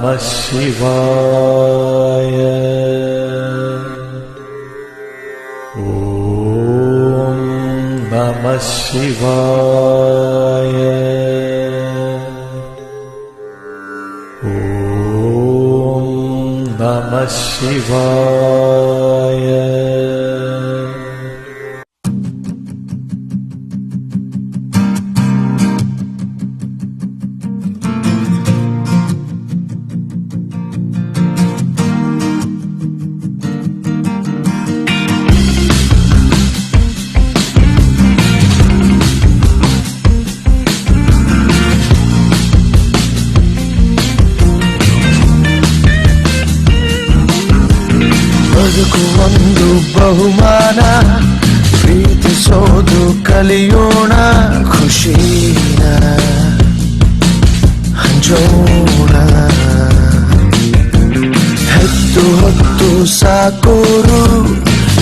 Namah Shivaya. Om Namah Shivaya. Om Namah Shivaya. ಒಂದು ಬಹುಮಾನ ಪ್ರೀತಿಸೋದು ಕಲಿಯೋಣ, ಖುಷಿನ ಹಂಚೋಣ. ಹೆತ್ತು ಹೊತ್ತು ಸಾಕೋರು,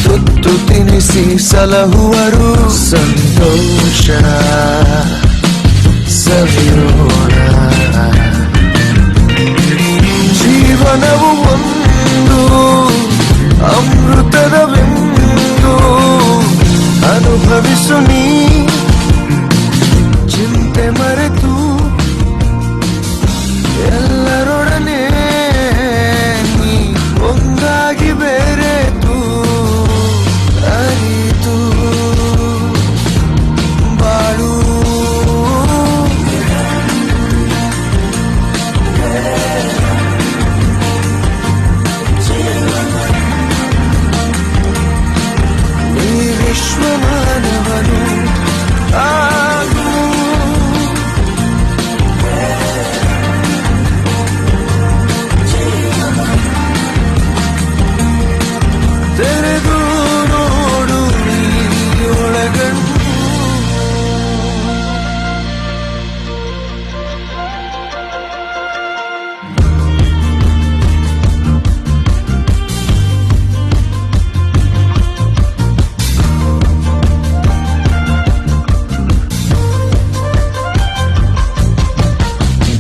ತುತ್ತು ತಿನಿಸಿ ಸಲಹುವರು, ಸಂತೋಷ ಸವಿಯೋಣ. ಜೀವನವು ಒಂದು ಅಮೃತದ ಬಿಂದು, ಅನುಭವಿಸು ನೀ ಚಿಂತೆ ಮರೆತು ಎಲ್ಲರೊಡನೆ ನೀ ಒಂದಾಗಿ ಬೆರೆತು ಅರಿತು ಬಾಳು. ವಿಶ್ವಮಾನವನು ಆಗು, ತೆರೆದು ನೋಡು ನೀ ಒಳಗಣ್ಣು.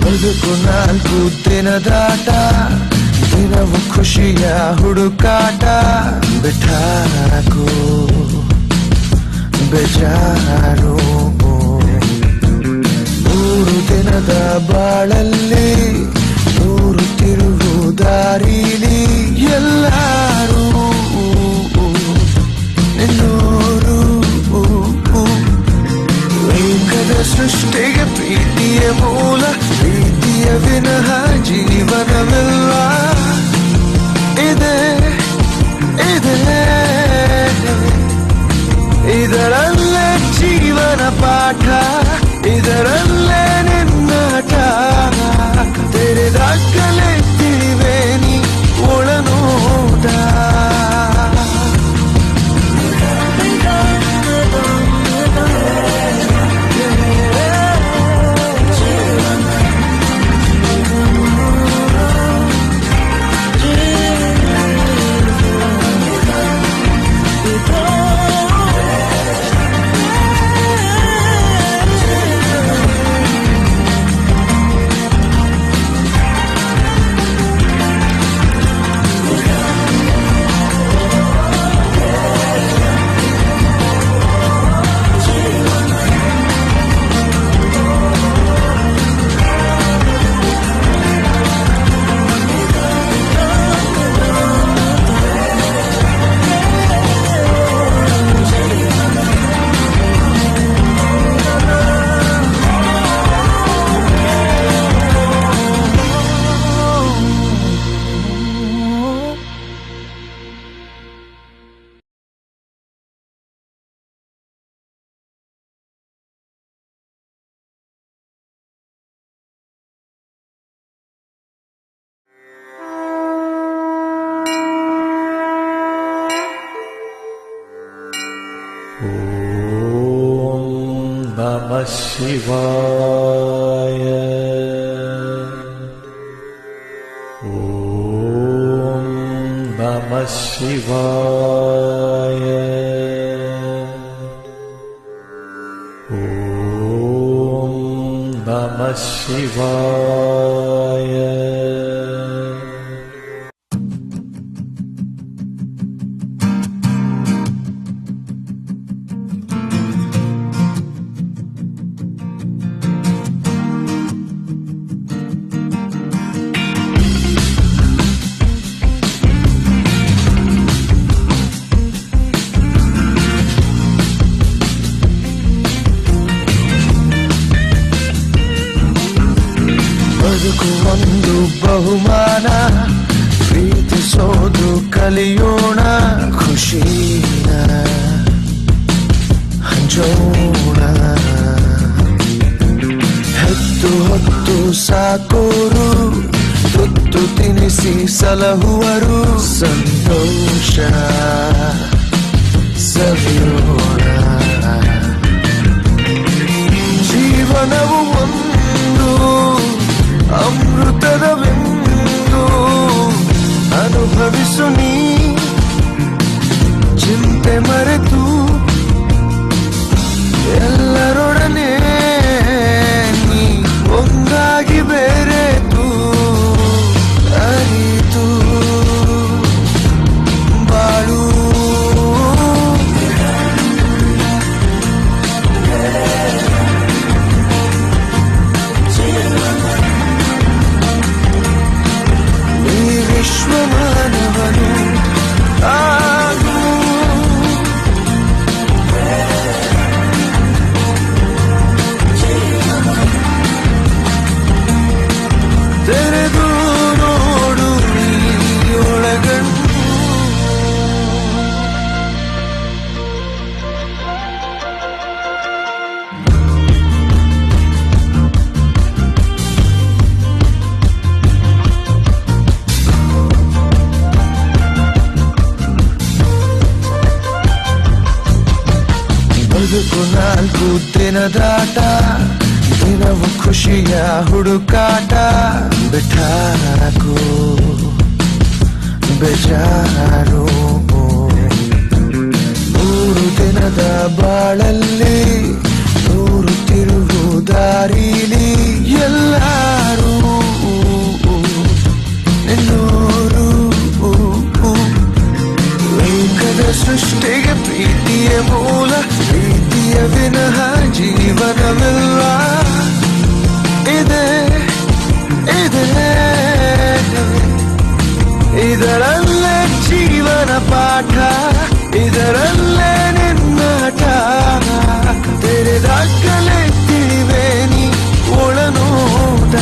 ಬದುಕು ನಾಲ್ಕು ದಿನದಾಟ, ದಿನವು ಖುಷಿಯ ಹುಡುಕಾಟ. ಬಿಠಾಕು ಬೇಜಾರು, 3 ದಿನದ ಬಾಳಲ್ಲಿ 100 ತಿರುವು ದಾರಿಲಿ. ಎಲ್ಲರೂ ನಿನ್ನೋರು, ಲಿಂಗದ ಸೃಷ್ಟಿಗೆ ಪ್ರೀತಿಯ ಮೂಲ, ಪ್ರೀತಿಯ ವಿನಃ ಜೀವನವಿಲ್ಲ. ಇದೆ ಇದರಲ್ಲೇ ಜೀವನ ಪಾಠ, ಇದರಲ್ಲೇ ನಿನ್ನಾಟ. ತೆರೆದಾಗಲೇ ತಿಳಿವೆ ನೀ ಒಳನೋಟ. Namah Shivaya. Om Namah Shivaya. Om Namah Shivaya. ಬಹುಮಾನ ಪ್ರೀತಿಸೋದು ಕಲಿಯೋಣ ಖುಷಿನ ಹಂಚೋಣ ಹೆತ್ತು ಹೊತ್ತು ಸಾಕೋರು ತುತ್ತು ತಿನಿಸಿ ಸಲಹುವರು ಸಂತೋಷ ಸವಿಯೋಣ ಜೀವನವು ಒಂದು ಅಮೃತದ ಬಿಂದು ಅನುಭವಿಸು ನೀ ಚಿಂತೆ ಮರೆತು ಎಲ್ಲರೊಡನೆ ನೀ ಒಂದಾಗಿ ಬೆರೆತು ಅರಿತು ಬಾಳು ಈ ವಿಶ್ವಮಾನವನು ಆಗು ತೆರೆದು ನೋಡು ಈ ಒಳಗಣ್ಣು ಬದುಕು ನಾಲ್ಕು ದಿನದಾಟ ದಿನವು ಖುಷಿಯ ಹುಡುಕಾಟ ಬಿಠಾಕು ಬೇಜಾರು 3 ದಿನದ ಬಾಳಲ್ಲಿ 100 ತಿರುವು ದಾರಿಲಿ ಎಲ್ಲರೂ ನಿನ್ನೋರು ಲೋಕದ ಸೃಷ್ಟಿಗೆ ಪ್ರೀತಿಯ ಮೂಲ ಪ್ರೀತಿಯ ವಿನಃ ಜೀವನವಿಲ್ಲ ಇದೆ ಇದರಲ್ಲೇ ಜೀವನ ಪಾಠ ಇದರಲ್ಲೇ ನಿನ್ನಾಟ ತೆರೆದಾಗಲೇ ತಿಳಿವೆ ನೀ ಒಳನೋಟ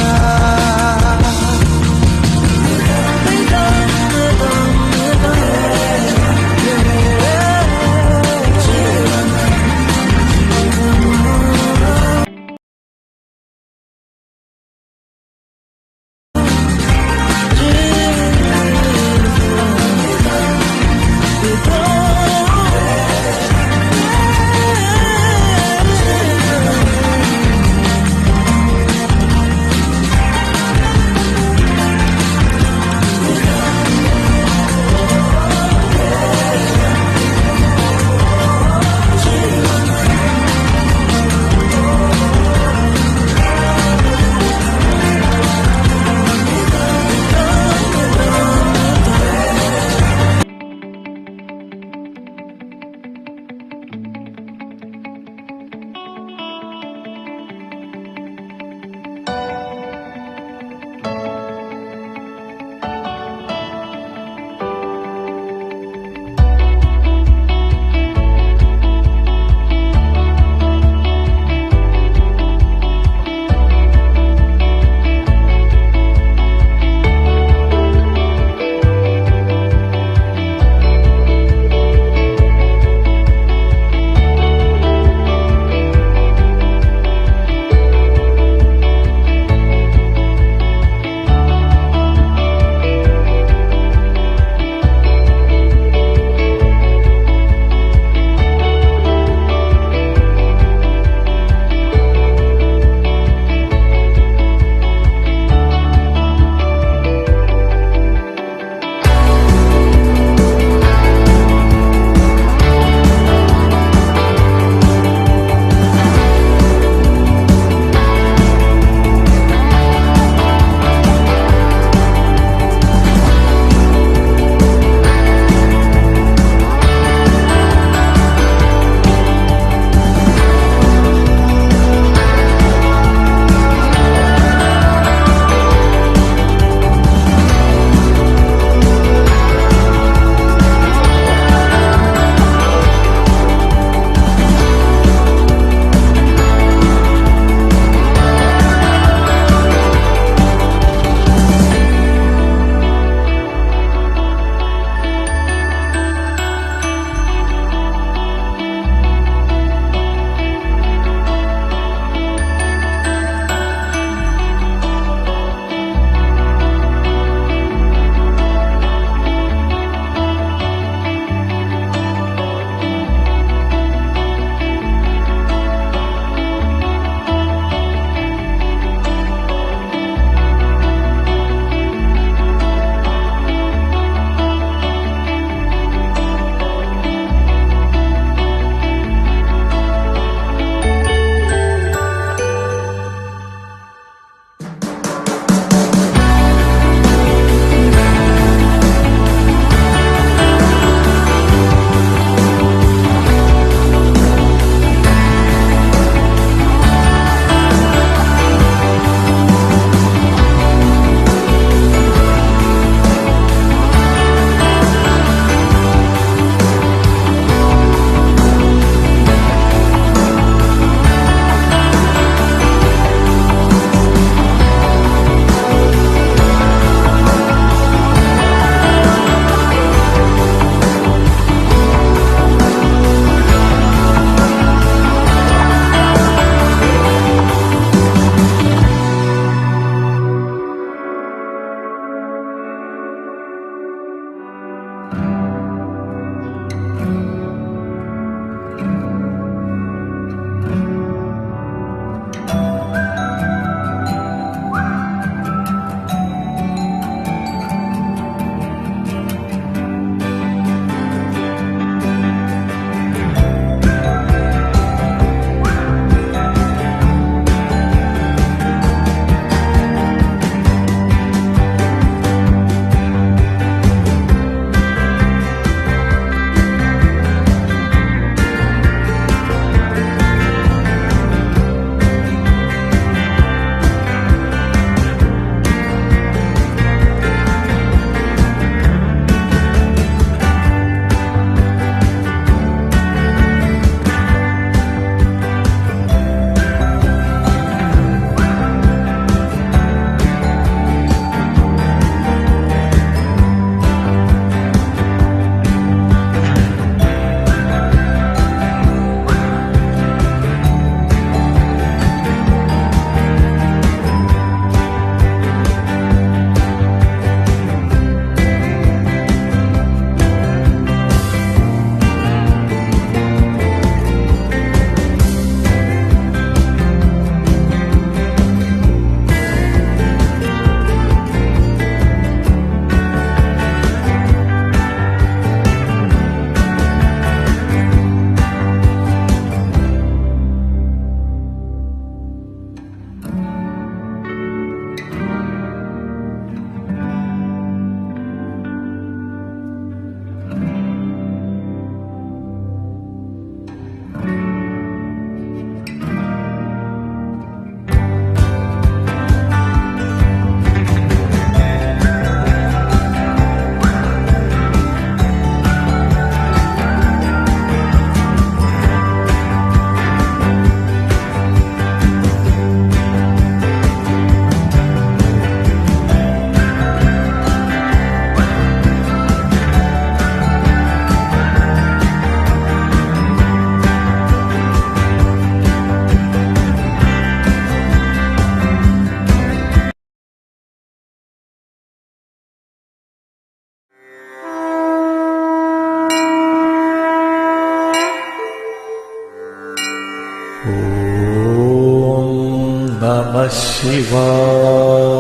Namah Shivaya.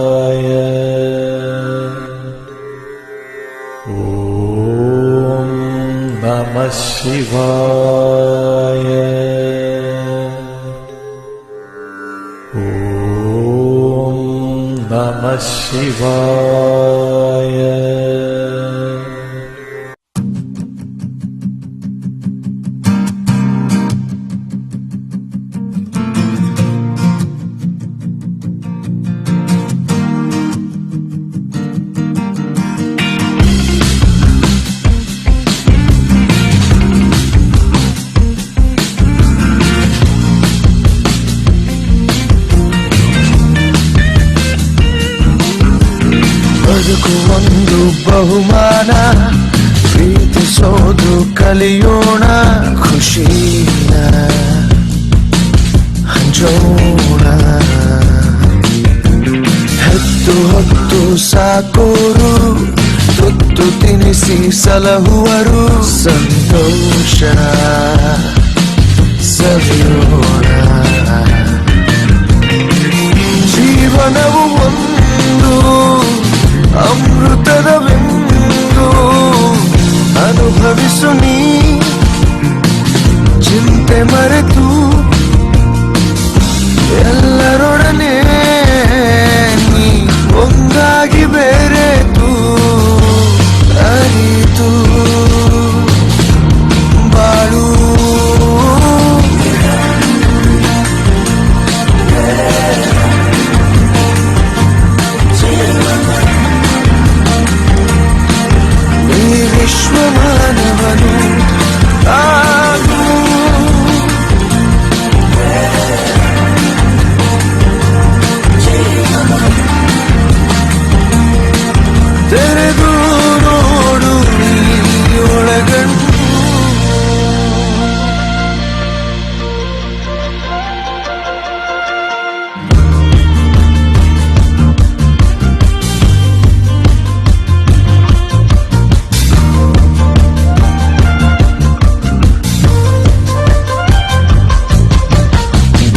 Om Namah Shivaya. Om Namah Shivaya. ಬದುಕು ಒಂದು ಬಹುಮಾನ, ಪ್ರೀತಿಸೋದು ಕಲಿಯೋಣ, ಖುಷಿನ ಹಂಚೋಣ. ಹೆತ್ತು ಹೊತ್ತು ಸಾಕೋರು, ತುತ್ತು ತಿನಿಸಿ ಸಲಹುವರು, ಸಂತೋಷ ಸವಿಯೋಣ. ಜೀವನವು ಒಂದು ಅಮೃತದ ಬಿಂದು, ಅನುಭವಿಸು ನೀ ಚಿಂತೆ ಮರೆತು, ಎಲ್ಲರೊಡನೆ ನೀ ಒಂದಾಗಿ ಬೆರೆತು ಅರಿತು ಬಾಳು. ವಿಶ್ವಮಾನವನು ಆಗು, ತೆರೆದು ನೋಡು ಈ ಒಳಗಣ್ಣು.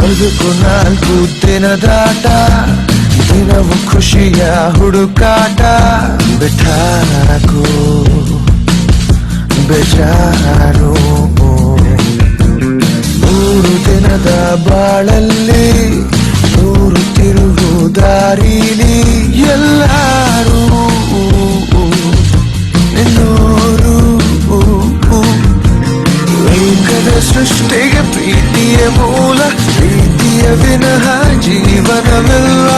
ಬದುಕು ನಾಲ್ಕು ದಿನದಾಟ, ದಿನವು ಖುಷಿಯ ಹುಡುಕಾಟ. ಬಿಠಾಕು ಬೇಜಾರು 3 ದಿನದ ಬಾಳಲ್ಲಿ 3 ತಿರುವು ದಾರಿಲಿ, ಎಲ್ಲರೂ ನಿನ್ನೋರು. ಏಕದ ಸೃಷ್ಟಿಗೆ ಪ್ರೀತಿಯ ಮೂಲ, ಪ್ರೀತಿಯ ವಿನಃ ಜೀವನವಿಲ್ಲ.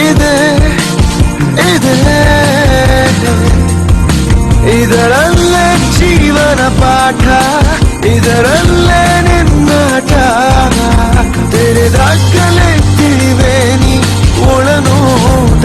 ಇದೆ ಇದರಲ್ಲೇ ಜೀವನ ಪಾಠ, ಇದರಲ್ಲೇ ನಿನ್ನಾಟ. ತೆರೆದಾಗಲೇ ತಿಳಿವೆ ನೀ ಒಳನೋಟ.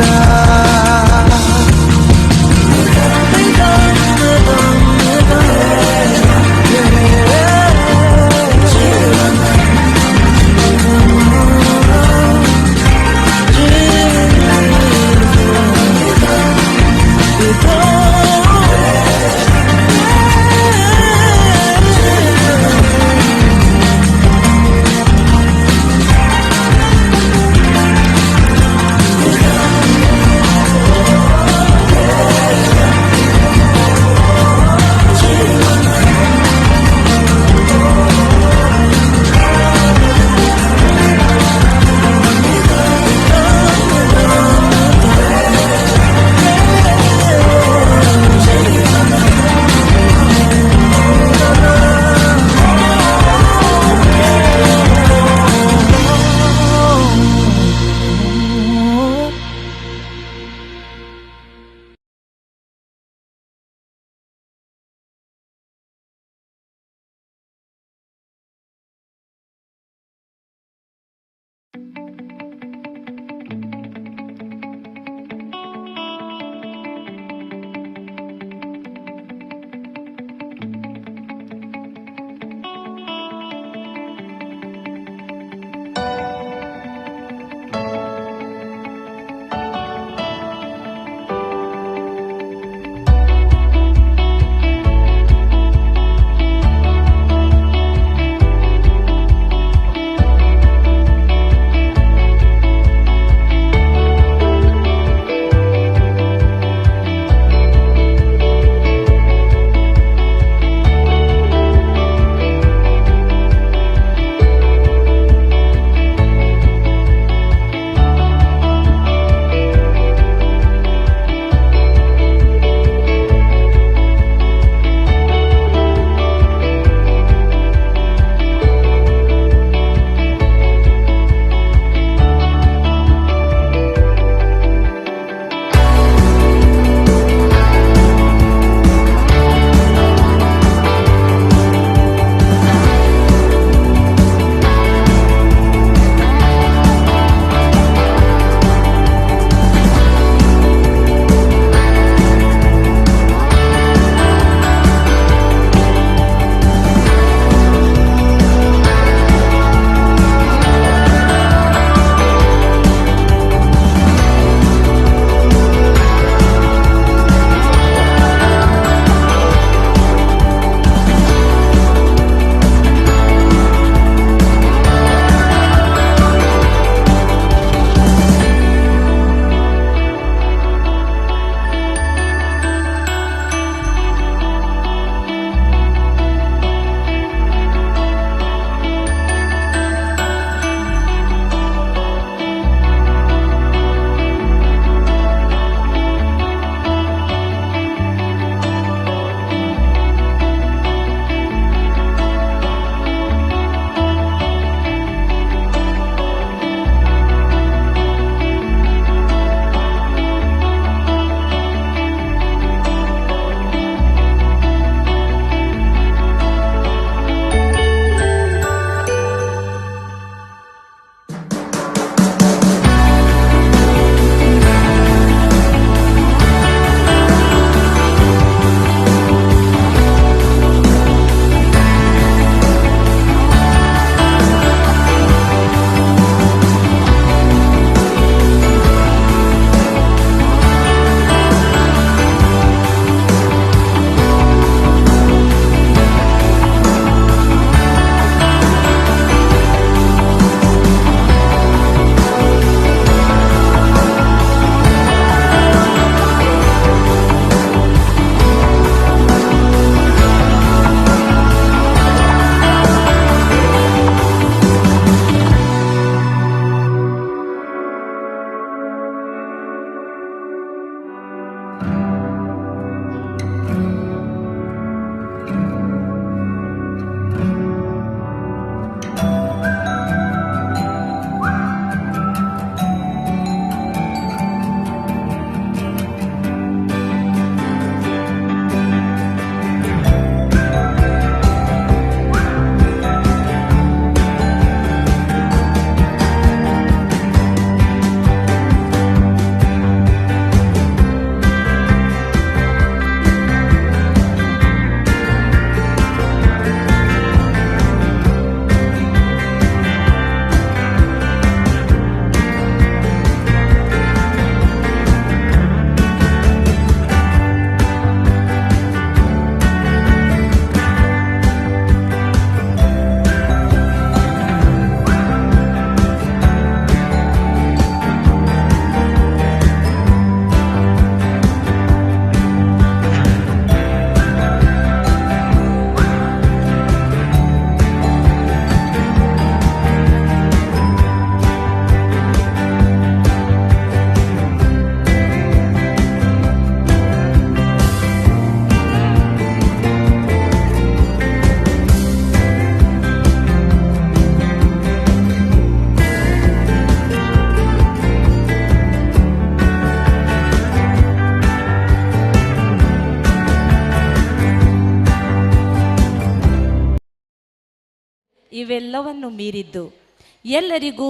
ಇವೆಲ್ಲವನ್ನು ಮೀರಿದ್ದು. ಎಲ್ಲರಿಗೂ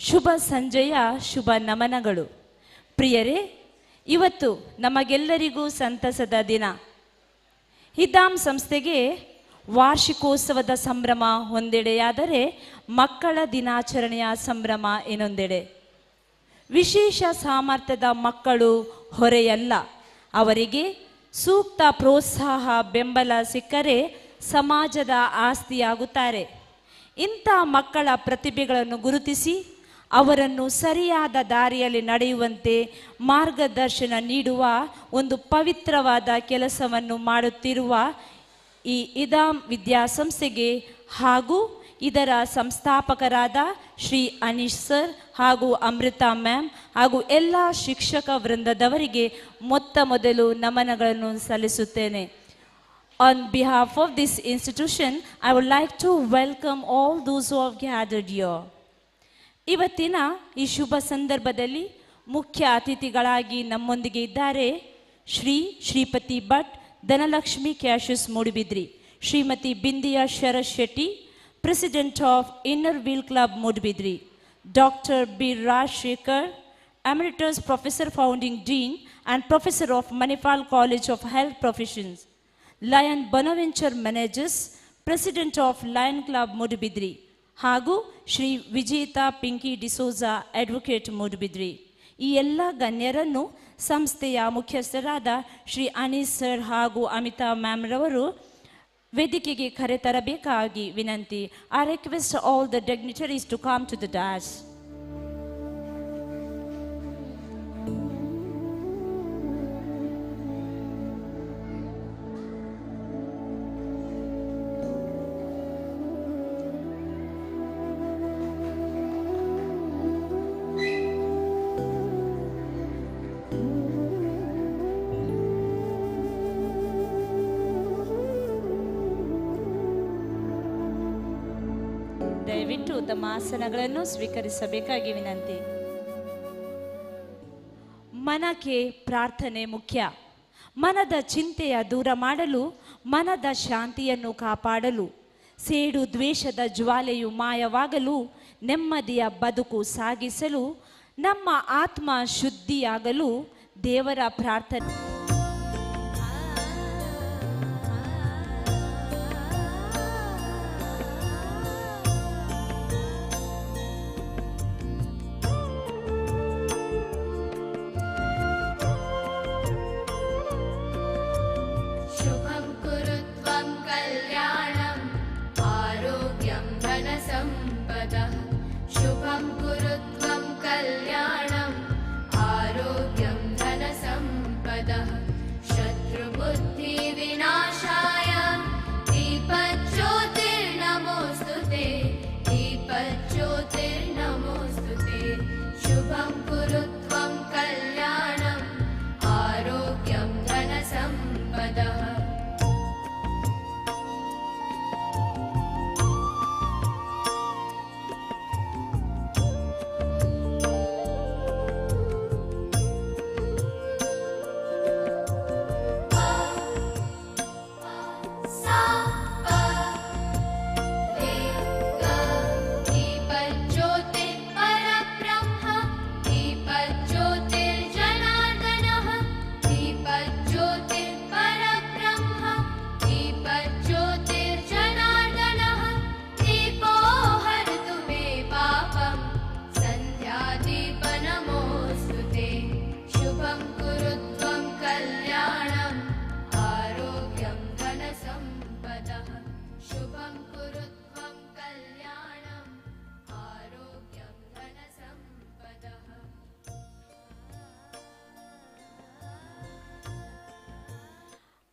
ಶುಭ ಸಂಜೆಯ ಶುಭ ನಮನಗಳು. ಪ್ರಿಯರೇ, ಇವತ್ತು ನಮಗೆಲ್ಲರಿಗೂ ಸಂತಸದ ದಿನ. ಹಿದಾಮ್ ಸಂಸ್ಥೆಗೆ ವಾರ್ಷಿಕೋತ್ಸವದ ಸಂಭ್ರಮ ಒಂದೆಡೆಯಾದರೆ ಮಕ್ಕಳ ದಿನಾಚರಣೆಯ ಸಂಭ್ರಮ ಇನ್ನೊಂದೆಡೆ. ವಿಶೇಷ ಸಾಮರ್ಥ್ಯದ ಮಕ್ಕಳು ಹೊರೆಯಲ್ಲ. ಅವರಿಗೆ ಸೂಕ್ತ ಪ್ರೋತ್ಸಾಹ ಬೆಂಬಲ ಸಿಕ್ಕರೆ ಸಮಾಜದ ಆಸ್ತಿಯಾಗುತ್ತಾರೆ. ಇಂಥ ಮಕ್ಕಳ ಪ್ರತಿಭೆಗಳನ್ನು ಗುರುತಿಸಿ ಅವರನ್ನು ಸರಿಯಾದ ದಾರಿಯಲ್ಲಿ ನಡೆಯುವಂತೆ ಮಾರ್ಗದರ್ಶನ ನೀಡುವ ಒಂದು ಪವಿತ್ರವಾದ ಕೆಲಸವನ್ನು ಮಾಡುತ್ತಿರುವ ಈ ಇದಾಮ್ ವಿದ್ಯಾಸಂಸ್ಥೆಗೆ ಹಾಗೂ ಇದರ ಸಂಸ್ಥಾಪಕರಾದ ಶ್ರೀ ಅನೀಶ್ ಸರ್ ಹಾಗೂ ಅಮೃತಾ ಮ್ಯಾಮ್ ಹಾಗೂ ಎಲ್ಲ ಶಿಕ್ಷಕ ವೃಂದದವರಿಗೆ ಮೊದಲು ನಮನಗಳನ್ನು ಸಲ್ಲಿಸುತ್ತೇನೆ. On behalf of this institution, I would like to welcome all those who have gathered here. ಇವತ್ತಿನ ಈ ಶುಭ ಸಂದರ್ಭದಲ್ಲಿ ಮುಖ್ಯ ಅತಿಥಿಗಳಾಗಿ ನಮ್ಮೊಂದಿಗೆ ಇದ್ದಾರೆ Shripati Bhat, Dhanalakshmi cashews Moodubidri, Shrimati Bindiya Sharath Shetty, president of inner wheel club Moodubidri, doctor B Rajashekar, Emeritus Professor Founding Dean and Professor of Manipal College of Health Professions, Lion Bonaventure Managers, President of Lion Club Moodbidri, ಹಾಗೂ ಶ್ರೀ ವಿಜೇತಾ Pinki D'Souza, advocate Moodbidri. ಈ ಎಲ್ಲ ಗಣ್ಯರನ್ನು ಸಂಸ್ಥೆಯ ಮುಖ್ಯಸ್ಥರಾದ ಶ್ರೀ ಅನೀಸ್ ಸರ್ ಹಾಗೂ ಅಮಿತಾ ಮ್ಯಾಮ್ ರವರು ವೇದಿಕೆಗೆ ಕರೆತರಬೇಕಾಗಿ ವಿನಂತಿ. I request all the dignitaries to come to the dais. ದಯವಿಟ್ಟು ತಮ್ಮ ಆಸನಗಳನ್ನು ಸ್ವೀಕರಿಸಬೇಕಾಗಿ ವಿನಂತಿ. ಮನಕ್ಕೆ ಪ್ರಾರ್ಥನೆ ಮುಖ್ಯ. ಮನದ ಚಿಂತೆಯ ದೂರ ಮಾಡಲು, ಮನದ ಶಾಂತಿಯನ್ನು ಕಾಪಾಡಲು, ಸೇಡು ದ್ವೇಷದ ಜ್ವಾಲೆಯು ಮಾಯವಾಗಲು, ನೆಮ್ಮದಿಯ ಬದುಕು ಸಾಗಿಸಲು, ನಮ್ಮ ಆತ್ಮ ಶುದ್ಧಿಯಾಗಲು ದೇವರ ಪ್ರಾರ್ಥನೆ.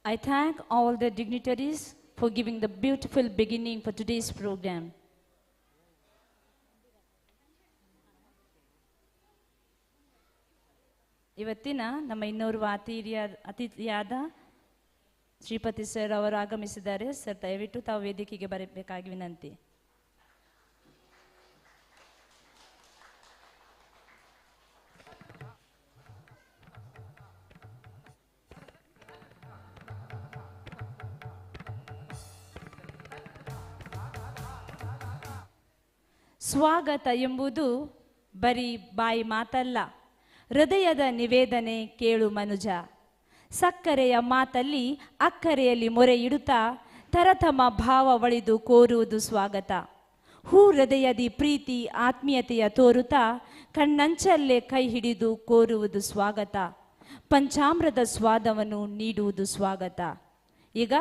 I thank all the dignitaries for giving the beautiful beginning for today's program. ಇವತ್ತಿನ ನಮ್ಮ ಇನ್ನೋರ್ವ ಅತಿಥಿಯಾದ ಶ್ರೀಪತಿ ಸರ್ ಅವರು ಆಗಮಿಸಿದ್ದಾರೆ. ಸರ್, ದಯವಿಟ್ಟು ತಾವು ವೇದಿಕೆಗೆ ಬರಬೇಕಾಗಿ ವಿನಂತಿ. ಸ್ವಾಗತ ಎಂಬುದು ಬರೀ ಬಾಯಿ ಮಾತಲ್ಲ, ಹೃದಯದ ನಿವೇದನೆ ಕೇಳು ಮನುಜ. ಸಕ್ಕರೆಯ ಮಾತಲ್ಲಿ ಅಕ್ಕರೆಯಲ್ಲಿ ಮೊರೆ ಇಡುತ್ತಾ ತರತಮ ಭಾವ ಒಳಿದು ಕೋರುವುದು ಸ್ವಾಗತ. ಹೂ ಹೃದಯದಿ ಪ್ರೀತಿ ಆತ್ಮೀಯತೆಯ ತೋರುತ್ತಾ ಕಣ್ಣಂಚಲ್ಲೇ ಕೈ ಹಿಡಿದು ಕೋರುವುದು ಸ್ವಾಗತ. ಪಂಚಾಮೃತ ಸ್ವಾದವನ್ನು ನೀಡುವುದು ಸ್ವಾಗತ. ಈಗ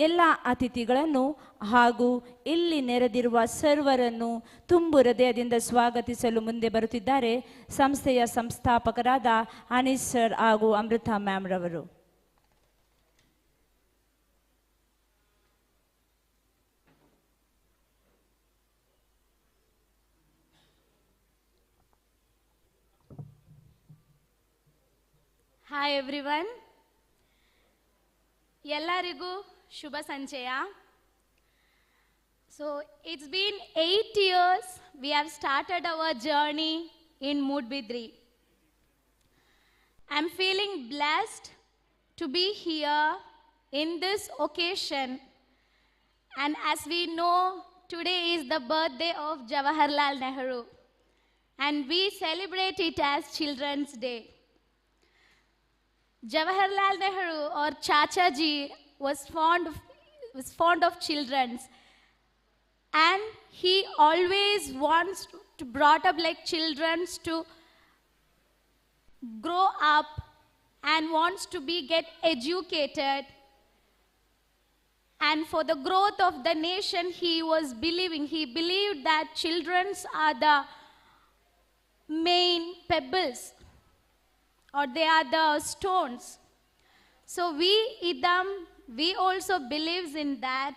ಎಲ್ಲ ಅತಿಥಿಗಳನ್ನು ಹಾಗೂ ಇಲ್ಲಿ ನೆರೆದಿರುವ ಸರ್ವರನ್ನು ತುಂಬು ಹೃದಯದಿಂದ ಸ್ವಾಗತಿಸಲು ಮುಂದೆ ಬರುತ್ತಿದ್ದಾರೆ ಸಂಸ್ಥೆಯ ಸಂಸ್ಥಾಪಕರಾದ ಅನೀಸ್ ಸರ್ ಹಾಗೂ ಅಮೃತಾ ಮ್ಯಾಮ್ ರವರು. ಹಾಯ್ ಎವ್ರಿವನ್, ಎಲ್ಲರಿಗೂ ಶುಭ ಸಂಜೆಯ. So it's been 8 years we have started our journey in Moodbidri. I'm feeling blessed to be here in this occasion, and as we know, today is the birthday of Jawaharlal Nehru and we celebrate it as Children's Day. Jawaharlal Nehru or Chacha ji was fond of children, and he always wants to brought up like children to grow up and wants to be get educated, and for the growth of the nation he believed that children are the main pebbles, or they are the stones. So we also believes in that,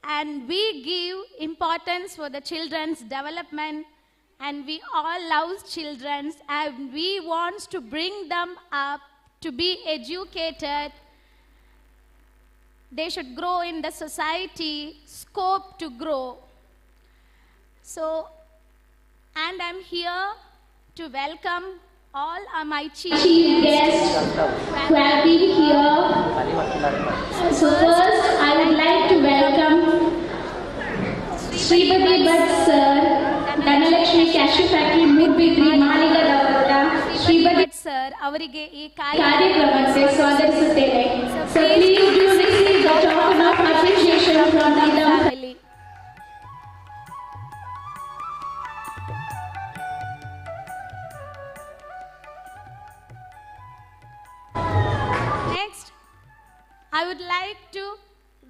and we give importance for the children's development, and we all love children, and we want to bring them up to be educated. They should grow in the society, scope to grow. So, and I'm here to welcome all are my chief guests who have been here. So first, I would like to welcome Sripati Bhatt sir, Dhanalakshmi Cashew Factory, Moodbidri, Maligadavada. Sripati Bhatt sir, ಅವರಿಗೆ ಈ ಕಾರ್ಯಕ್ರಮಕ್ಕೆ ಸ್ವಾಗತಿಸುತ್ತೇನೆ. So please do receive the token of appreciation from the family. I would like to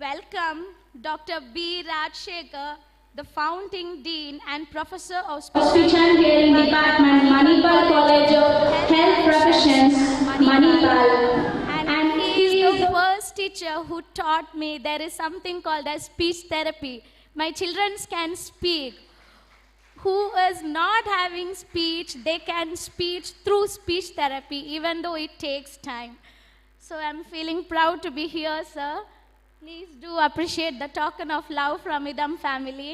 welcome Dr. B. Rajshekhar, the founding dean and professor of Speech and Hearing Department, Manipal College of Health Professions, Manipal. And he is the first teacher who taught me there is something called as speech therapy. My children can speak. Who is not having speech, they can speak through speech therapy, even though it takes time. So I'm feeling proud to be here, sir. Please do appreciate the token of love from Idam family.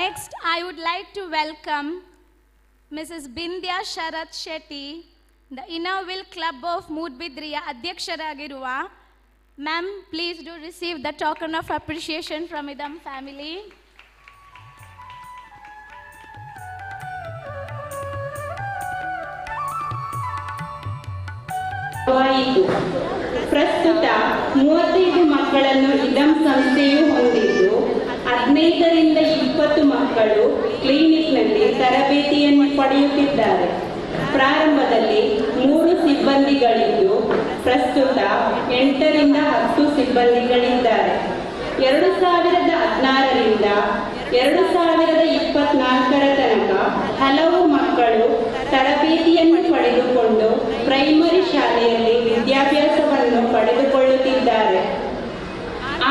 Next, I would like to welcome Mrs. Bindya Sharat Shetty, the Inner Will Club of Moodbidriya Adhyaksharagiruva. Ma'am, please do receive the token of appreciation from Idam family. ಪ್ರಸ್ತುತ 35 ಮಕ್ಕಳನ್ನು ಇದಂ ಸಂಸ್ಥೆಯು ಹೊಂದಿದ್ದು 15ರಿಂದ 20 ಮಕ್ಕಳು ಕ್ಲಿನಿಕ್ನಲ್ಲಿ ತರಬೇತಿಯನ್ನು ಪಡೆಯುತ್ತಿದ್ದಾರೆ. ಪ್ರಾರಂಭದಲ್ಲಿ 3 ಸಿಬ್ಬಂದಿಗಳಿದ್ದು ಪ್ರಸ್ತುತ 8ರಿಂದ 10 ಸಿಬ್ಬಂದಿಗಳಿದ್ದಾರೆ. 2016ರಿಂದ 2024ರ ತನಕ ಹಲವು ಮಕ್ಕಳು ತರಬೇತಿಯನ್ನು ಪಡೆದುಕೊಂಡು ಪ್ರೈಮರಿ ಶಾಲೆಯಲ್ಲಿ ವಿದ್ಯಾಭ್ಯಾಸವನ್ನು ಪಡೆದುಕೊಳ್ಳುತ್ತಿದ್ದಾರೆ.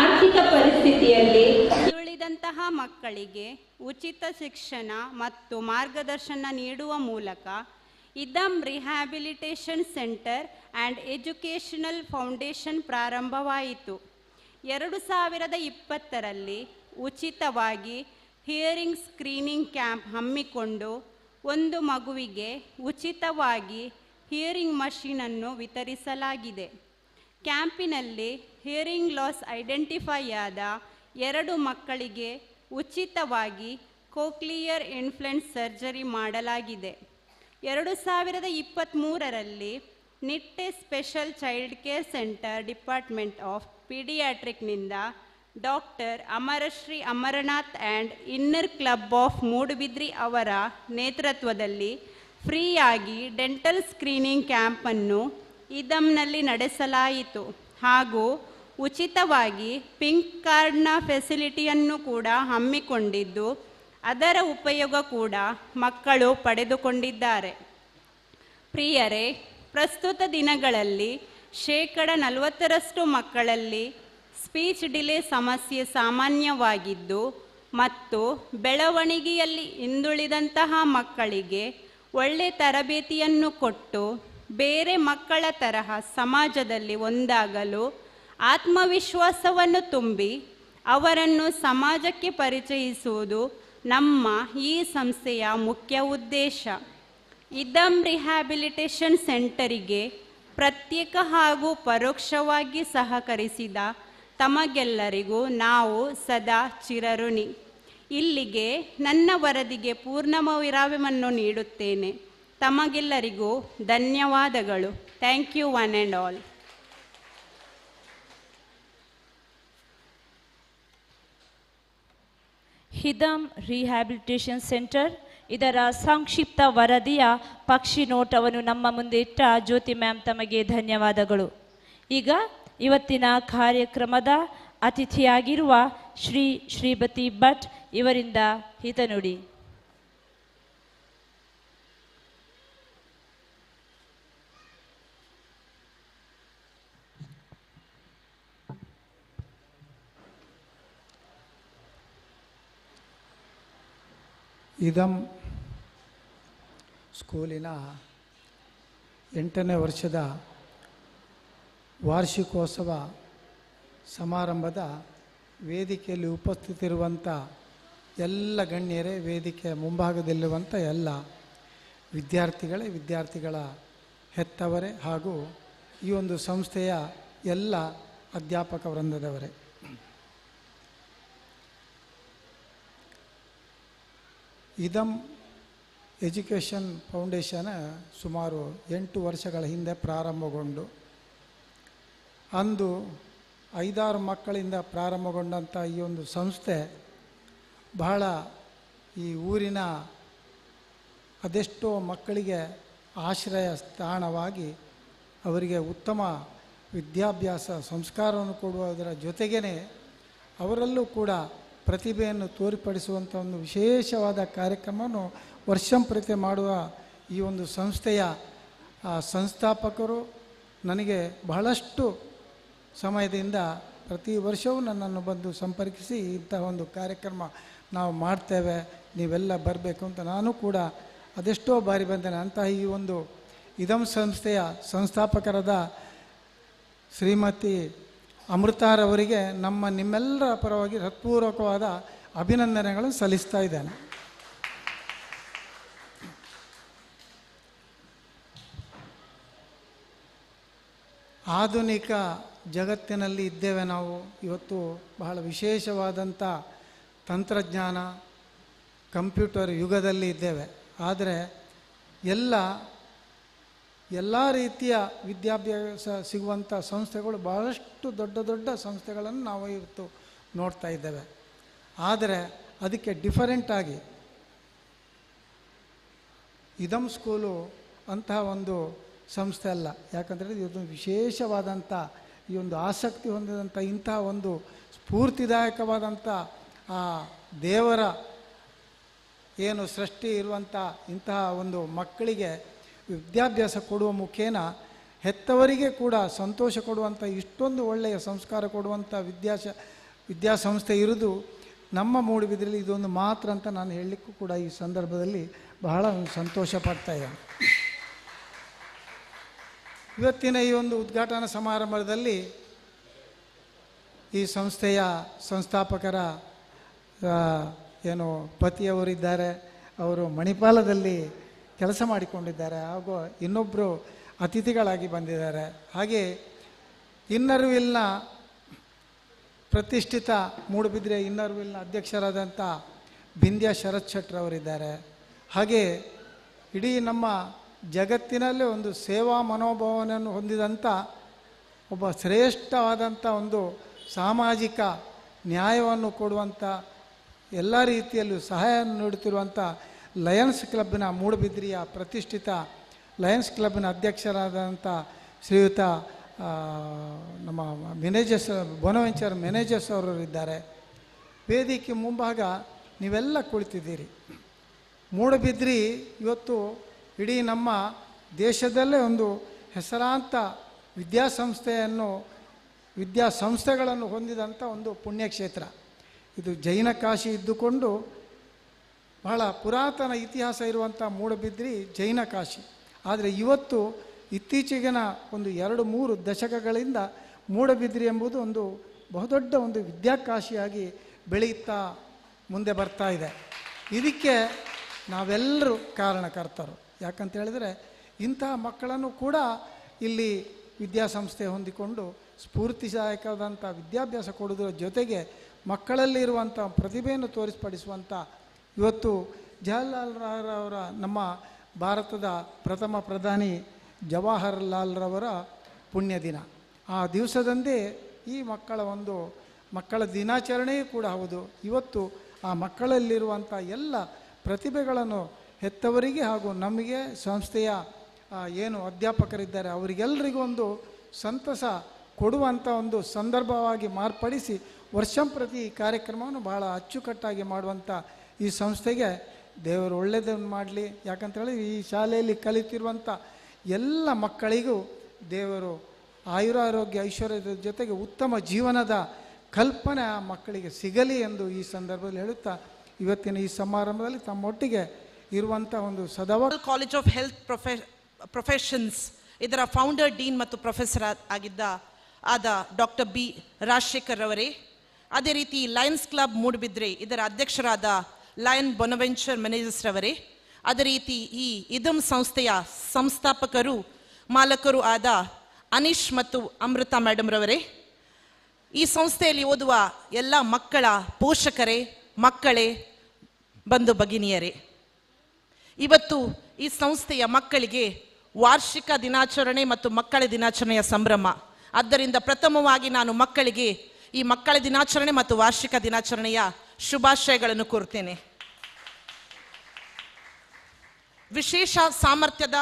ಆರ್ಥಿಕ ಪರಿಸ್ಥಿತಿಯಲ್ಲಿ ಉಳಿದಂತಹ ಮಕ್ಕಳಿಗೆ ಉಚಿತ ಶಿಕ್ಷಣ ಮತ್ತು ಮಾರ್ಗದರ್ಶನ ನೀಡುವ ಮೂಲಕ ಇದಂ rehabilitation centre and educational foundation ಪ್ರಾರಂಭವಾಯಿತು. 2020ರಲ್ಲಿ ಉಚಿತವಾಗಿ ಹಿಯರಿಂಗ್ ಸ್ಕ್ರೀನಿಂಗ್ ಕ್ಯಾಂಪ್ ಹಮ್ಮಿಕೊಂಡು ಒಂದು ಮಗುವಿಗೆ ಉಚಿತವಾಗಿ ಹಿಯರಿಂಗ್ ಮಷೀನನ್ನು ವಿತರಿಸಲಾಗಿದೆ. ಕ್ಯಾಂಪಿನಲ್ಲಿ ಹಿಯರಿಂಗ್ ಲಾಸ್ ಐಡೆಂಟಿಫೈ ಆದ 2 ಮಕ್ಕಳಿಗೆ ಉಚಿತವಾಗಿ ಕೋಕ್ಲಿಯರ್ ಇಂಪ್ಲಾಂಟ್ ಸರ್ಜರಿ ಮಾಡಲಾಗಿದೆ. 2023ರಲ್ಲಿ Nitte special child care centre department of ಪೀಡಿಯಾಟ್ರಿಕ್ನಿಂದ doctor Amarashree Amarnath and inner club of Moodbidri ಅವರ ನೇತೃತ್ವದಲ್ಲಿ ಫ್ರೀಯಾಗಿ ಡೆಂಟಲ್ ಸ್ಕ್ರೀನಿಂಗ್ ಕ್ಯಾಂಪನ್ನು ಇದಮ್ನಲ್ಲಿ ನಡೆಸಲಾಯಿತು ಹಾಗೂ ಉಚಿತವಾಗಿ ಪಿಂಕ್ ಕಾರ್ಡ್ನ ಫೆಸಿಲಿಟಿಯನ್ನು ಕೂಡ ಹಮ್ಮಿಕೊಂಡಿದ್ದು ಅದರ ಉಪಯೋಗ ಕೂಡ ಮಕ್ಕಳು ಪಡೆದುಕೊಂಡಿದ್ದಾರೆ. ಪ್ರಿಯರೇ, ಪ್ರಸ್ತುತ ದಿನಗಳಲ್ಲಿ 40% ಮಕ್ಕಳಲ್ಲಿ ಸ್ಪೀಚ್ ಡಿಲೇ ಸಮಸ್ಯೆ ಸಾಮಾನ್ಯವಾಗಿದ್ದು ಮತ್ತು ಬೆಳವಣಿಗೆಯಲ್ಲಿ ಹಿಂದುಳಿದಂತಹ ಮಕ್ಕಳಿಗೆ ಒಳ್ಳೆಯ ತರಬೇತಿಯನ್ನು ಕೊಟ್ಟು ಬೇರೆ ಮಕ್ಕಳ ತರಹ ಸಮಾಜದಲ್ಲಿ ಒಂದಾಗಲು ಆತ್ಮವಿಶ್ವಾಸವನ್ನು ತುಂಬಿ ಅವರನ್ನು ಸಮಾಜಕ್ಕೆ ಪರಿಚಯಿಸುವುದು ನಮ್ಮ ಈ ಸಂಸ್ಥೆಯ ಮುಖ್ಯ ಉದ್ದೇಶ. ಇದಮ್ ರಿಹ್ಯಾಬಿಲಿಟೇಷನ್ ಸೆಂಟರಿಗೆ ಪ್ರತ್ಯೇಕ ಹಾಗೂ ಪರೋಕ್ಷವಾಗಿ ಸಹಕರಿಸಿದ ತಮಗೆಲ್ಲರಿಗೂ ನಾವು ಸದಾ ಚಿರಋಣಿ. ಇಲ್ಲಿಗೆ ನನ್ನ ವರದಿಗೆ ಪೂರ್ಣ ವಿರಾಮವನ್ನು ನೀಡುತ್ತೇನೆ. ತಮಗೆಲ್ಲರಿಗೂ ಧನ್ಯವಾದಗಳು. Thank you one and all. Hidam rehabilitation centre ಇದರ ಸಂಕ್ಷಿಪ್ತ ವರದಿಯ ಪಕ್ಷಿ ನೋಟವನ್ನು ನಮ್ಮ ಮುಂದೆ ಇಟ್ಟ ಜ್ಯೋತಿ ಮ್ಯಾಮ್ ತಮಗೆ ಧನ್ಯವಾದಗಳು. ಈಗ ಇವತ್ತಿನ ಕಾರ್ಯಕ್ರಮದ ಅತಿಥಿಯಾಗಿರುವ ಶ್ರೀಪತಿ ಭಟ್ ಇವರಿಂದ ಹಿತನುಡಿ. ಇದಮ್ ಸ್ಕೂಲಿನ 8ನೇ ವರ್ಷದ ವಾರ್ಷಿಕೋತ್ಸವ ಸಮಾರಂಭದ ವೇದಿಕೆಯಲ್ಲಿ ಉಪಸ್ಥಿತಿರುವಂಥ ಎಲ್ಲ ಗಣ್ಯರೇ, ವೇದಿಕೆ ಮುಂಭಾಗದಲ್ಲಿರುವಂಥ ಎಲ್ಲ ವಿದ್ಯಾರ್ಥಿಗಳ ಹೆತ್ತವರೇ ಹಾಗೂ ಈ ಒಂದು ಸಂಸ್ಥೆಯ ಎಲ್ಲ ಅಧ್ಯಾಪಕ ವೃಂದದವರೇ, ಇದಮ್ ಎಜುಕೇಷನ್ ಫೌಂಡೇಶನ್ ಸುಮಾರು 8 ವರ್ಷಗಳ ಹಿಂದೆ ಪ್ರಾರಂಭಗೊಂಡು ಅಂದು 5-6 ಮಕ್ಕಳಿಂದ ಪ್ರಾರಂಭಗೊಂಡಂಥ ಈ ಒಂದು ಸಂಸ್ಥೆ ಬಹಳ ಈ ಊರಿನ ಅದೆಷ್ಟೋ ಮಕ್ಕಳಿಗೆ ಆಶ್ರಯ ಸ್ಥಾನವಾಗಿ ಅವರಿಗೆ ಉತ್ತಮ ವಿದ್ಯಾಭ್ಯಾಸ ಸಂಸ್ಕಾರವನ್ನು ಕೊಡುವುದರ ಜೊತೆಗೇ ಅವರಲ್ಲೂ ಕೂಡ ಪ್ರತಿಭೆಯನ್ನು ತೋರ್ಪಡಿಸುವಂಥ ಒಂದು ವಿಶೇಷವಾದ ಕಾರ್ಯಕ್ರಮವನ್ನು ವರ್ಷಂಪ್ರತಿ ಮಾಡುವ ಈ ಒಂದು ಸಂಸ್ಥೆಯ ಸಂಸ್ಥಾಪಕರು ನನಗೆ ಬಹಳಷ್ಟು ಸಮಯದಿಂದ ಪ್ರತಿ ವರ್ಷವೂ ನನ್ನನ್ನು ಬಂದು ಸಂಪರ್ಕಿಸಿ ಇಂತಹ ಒಂದು ಕಾರ್ಯಕ್ರಮ ನಾವು ಮಾಡ್ತೇವೆ, ನೀವೆಲ್ಲ ಬರಬೇಕು ಅಂತ ನಾನು ಕೂಡ ಅದೆಷ್ಟೋ ಬಾರಿ ಬಂದೇನೆ. ಅಂತಹ ಈ ಒಂದು ಇದಮ್ ಸಂಸ್ಥೆಯ ಸಂಸ್ಥಾಪಕರಾದ ಶ್ರೀಮತಿ ಅಮೃತಾರವರಿಗೆ ನಿಮ್ಮೆಲ್ಲರ ಪರವಾಗಿ ಹೃತ್ಪೂರ್ವಕವಾದ ಅಭಿನಂದನೆಗಳನ್ನು ಸಲ್ಲಿಸ್ತಾ ಇದ್ದೇನೆ. ಆಧುನಿಕ ಜಗತ್ತಿನಲ್ಲಿ ಇದ್ದೇವೆ ನಾವು. ಇವತ್ತು ಬಹಳ ವಿಶೇಷವಾದಂಥ ತಂತ್ರಜ್ಞಾನ, ಕಂಪ್ಯೂಟರ್ ಯುಗದಲ್ಲಿ ಇದ್ದೇವೆ. ಆದರೆ ಎಲ್ಲ ರೀತಿಯ ವಿದ್ಯಾಭ್ಯಾಸ ಸಿಗುವಂಥ ಸಂಸ್ಥೆಗಳು ಬಹಳಷ್ಟು ದೊಡ್ಡ ದೊಡ್ಡ ಸಂಸ್ಥೆಗಳನ್ನು ನಾವು ಇವತ್ತು ನೋಡ್ತಾ ಇದ್ದೇವೆ. ಆದರೆ ಅದಕ್ಕೆ ಡಿಫರೆಂಟಾಗಿ ಇದಮ್ ಸ್ಕೂಲು ಅಂತಹ ಒಂದು ಸಂಸ್ಥೆ ಅಲ್ಲ. ಯಾಕಂದರೆ ಇದೊಂದು ವಿಶೇಷವಾದಂಥ ಈ ಒಂದು ಆಸಕ್ತಿ ಹೊಂದಿದಂಥ ಇಂತಹ ಒಂದು ಸ್ಫೂರ್ತಿದಾಯಕವಾದಂಥ ಆ ದೇವರ ಏನು ಸೃಷ್ಟಿ ಇರುವಂಥ ಇಂತಹ ಒಂದು ಮಕ್ಕಳಿಗೆ ವಿದ್ಯಾಭ್ಯಾಸ ಕೊಡುವ ಮುಖೇನ ಹೆತ್ತವರಿಗೆ ಕೂಡ ಸಂತೋಷ ಕೊಡುವಂಥ ಇಷ್ಟೊಂದು ಒಳ್ಳೆಯ ಸಂಸ್ಕಾರ ಕೊಡುವಂಥ ವಿದ್ಯಾಸಂಸ್ಥೆ ಇರುವುದು ನಮ್ಮ ಮೂಡುಬಿದ್ರೆಯಲ್ಲಿ ಇದೊಂದು ಮಾತ್ರ ಅಂತ ನಾನು ಹೇಳಲಿಕ್ಕೂ ಕೂಡ ಈ ಸಂದರ್ಭದಲ್ಲಿ ಬಹಳ ಸಂತೋಷ ಪಡ್ತಾ ಇದ್ದೇನೆ. ಇವತ್ತಿನ ಈ ಒಂದು ಉದ್ಘಾಟನಾ ಸಮಾರಂಭದಲ್ಲಿ ಈ ಸಂಸ್ಥೆಯ ಸಂಸ್ಥಾಪಕರ ಏನು ಪತಿಯವರಿದ್ದಾರೆ, ಅವರು ಮಣಿಪಾಲದಲ್ಲಿ ಕೆಲಸ ಮಾಡಿಕೊಂಡಿದ್ದಾರೆ, ಹಾಗೂ ಇನ್ನೊಬ್ಬರು ಅತಿಥಿಗಳಾಗಿ ಬಂದಿದ್ದಾರೆ. ಹಾಗೆ ಇನ್ನರ್ ವಿಲ್ನ ಪ್ರತಿಷ್ಠಿತ ಮೂಡುಬಿದ್ರೆ ಇನ್ನರ್ ವಿಲ್ನ ಅಧ್ಯಕ್ಷರಾದಂಥ ಬಿಂದ್ಯಾ ಶರತ್ ಶೆಟ್ಟರವರಿದ್ದಾರೆ. ಹಾಗೆ ಇಡೀ ನಮ್ಮ ಜಗತ್ತಿನಲ್ಲೇ ಒಂದು ಸೇವಾ ಮನೋಭಾವನೆಯನ್ನು ಹೊಂದಿದಂಥ ಒಬ್ಬ ಶ್ರೇಷ್ಠವಾದಂಥ ಒಂದು ಸಾಮಾಜಿಕ ನ್ಯಾಯವನ್ನು ಕೊಡುವಂಥ ಎಲ್ಲ ರೀತಿಯಲ್ಲೂ ಸಹಾಯ ನೀಡುತ್ತಿರುವಂಥ ಲಯನ್ಸ್ ಕ್ಲಬ್ಬಿನ ಮೂಡುಬಿದ್ರಿಯ ಪ್ರತಿಷ್ಠಿತ ಲಯನ್ಸ್ ಕ್ಲಬ್ಬಿನ ಅಧ್ಯಕ್ಷರಾದಂಥ ಶ್ರೀಯುತ ನಮ್ಮ ಮ್ಯಾನೇಜರ್ಸ್ ಬೋನವೆಂಚರ್ ಮ್ಯಾನೇಜರ್ಸ್ ಅವರು ಇದ್ದಾರೆ. ವೇದಿಕೆ ಮುಂಭಾಗ ನೀವೆಲ್ಲ ಕುಳಿತಿದ್ದೀರಿ. ಮೂಡುಬಿದ್ರಿ ಇವತ್ತು ಇಡೀ ನಮ್ಮ ದೇಶದಲ್ಲೇ ಒಂದು ಹೆಸರಾಂತ ವಿದ್ಯಾಸಂಸ್ಥೆಗಳನ್ನು ಹೊಂದಿದಂಥ ಒಂದು ಪುಣ್ಯಕ್ಷೇತ್ರ. ಇದು ಜೈನ ಕಾಶಿ ಇದ್ದುಕೊಂಡು ಬಹಳ ಪುರಾತನ ಇತಿಹಾಸ ಇರುವಂಥ ಮೂಡುಬಿದ್ರಿ ಜೈನ ಕಾಶಿ. ಆದರೆ ಇವತ್ತು ಇತ್ತೀಚೆಗಿನ ಒಂದು 2-3 ದಶಕಗಳಿಂದ ಮೂಡುಬಿದ್ರಿ ಎಂಬುದು ಒಂದು ಬಹುದೊಡ್ಡ ಒಂದು ವಿದ್ಯಾಕಾಶಿಯಾಗಿ ಬೆಳೆಯುತ್ತಾ ಮುಂದೆ ಬರ್ತಾ ಇದೆ. ಇದಕ್ಕೆ ನಾವೆಲ್ಲರೂ ಕಾರಣಕರ್ತರು. ಯಾಕಂತ ಹೇಳಿದರೆ ಇಂತಹ ಮಕ್ಕಳನ್ನು ಕೂಡ ಇಲ್ಲಿ ವಿದ್ಯಾಸಂಸ್ಥೆ ಹೊಂದಿಕೊಂಡು ಸ್ಫೂರ್ತಿದಾಯಕವಾದಂಥ ವಿದ್ಯಾಭ್ಯಾಸ ಕೊಡೋದ್ರ ಜೊತೆಗೆ ಮಕ್ಕಳಲ್ಲಿರುವಂಥ ಪ್ರತಿಭೆಯನ್ನು ತೋರಿಸ್ಪಡಿಸುವಂಥ ಇವತ್ತು ಜವಾಹರ್ಲಾಲ್ ನಮ್ಮ ಭಾರತದ ಪ್ರಥಮ ಪ್ರಧಾನಿ ಜವಾಹರ್ಲಾಲ್ರವರ ಪುಣ್ಯ ದಿನ. ಆ ದಿವಸದಂದೇ ಈ ಮಕ್ಕಳ ದಿನಾಚರಣೆಯೂ ಕೂಡ ಹೌದು. ಇವತ್ತು ಆ ಮಕ್ಕಳಲ್ಲಿರುವಂಥ ಎಲ್ಲ ಪ್ರತಿಭೆಗಳನ್ನು ಹೆತ್ತವರಿಗೆ ಹಾಗೂ ನಮಗೆ ಸಂಸ್ಥೆಯ ಏನು ಅಧ್ಯಾಪಕರಿದ್ದಾರೆ ಅವರಿಗೆಲ್ಲರಿಗೂ ಒಂದು ಸಂತಸ ಕೊಡುವಂಥ ಒಂದು ಸಂದರ್ಭವಾಗಿ ಮಾರ್ಪಡಿಸಿ ವರ್ಷಂಪ್ರತಿ ಈ ಕಾರ್ಯಕ್ರಮವನ್ನು ಬಹಳ ಅಚ್ಚುಕಟ್ಟಾಗಿ ಮಾಡುವಂಥ ಈ ಸಂಸ್ಥೆಗೆ ದೇವರು ಒಳ್ಳೆಯದನ್ನು ಮಾಡಲಿ. ಯಾಕಂತೇಳಿ ಈ ಶಾಲೆಯಲ್ಲಿ ಕಲಿತಿರುವಂಥ ಎಲ್ಲ ಮಕ್ಕಳಿಗೂ ದೇವರು ಆಯುರಾರೋಗ್ಯ ಐಶ್ವರ್ಯದ ಜೊತೆಗೆ ಉತ್ತಮ ಜೀವನದ ಕಲ್ಪನೆ ಆ ಮಕ್ಕಳಿಗೆ ಸಿಗಲಿ ಎಂದು ಈ ಸಂದರ್ಭದಲ್ಲಿ ಹೇಳುತ್ತಾ ಇವತ್ತಿನ ಈ ಸಮಾರಂಭದಲ್ಲಿ ತಮ್ಮೊಟ್ಟಿಗೆ ಇರುವಂಥ ಒಂದು ಕಾಲೇಜ್ ಆಫ್ ಹೆಲ್ತ್ ಪ್ರೊಫೆಷನ್ಸ್ ಇದರ ಫೌಂಡರ್ ಡೀನ್ ಮತ್ತು ಪ್ರೊಫೆಸರ್ ಆದ ಡಾಕ್ಟರ್ ಬಿ ರಾಜಶೇಖರ್ ಅವರೇ, ಅದೇ ರೀತಿ ಲಯನ್ಸ್ ಕ್ಲಬ್ ಮೂಡುಬಿದ್ರೆ ಇದರ ಅಧ್ಯಕ್ಷರಾದ ಲಯನ್ ಬೊನವೆಂಚರ್ ಮ್ಯಾನೇಜರ್ಸ್ ರವರೇ, ಅದೇ ರೀತಿ ಈ ಇದಂ ಸಂಸ್ಥೆಯ ಸಂಸ್ಥಾಪಕರು ಮಾಲಕರು ಆದ ಅನೀಶ್ ಮತ್ತು ಅಮೃತ ಮೇಡಮ್ ರವರೇ, ಈ ಸಂಸ್ಥೆಯಲ್ಲಿ ಓದುವ ಎಲ್ಲ ಮಕ್ಕಳ ಪೋಷಕರೇ, ಮಕ್ಕಳೇ, ಬಂಧು ಭಗಿನಿಯರೇ, ಇವತ್ತು ಈ ಸಂಸ್ಥೆಯ ಮಕ್ಕಳಿಗೆ ವಾರ್ಷಿಕ ದಿನಾಚರಣೆ ಮತ್ತು ಮಕ್ಕಳ ದಿನಾಚರಣೆಯ ಸಂಭ್ರಮ. ಆದ್ದರಿಂದ ಪ್ರಥಮವಾಗಿ ನಾನು ಮಕ್ಕಳಿಗೆ ಈ ಮಕ್ಕಳ ದಿನಾಚರಣೆ ಮತ್ತು ವಾರ್ಷಿಕ ದಿನಾಚರಣೆಯ ಶುಭಾಶಯಗಳನ್ನು ಕೋರುತ್ತೇನೆ. ವಿಶೇಷ ಸಾಮರ್ಥ್ಯದ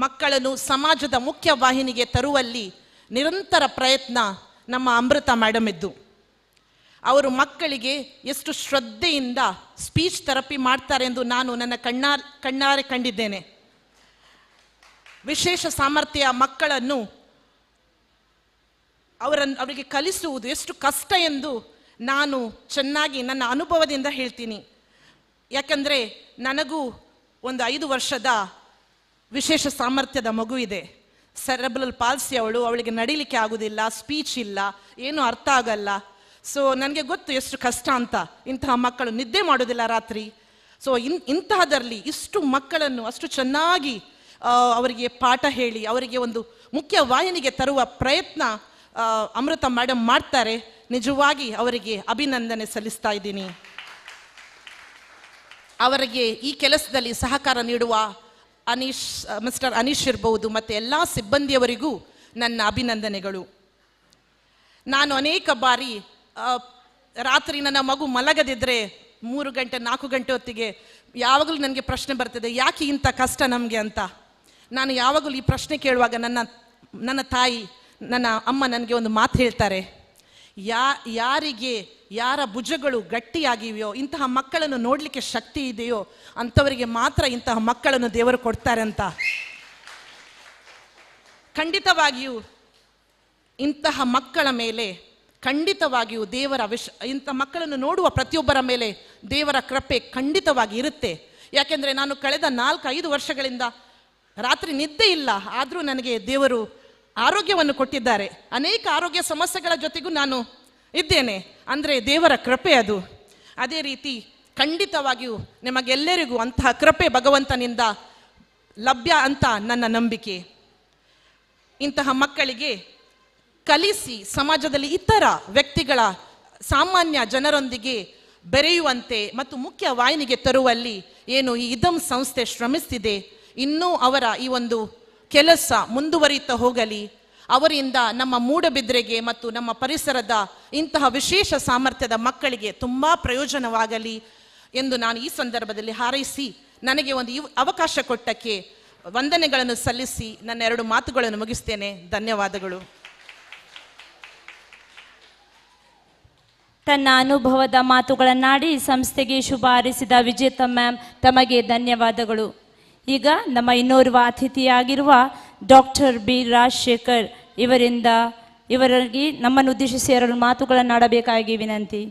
ಮಕ್ಕಳನ್ನು ಸಮಾಜದ ಮುಖ್ಯ ವಾಹಿನಿಗೆ ತರುವಲ್ಲಿ ನಿರಂತರ ಪ್ರಯತ್ನ ನಮ್ಮ ಅಮೃತ ಮೇಡಮ್ ಇದ್ದು, ಅವರು ಮಕ್ಕಳಿಗೆ ಎಷ್ಟು ಶ್ರದ್ಧೆಯಿಂದ ಸ್ಪೀಚ್ ಥೆರಪಿ ಮಾಡ್ತಾರೆ ಎಂದು ನಾನು ನನ್ನ ಕಣ್ಣಾರೆ ಕಂಡಿದ್ದೇನೆ. ವಿಶೇಷ ಸಾಮರ್ಥ್ಯ ಮಕ್ಕಳನ್ನು ಅವರಿಗೆ ಕಲಿಸುವುದು ಎಷ್ಟು ಕಷ್ಟ ಎಂದು ನಾನು ಚೆನ್ನಾಗಿ ನನ್ನ ಅನುಭವದಿಂದ ಹೇಳ್ತೀನಿ. ಯಾಕಂದರೆ ನನಗೂ ಒಂದು 5 ವರ್ಷದ ವಿಶೇಷ ಸಾಮರ್ಥ್ಯದ ಮಗು ಇದೆ. ಸೆರೆಬ್ರಲ್ ಪಾಲ್ಸಿ ಅವಳಿಗೆ ನಡಿಲಿಕ್ಕೆ ಆಗೋದಿಲ್ಲ, ಸ್ಪೀಚ್ ಇಲ್ಲ, ಏನೂ ಅರ್ಥ ಆಗಲ್ಲ. ಸೊ ನನಗೆ ಗೊತ್ತು ಎಷ್ಟು ಕಷ್ಟ ಅಂತ. ಇಂತಹ ಮಕ್ಕಳು ನಿದ್ದೆ ಮಾಡೋದಿಲ್ಲ ರಾತ್ರಿ. ಸೊ ಇಂತಹದರಲ್ಲಿ ಇಷ್ಟು ಮಕ್ಕಳನ್ನು ಅಷ್ಟು ಚೆನ್ನಾಗಿ ಅವರಿಗೆ ಪಾಠ ಹೇಳಿ ಅವರಿಗೆ ಒಂದು ಮುಖ್ಯ ವಾಹಿನಿಗೆ ತರುವ ಪ್ರಯತ್ನ ಅಮೃತ ಮೇಡಮ್ ಮಾಡ್ತಾರೆ. ನಿಜವಾಗಿ ಅವರಿಗೆ ಅಭಿನಂದನೆ ಸಲ್ಲಿಸ್ತಾ ಇದ್ದೀನಿ. ಅವರಿಗೆ ಈ ಕೆಲಸದಲ್ಲಿ ಸಹಕಾರ ನೀಡುವ ಮಿಸ್ಟರ್ ಅನೀಶ್ ಇರ್ಬೋದು ಮತ್ತು ಎಲ್ಲ ಸಿಬ್ಬಂದಿಯವರಿಗೂ ನನ್ನ ಅಭಿನಂದನೆಗಳು. ನಾನು ಅನೇಕ ಬಾರಿ ರಾತ್ರಿ ನನ್ನ ಮಗು ಮಲಗದಿದ್ದರೆ 3 ಗಂಟೆ 4 ಗಂಟೆ ಹೊತ್ತಿಗೆ ಯಾವಾಗಲೂ ನನಗೆ ಪ್ರಶ್ನೆ ಬರ್ತದೆ, ಯಾಕೆ ಇಂಥ ಕಷ್ಟ ನಮಗೆ ಅಂತ. ನಾನು ಯಾವಾಗಲೂ ಈ ಪ್ರಶ್ನೆ ಕೇಳುವಾಗ ನನ್ನ ತಾಯಿ, ನನ್ನ ಅಮ್ಮ ನನಗೆ ಒಂದು ಮಾತು ಹೇಳ್ತಾರೆ, ಯಾರ ಭುಜಗಳು ಗಟ್ಟಿಯಾಗಿವೆಯೋ, ಇಂತಹ ಮಕ್ಕಳನ್ನು ನೋಡಲಿಕ್ಕೆ ಶಕ್ತಿ ಇದೆಯೋ ಅಂಥವರಿಗೆ ಮಾತ್ರ ಇಂತಹ ಮಕ್ಕಳನ್ನು ದೇವರು ಕೊಡ್ತಾರೆ ಅಂತ. ಖಂಡಿತವಾಗಿಯೂ ಇಂತಹ ಮಕ್ಕಳ ಮೇಲೆ ಖಂಡಿತವಾಗಿಯೂ ಇಂಥ ಮಕ್ಕಳನ್ನು ನೋಡುವ ಪ್ರತಿಯೊಬ್ಬರ ಮೇಲೆ ದೇವರ ಕೃಪೆ ಖಂಡಿತವಾಗಿ ಇರುತ್ತೆ. ಯಾಕೆಂದರೆ ನಾನು ಕಳೆದ 4-5 ವರ್ಷಗಳಿಂದ ರಾತ್ರಿ ನಿದ್ದೆ ಇಲ್ಲ, ಆದರೂ ನನಗೆ ದೇವರು ಆರೋಗ್ಯವನ್ನು ಕೊಟ್ಟಿದ್ದಾರೆ. ಅನೇಕ ಆರೋಗ್ಯ ಸಮಸ್ಯೆಗಳ ಜೊತೆಗೂ ನಾನು ಇದ್ದೇನೆ. ಅಂದರೆ ದೇವರ ಕೃಪೆ ಅದು. ಅದೇ ರೀತಿ ಖಂಡಿತವಾಗಿಯೂ ನಿಮಗೆಲ್ಲರಿಗೂ ಅಂತಹ ಕೃಪೆ ಭಗವಂತನಿಂದ ಲಭ್ಯ ಅಂತ ನನ್ನ ನಂಬಿಕೆ. ಇಂತಹ ಮಕ್ಕಳಿಗೆ ಕಲಿಸಿ ಸಮಾಜದಲ್ಲಿ ಇತರ ವ್ಯಕ್ತಿಗಳ ಸಾಮಾನ್ಯ ಜನರೊಂದಿಗೆ ಬೆರೆಯುವಂತೆ ಮತ್ತು ಮುಖ್ಯ ವಾಹಿನಿಗೆ ತರುವಲ್ಲಿ ಏನು ಈ ಇದಂ ಸಂಸ್ಥೆ ಶ್ರಮಿಸ್ತಿದೆ, ಇನ್ನೂ ಅವರ ಈ ಒಂದು ಕೆಲಸ ಮುಂದುವರಿಯುತ್ತಾ ಹೋಗಲಿ. ಅವರಿಂದ ನಮ್ಮ ಮೂಡಬಿದ್ರೆಗೆ ಮತ್ತು ನಮ್ಮ ಪರಿಸರದ ಇಂತಹ ವಿಶೇಷ ಸಾಮರ್ಥ್ಯದ ಮಕ್ಕಳಿಗೆ ತುಂಬ ಪ್ರಯೋಜನವಾಗಲಿ ಎಂದು ನಾನು ಈ ಸಂದರ್ಭದಲ್ಲಿ ಹಾರೈಸಿ, ನನಗೆ ಒಂದು ಅವಕಾಶ ಕೊಟ್ಟಕ್ಕೆ ವಂದನೆಗಳನ್ನು ಸಲ್ಲಿಸಿ ನನ್ನ 2 ಮಾತುಗಳನ್ನು ಮುಗಿಸ್ತೇನೆ. ಧನ್ಯವಾದಗಳು. ತನ್ನ ಅನುಭವದ ಮಾತುಗಳನ್ನಾಡಿ ಸಂಸ್ಥೆಗೆ ಶುಭ ಹಾರೈಸಿದ ವಿಜೇತಾ ಮ್ಯಾಮ್ ತಮಗೆ ಧನ್ಯವಾದಗಳು. ಈಗ ನಮ್ಮ ಇನ್ನೋರ್ವ ಅತಿಥಿಯಾಗಿರುವ ಡಾಕ್ಟರ್ ಬಿ ರಾಜಶೇಖರ್ ಇವರಿಗೆ ನಮ್ಮನ್ನು ಉದ್ದೇಶಿಸಿ 2 ಮಾತುಗಳನ್ನಾಡಬೇಕಾಗಿ ವಿನಂತಿ.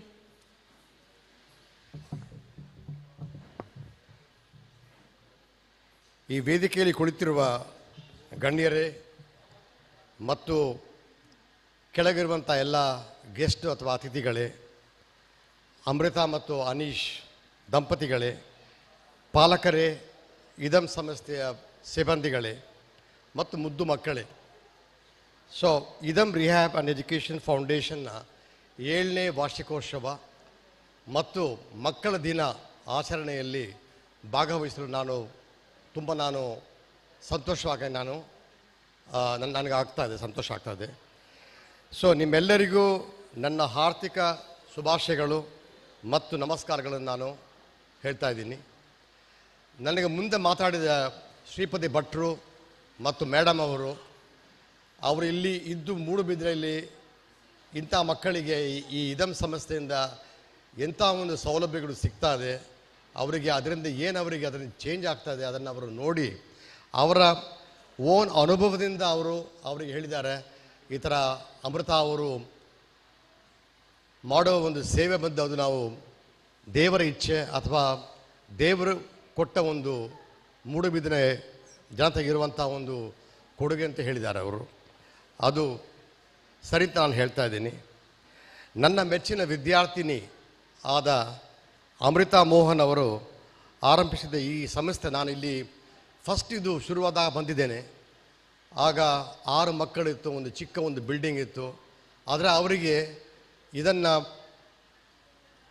ಈ ವೇದಿಕೆಯಲ್ಲಿ ಕುಳಿತಿರುವ ಗಣ್ಯರೇ ಮತ್ತು ಕೆಳಗಿರುವಂಥ ಎಲ್ಲ ಗೆಸ್ಟ್ ಅಥವಾ ಅತಿಥಿಗಳೇ, ಅಮೃತಾ ಮತ್ತು ಅನೀಶ್ ದಂಪತಿಗಳೇ, ಪಾಲಕರೇ, ಇದಂ ಸಂಸ್ಥೆಯ ಸಿಬ್ಬಂದಿಗಳೇ ಮತ್ತು ಮುದ್ದು ಮಕ್ಕಳೇ, ಸೊ ಇದಂ ರಿಹ್ಯಾಬ್ ಆ್ಯಂಡ್ ಎಜುಕೇಷನ್ ಫೌಂಡೇಶನ್ನ 7ನೇ ವಾರ್ಷಿಕೋತ್ಸವ ಮತ್ತು ಮಕ್ಕಳ ದಿನ ಆಚರಣೆಯಲ್ಲಿ ಭಾಗವಹಿಸಲು ನಾನು ಸಂತೋಷವಾಗಿ ನನಗೆ ಸಂತೋಷ ಆಗ್ತಾಯಿದೆ. ಸೊ ನಿಮ್ಮೆಲ್ಲರಿಗೂ ನನ್ನ ಹಾರ್ದಿಕ ಶುಭಾಶಯಗಳು ಮತ್ತು ನಮಸ್ಕಾರಗಳನ್ನು ನಾನು ಹೇಳ್ತಾ ಇದ್ದೀನಿ. ನನಗೆ ಮುಂದೆ ಮಾತಾಡಿದ ಶ್ರೀಪತಿ ಭಟ್ರು ಮತ್ತು ಮೇಡಮ್ ಅವರು ಇಲ್ಲಿ ಇದ್ದು ಮೂಡುಬಿದ್ರೆಯಲ್ಲಿ ಇಂಥ ಮಕ್ಕಳಿಗೆ ಈ ಇದಂ ಸಂಸ್ಥೆಯಿಂದ ಎಂಥ ಒಂದು ಸೌಲಭ್ಯಗಳು ಸಿಗ್ತಾ ಇದೆ, ಅವರಿಗೆ ಅದರಿಂದ ಅದರಿಂದ ಚೇಂಜ್ ಆಗ್ತಾಯಿದೆ, ಅದನ್ನು ಅವರು ನೋಡಿ ಅವರ ಓನ್ ಅನುಭವದಿಂದ ಅವರಿಗೆ ಹೇಳಿದ್ದಾರೆ. ಈ ಥರ ಅಮೃತ ಅವರು ಮಾಡೋ ಒಂದು ಸೇವೆ ಬಂದು ಅದು ನಾವು ದೇವರ ಇಚ್ಛೆ ಅಥವಾ ದೇವರು ಕೊಟ್ಟ ಒಂದು ಮೂಡುಬಿದಿರೆ ಜನತೆಗಿರುವಂಥ ಒಂದು ಕೊಡುಗೆ ಅಂತ ಹೇಳಿದ್ದಾರೆ ಅವರು. ಅದು ಸರಿ ಅಂತ ನಾನು ಹೇಳ್ತಾ ಇದ್ದೀನಿ. ನನ್ನ ಮೆಚ್ಚಿನ ವಿದ್ಯಾರ್ಥಿನಿ ಆದ ಅಮೃತಾ ಮೋಹನ್ ಅವರು ಆರಂಭಿಸಿದ ಈ ಸಂಸ್ಥೆ, ನಾನಿಲ್ಲಿ ಫಸ್ಟ್ ಇದು ಶುರುವಾದಾಗ ಬಂದಿದ್ದೇನೆ. ಆಗ 6 ಮಕ್ಕಳಿತ್ತು, ಒಂದು ಚಿಕ್ಕ ಒಂದು ಬಿಲ್ಡಿಂಗ್ ಇತ್ತು. ಆದರೆ ಅವರಿಗೆ ಇದನ್ನು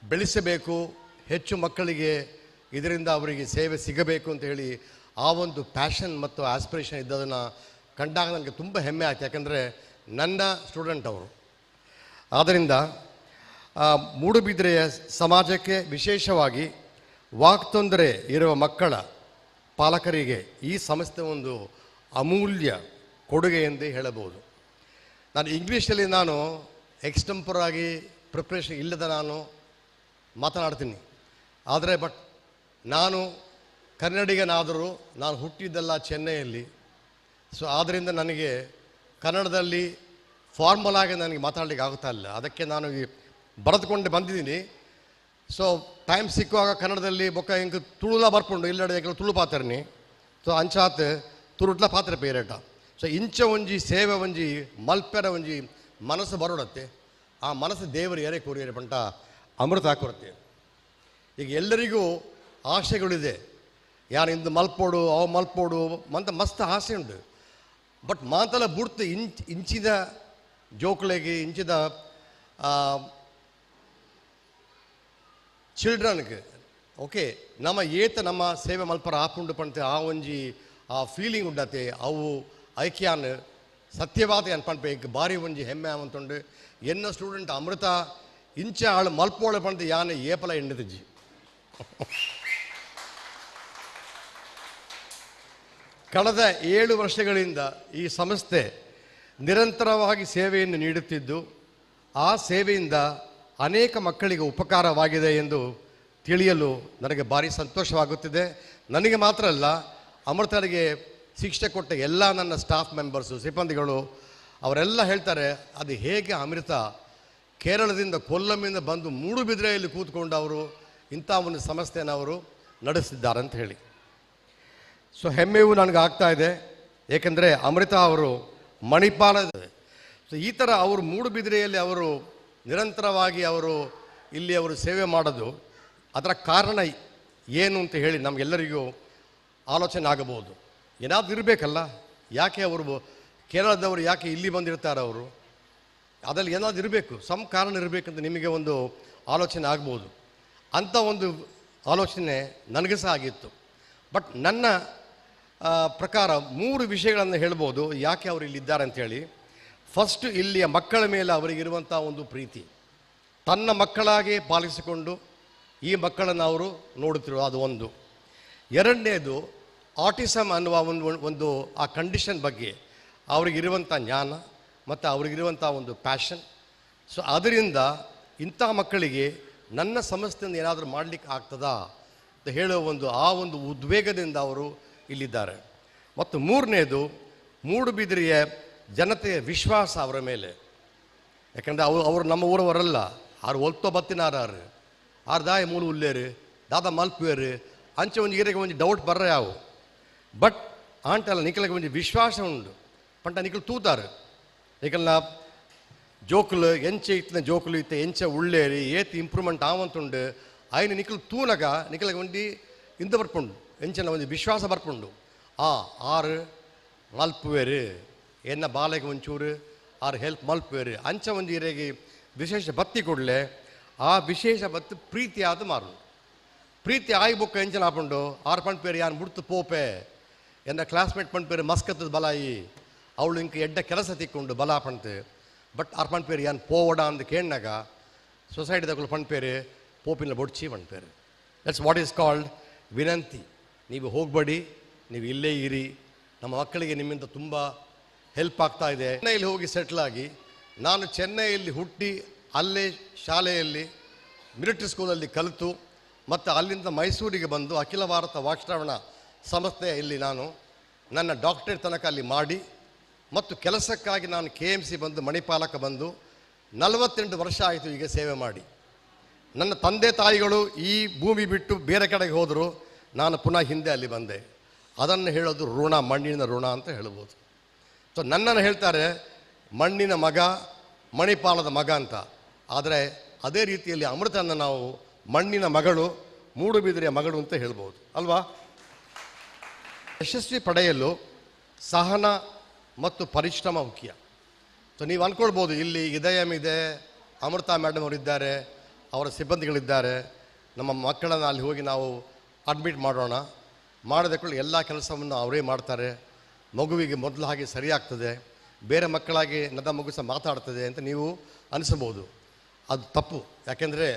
ಬೆಳೆಸಬೇಕು, ಹೆಚ್ಚು ಮಕ್ಕಳಿಗೆ ಇದರಿಂದ ಅವರಿಗೆ ಸೇವೆ ಸಿಗಬೇಕು ಅಂತ ಹೇಳಿ ಆ ಒಂದು ಪ್ಯಾಷನ್ ಮತ್ತು ಆಸ್ಪಿರೇಷನ್ ಇದ್ದದನ್ನು ಕಂಡಾಗ ನನಗೆ ತುಂಬ ಹೆಮ್ಮೆ ಆಯ್ತು. ಯಾಕಂದರೆ ನನ್ನ ಸ್ಟೂಡೆಂಟ್ ಅವರು. ಆದ್ದರಿಂದ ಮೂಡುಬಿದ್ರೆಯ ಸಮಾಜಕ್ಕೆ, ವಿಶೇಷವಾಗಿ ವಾಕ್ತೊಂದರೆ ಇರುವ ಮಕ್ಕಳ ಪಾಲಕರಿಗೆ ಈ ಸಂಸ್ಥೆ ಒಂದು ಅಮೂಲ್ಯ ಕೊಡುಗೆ ಎಂದೇ ಹೇಳಬಹುದು. ನಾನು ಇಂಗ್ಲೀಷಲ್ಲಿ ಎಕ್ಸ್ಟೆಂಪರ್ ಆಗಿ ಪ್ರಿಪ್ರೇಷನ್ ಇಲ್ಲದ ನಾನು ಮಾತನಾಡ್ತೀನಿ. ಆದರೆ ನಾನು ಕನ್ನಡಿಗನಾದರೂ ನಾನು ಹುಟ್ಟಿದ್ದೆಲ್ಲ ಚೆನ್ನೈಯಲ್ಲಿ. ಸೊ ಆದ್ದರಿಂದ ನನಗೆ ಕನ್ನಡದಲ್ಲಿ ಫಾರ್ಮಲ್ ಆಗಿ ನನಗೆ ಮಾತಾಡಲಿಕ್ಕೆ ಆಗುತ್ತಾ ಇಲ್ಲ. ಅದಕ್ಕೆ ನಾನು ಬರೆದುಕೊಂಡು ಬಂದಿದ್ದೀನಿ. ಸೊ ಟೈಮ್ ಸಿಕ್ಕುವಾಗ ಕನ್ನಡದಲ್ಲಿ ಬೊಕ್ಕ ಹಿಂಗೆ ತುಳುಲ ಬರ್ಕೊಂಡು ಇಲ್ಲಡೆ ತುಳು ಪಾತ್ರನಿ ಸೊ ಅಂಚಾತ್ ತುರುಟ್ಲ ಪಾತ್ರ ಪೇರೇಟ. ಸೊ ಇಂಚ ಒಂಜಿ ಸೇವೆ ಒಂಜಿ ಮಲ್ಪೆರ ಒಂಜಿ ಮನಸ್ಸು ಬರೋಡತ್ತೆ. ಆ ಮನಸ್ಸು ದೇವರು ಏರೇ ಕೋರಿಯರೆ ಪಂಟ ಅಮೃತ ಹಾಕೊರತ್ತೆ. ಈಗ ಎಲ್ಲರಿಗೂ ಆಸೆಗಳಿದೆ, ಯಾರು ಇಂದು ಮಲ್ಪೋಡು ಅವು ಮಲ್ಪೋಡು ಅಂತ ಮಸ್ತ್ ಆಸೆ ಉಂಟು. ಬಟ್ ಮಾತಲ ಬುಡ್ತು ಇಂಚಿದ ಜೋಕ್ಲೆಗೆ ಇಂಚಿದ ಚಿಲ್ಡ್ರನ್ಗೆ ಓಕೆ ನಮ್ಮ ಸೇವೆ ಮಲ್ಪರ ಆಪುಂಡು ಪಂತೆ ಆ ಒಂಜಿ ಆ ಫೀಲಿಂಗ್ ಉಂಡತೆ ಅವು ಐಕ್ಯಾನ್ ಸತ್ಯವಾದ ಅನ್ಪಂಪೆ ಭಾರಿ ಒಂಜಿ ಹೆಮ್ಮೆ ಅವಂತುಂಡು. ಎನ್ನ ಸ್ಟೂಡೆಂಟ್ ಅಮೃತ ಇಂಚ ಆಳು ಮಲ್ಪೋಳೆ ಪಂತೆ ಯಾನೆ ಏಪಲ ಎಣ್ಣೆದಿಜ್ಜಿ. ಕಳೆದ 7 ವರ್ಷಗಳಿಂದ ಈ ಸಂಸ್ಥೆ ನಿರಂತರವಾಗಿ ಸೇವೆಯನ್ನು ನೀಡುತ್ತಿದ್ದು, ಆ ಸೇವೆಯಿಂದ ಅನೇಕ ಮಕ್ಕಳಿಗೆ ಉಪಕಾರವಾಗಿದೆ ಎಂದು ತಿಳಿಯಲು ನನಗೆ ಭಾರಿ ಸಂತೋಷವಾಗುತ್ತಿದೆ. ನನಗೆ ಮಾತ್ರ ಅಲ್ಲ, ಅಮೃತರಿಗೆ ಶಿಕ್ಷೆ ಕೊಟ್ಟ ಎಲ್ಲ ನನ್ನ ಸ್ಟಾಫ್ ಮೆಂಬರ್ಸು, ಸಿಬ್ಬಂದಿಗಳು ಅವರೆಲ್ಲ ಹೇಳ್ತಾರೆ, ಅದು ಹೇಗೆ ಅಮೃತ ಕೇರಳದಿಂದ ಕೊಲ್ಲಮಿಂದ ಬಂದು ಮೂಡುಬಿದ್ರೆಯಲ್ಲಿ ಕೂತ್ಕೊಂಡು ಅವರು ಇಂಥ ಒಂದು ಸಂಸ್ಥೆಯನ್ನು ಅವರು ನಡೆಸಿದ್ದಾರೆ ಅಂತ ಹೇಳಿ. ಸೊ ಹೆಮ್ಮೆಯೂ ನನಗೆ ಆಗ್ತಾ ಇದೆ. ಏಕೆಂದರೆ ಅಮೃತ ಅವರು ಮಣಿಪಾಲದ, ಸೊ ಈ ಥರ ಅವರು ಮೂಡುಬಿದ್ರೆಯಲ್ಲಿ ಅವರು ನಿರಂತರವಾಗಿ ಇಲ್ಲಿ ಅವರು ಸೇವೆ ಮಾಡೋದು ಅದರ ಕಾರಣ ಏನು ಅಂತ ಹೇಳಿ ನಮಗೆಲ್ಲರಿಗೂ ಆಲೋಚನೆ ಆಗಬಹುದು. ಏನಾದರೂ ಇರಬೇಕಲ್ಲ, ಯಾಕೆ ಅವರು ಕೇರಳದವರು ಯಾಕೆ ಇಲ್ಲಿ ಬಂದಿರ್ತಾರೆ ಅವರು, ಅದರಲ್ಲಿ ಏನಾದರೂ ಇರಬೇಕು, ಸಮ್ ಕಾರಣ ಇರಬೇಕಂತ ನಿಮಗೆ ಒಂದು ಆಲೋಚನೆ ಆಗ್ಬೋದು. ಅಂಥ ಒಂದು ಆಲೋಚನೆ ನನಗೆ ಸಹ ಆಗಿತ್ತು. ಬಟ್ ನನ್ನ ಪ್ರಕಾರ 3 ವಿಷಯಗಳನ್ನು ಹೇಳ್ಬೋದು ಯಾಕೆ ಅವರು ಇಲ್ಲಿದ್ದಾರೆ ಅಂಥೇಳಿ. ಫಸ್ಟು, ಇಲ್ಲಿಯ ಮಕ್ಕಳ ಮೇಲೆ ಅವರಿಗಿರುವಂಥ ಒಂದು ಪ್ರೀತಿ, ತನ್ನ ಮಕ್ಕಳಾಗಿ ಪಾಲಿಸಿಕೊಂಡು ಈ ಮಕ್ಕಳನ್ನು ಅವರು ನೋಡುತ್ತಿರುವ ಅದು ಒಂದು. ಎರಡನೇದು, ಆಟಿಸಮ್ ಅನ್ನುವ ಒಂದು ಆ ಕಂಡೀಷನ್ ಬಗ್ಗೆ ಅವರಿಗಿರುವಂಥ ಜ್ಞಾನ ಮತ್ತು ಅವರಿಗಿರುವಂಥ ಒಂದು ಪ್ಯಾಷನ್. ಸೊ ಅದರಿಂದ ಇಂಥ ಮಕ್ಕಳಿಗೆ ನನ್ನ ಸಂಸ್ಥೆಯಿಂದ ಏನಾದರೂ ಮಾಡಲಿಕ್ಕೆ ಆಗ್ತದಾ ಅಂತ ಹೇಳೋ ಒಂದು ಉದ್ವೇಗದಿಂದ ಅವರು ಇಲ್ಲಿದ್ದಾರೆ. ಮತ್ತು ಮೂರನೇದು, ಮೂಡುಬಿದಿರೆಯ ಜನತೆಯ ವಿಶ್ವಾಸ ಅವರ ಮೇಲೆ. ಯಾಕಂದರೆ ಅವರು ನಮ್ಮ ಊರವರಲ್ಲ, ಆರು ಒಲ್ತೋ ಬತ್ತಿನಾರು ಆರು ದಾಯ ಮೂಲು ಉಲ್ಲೇರು ದಾದ ಮಲ್ಪುವೇರು ಅಂಚೆ ಒಂದು ಈರೆಗೆ ಒಂದು ಡೌಟ್ ಬರ್ರ ಯಾವು. ಬಟ್ ಆಂಟಲ್ಲ ನಿಖಲಿಗೆ ಒಂದು ವಿಶ್ವಾಸ ಉಂಡು ಪಂಟ ನಿಖಲು ತೂತಾರೆ. ನಿಖಲ್ನ ಜೋಕುಲು ಎಂಚೆ ಇತ್ತಿನ ಜೋಕುಲು ಇತ್ತೆ ಎಂಚೆ ಉಳ್ಳೇರಿ ಏತ್ ಇಂಪ್ರೂವ್ಮೆಂಟ್ ಆವಂತುಂಡು ಆಯ್ನ ನಿಖಲು ತೂನಗ ನಿಖಲಿಗೆ ಒಂದು ಇಂದ ಬರ್ಪುಂಡು ಎಂಚಿನ ಒಂದು ವಿಶ್ವಾಸ ಬರ್ಪುಂಡು. ಆರು ಮಲ್ಪುವೇರು ಎನ್ನ ಬಾಲೆಗೆ ಒಂಚೂರು ಆರು ಹೆಲ್ಪ್ ಮಲ್ಪುವೇರು ಅಂಚ ಒಂದು ಈರೆಗೆ ವಿಶೇಷ ಬತ್ತಿ ಕೊಡಲೆ ಆ ವಿಶೇಷ ಬತ್ತು ಪ್ರೀತಿ ಆದ ಮಾರು. ಪ್ರೀತಿ ಆಯ್ ಬುಕ್ಕ ಎಂಚನ ಆಪುಂಡು ಆರು ಪಂಡ್ ಪೇರು ಯಾನು ಮುಡ್ತು ಪೋಪೆ ಎನ್ನ ಕ್ಲಾಸ್ಮೇಟ್ ಪಂಡ್ ಪೇರು ಮಸ್ಕತ್ತದ ಬಲಾಯಿ ಅವಳು ಇಂಕ ಎಡ್ಡ ಕೆಲಸ ತಿಕ್ಕೊಂಡು ಬಲ ಪಂತು. ಬಟ್ ಆರು ಪಂಡ್ ಪೇರು ಯಾನು ಪೋವಡ ಅಂದು ಕೇಳಿನಾಗ ಸೊಸೈಟಿದಾಗಲು ಪಂಡ್ ಪೇರು ಪೋಪಿನ ಬೊಡ್ಚಿ ಪಂಡ್ ಪೇರು. ದಟ್ಸ್ ವಾಟ್ ಈಸ್ ಕಾಲ್ಡ್ ವಿನಂತಿ. ನೀವು ಹೋಗಬೇಡಿ, ನೀವು ಇಲ್ಲೇ ಇರಿ, ನಮ್ಮ ಮಕ್ಕಳಿಗೆ ನಿಮ್ಮಿಂದ ತುಂಬ ಹೆಲ್ಪ್ ಆಗ್ತಾ ಇದೆ. ಚೆನ್ನೈಯಲ್ಲಿ ಹೋಗಿ ಸೆಟ್ಲ್ ಆಗಿ, ನಾನು ಚೆನ್ನೈಯಲ್ಲಿ ಹುಟ್ಟಿ ಅಲ್ಲೇ ಶಾಲೆಯಲ್ಲಿ ಮಿಲಿಟರಿ ಸ್ಕೂಲಲ್ಲಿ ಕಲಿತು ಮತ್ತು ಅಲ್ಲಿಂದ ಮೈಸೂರಿಗೆ ಬಂದು ಅಖಿಲ ಭಾರತ ವಾಕ್ಶ್ರವಣ ಸಂಸ್ಥೆಯಲ್ಲಿ ನಾನು ನನ್ನ ಡಾಕ್ಟರೇಟ್ ತನಕ ಅಲ್ಲಿ ಮಾಡಿ ಮತ್ತು ಕೆಲಸಕ್ಕಾಗಿ ನಾನು KMC ಬಂದು ಮಣಿಪಾಲಕ ಬಂದು 48 ವರ್ಷ ಆಯಿತು ಈಗ ಸೇವೆ ಮಾಡಿ. ನನ್ನ ತಂದೆ ತಾಯಿಗಳು ಈ ಭೂಮಿ ಬಿಟ್ಟು ಬೇರೆ ಕಡೆಗೆ ಹೋದರು, ನಾನು ಪುನಃ ಹಿಂದೆ ಅಲ್ಲಿ ಬಂದೆ. ಅದನ್ನು ಹೇಳೋದು ಋಣ, ಮಣ್ಣಿನ ಋಣ ಅಂತ ಹೇಳ್ಬೋದು. ಸೊ ನನ್ನನ್ನು ಹೇಳ್ತಾರೆ ಮಣ್ಣಿನ ಮಗ, ಮಣಿಪಾಲದ ಮಗ ಅಂತ. ಆದರೆ ಅದೇ ರೀತಿಯಲ್ಲಿ ಅಮೃತನ್ನು ನಾವು ಮಣ್ಣಿನ ಮಗಳು, ಮೂಡುಬಿದಿರೆಯ ಮಗಳು ಅಂತ ಹೇಳ್ಬೋದು ಅಲ್ವಾ. ಯಶಸ್ವಿ ಪಡೆಯಲು ಸಹನ ಮತ್ತು ಪರಿಶ್ರಮ ಮುಖ್ಯ. ಸೊ ನೀವು ಅಂದ್ಕೊಳ್ಬೋದು ಇಲ್ಲಿ ಇದಯಂ ಇದೆ, ಅಮೃತ ಮೇಡಮ್ ಅವರಿದ್ದಾರೆ, ಅವರ ಸಿಬ್ಬಂದಿಗಳಿದ್ದಾರೆ, ನಮ್ಮ ಮಕ್ಕಳನ್ನು ಅಲ್ಲಿ ಹೋಗಿ ನಾವು ಅಡ್ಮಿಟ್ ಮಾಡೋಣ, ಮಾಡದಕ್ಕೂ ಎಲ್ಲ ಕೆಲಸವನ್ನು ಅವರೇ ಮಾಡ್ತಾರೆ, ಮಗುವಿಗೆ ಮೊದಲು ಹಾಗೆ ಸರಿಯಾಗ್ತದೆ, ಬೇರೆ ಮಕ್ಕಳಾಗಿ ನನ್ನ ಮಗು ಸಹ ಮಾತಾಡ್ತದೆ ಅಂತ ನೀವು ಅನಿಸಬಹುದು. ಅದು ತಪ್ಪು. ಯಾಕೆಂದರೆ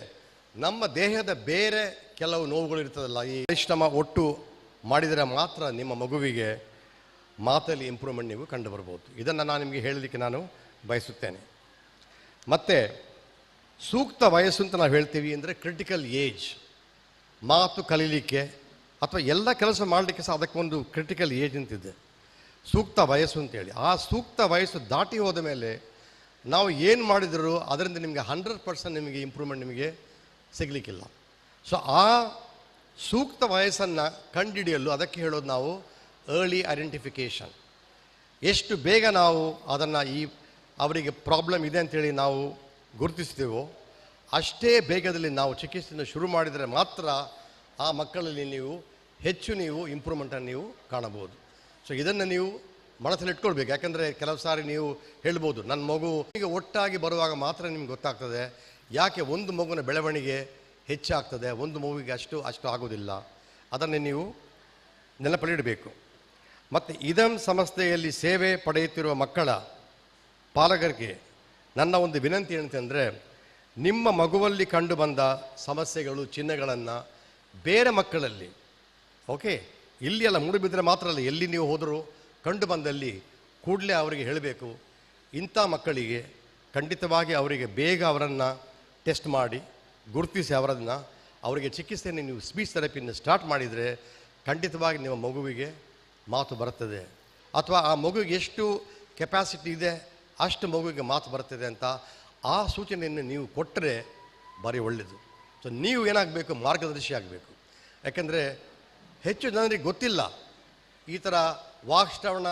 ನಮ್ಮ ದೇಹದ ಬೇರೆ ಕೆಲವು ನೋವುಗಳು ಇರ್ತದಲ್ಲ, ಈ ಪರಿಶ್ರಮ ಒಟ್ಟು ಮಾಡಿದರೆ ಮಾತ್ರ ನಿಮ್ಮ ಮಗುವಿಗೆ ಮಾತಲ್ಲಿ ಇಂಪ್ರೂವ್ಮೆಂಟ್ ನೀವು ಕಂಡು ಬರ್ಬೋದು. ಇದನ್ನು ನಾನು ನಿಮಗೆ ಹೇಳಲಿಕ್ಕೆ ನಾನು ಬಯಸುತ್ತೇನೆ. ಮತ್ತು ಸೂಕ್ತ ವಯಸ್ಸು ಅಂತ ನಾವು ಹೇಳ್ತೀವಿ ಅಂದರೆ ಕ್ರಿಟಿಕಲ್ ಏಜ್. ಮಾತು ಕಲೀಲಿಕ್ಕೆ ಅಥವಾ ಎಲ್ಲ ಕೆಲಸ ಮಾಡಲಿಕ್ಕೆ ಸಹ ಅದಕ್ಕೊಂದು ಕ್ರಿಟಿಕಲ್ ಏಜ್ ಅಂತಿದೆ, ಸೂಕ್ತ ವಯಸ್ಸು ಅಂತೇಳಿ. ಆ ಸೂಕ್ತ ವಯಸ್ಸು ದಾಟಿ ಹೋದ ಮೇಲೆ ನಾವು ಏನು ಮಾಡಿದರೂ ಅದರಿಂದ ನಿಮಗೆ 100% ನಿಮಗೆ ಇಂಪ್ರೂವ್ಮೆಂಟ್ ನಿಮಗೆ ಸಿಗಲಿಕ್ಕಿಲ್ಲ. ಸೊ ಆ ಸೂಕ್ತ ವಯಸ್ಸನ್ನು ಕಂಡುಹಿಡಿಯಲು ಅದಕ್ಕೆ ಹೇಳೋದು ನಾವು ಅರ್ಲಿ ಐಡೆಂಟಿಫಿಕೇಷನ್. ಎಷ್ಟು ಬೇಗ ನಾವು ಅದನ್ನು ಅವರಿಗೆ ಪ್ರಾಬ್ಲಮ್ ಇದೆ ಅಂಥೇಳಿ ನಾವು ಗುರುತಿಸ್ತೀವೋ ಅಷ್ಟೇ ಬೇಗದಲ್ಲಿ ನಾವು ಚಿಕಿತ್ಸೆಯನ್ನು ಶುರು ಮಾಡಿದರೆ ಮಾತ್ರ ಆ ಮಕ್ಕಳಲ್ಲಿ ಹೆಚ್ಚು ಇಂಪ್ರೂವ್ಮೆಂಟನ್ನು ನೀವು ಕಾಣಬಹುದು. ಸೊ ಇದನ್ನು ನೀವು ಮನಸ್ಸಲ್ಲಿ ಇಟ್ಕೊಳ್ಬೇಕು. ಯಾಕಂದರೆ ಕೆಲವು ಸಾರಿ ನೀವು ಹೇಳ್ಬೋದು, ನನ್ನ ಮಗು ಈಗ ಒಟ್ಟಾಗಿ ಬರುವಾಗ ಮಾತ್ರ ನಿಮ್ಗೆ ಗೊತ್ತಾಗ್ತದೆ ಯಾಕೆ ಒಂದು ಮಗುವಿನ ಬೆಳವಣಿಗೆ ಹೆಚ್ಚಾಗ್ತದೆ, ಒಂದು ಮಗುವಿಗೆ ಅಷ್ಟು ಆಗೋದಿಲ್ಲ. ಅದನ್ನು ನೀವು ನೆನಪಲ್ಲಿಡಬೇಕು. ಮತ್ತು ಇದಂ ಸಂಸ್ಥೆಯಲ್ಲಿ ಸೇವೆ ಪಡೆಯುತ್ತಿರುವ ಮಕ್ಕಳ ಪಾಲಕರಿಗೆ ನನ್ನ ಒಂದು ವಿನಂತಿ ಏನಂತಂದರೆ, ನಿಮ್ಮ ಮಗುವಲ್ಲಿ ಕಂಡು ಬಂದ ಸಮಸ್ಯೆಗಳು, ಚಿಹ್ನೆಗಳನ್ನು ಬೇರೆ ಮಕ್ಕಳಲ್ಲಿ, ಓಕೆ, ಇಲ್ಲಿ ಅಲ್ಲ, ಮೂಡುಬಿದಿರೆ ಮಾತ್ರ ಅಲ್ಲ, ಎಲ್ಲಿ ನೀವು ಹೋದರೂ ಕಂಡು ಬಂದಲ್ಲಿ ಕೂಡಲೇ ಅವರಿಗೆ ಹೇಳಬೇಕು. ಇಂಥ ಮಕ್ಕಳಿಗೆ ಖಂಡಿತವಾಗಿ ಅವರಿಗೆ ಬೇಗ ಅವರನ್ನು ಟೆಸ್ಟ್ ಮಾಡಿ ಗುರುತಿಸಿ ಅವರಿಗೆ ಚಿಕಿತ್ಸೆಯನ್ನು ನೀವು ಸ್ಪೀಚ್ ಥೆರಪಿಯನ್ನು ಸ್ಟಾರ್ಟ್ ಮಾಡಿದರೆ ಖಂಡಿತವಾಗಿ ನಿಮ್ಮ ಮಗುವಿಗೆ ಮಾತು ಬರುತ್ತದೆ. ಅಥವಾ ಆ ಮಗುವಿಗೆ ಎಷ್ಟು ಕೆಪಾಸಿಟಿ ಇದೆ ಅಷ್ಟು ಮಗುವಿಗೆ ಮಾತು ಬರ್ತದೆ ಅಂತ ಆ ಸೂಚನೆಯನ್ನು ನೀವು ಕೊಟ್ಟರೆ ಭಾರಿ ಒಳ್ಳೆಯದು. ಸೊ ನೀವು ಏನಾಗಬೇಕು, ಮಾರ್ಗದರ್ಶಿ ಆಗಬೇಕು. ಯಾಕೆಂದರೆ ಹೆಚ್ಚು ಜನರಿಗೆ ಗೊತ್ತಿಲ್ಲ ಈ ಥರ ವಾಕ್ಶ್ರವಣ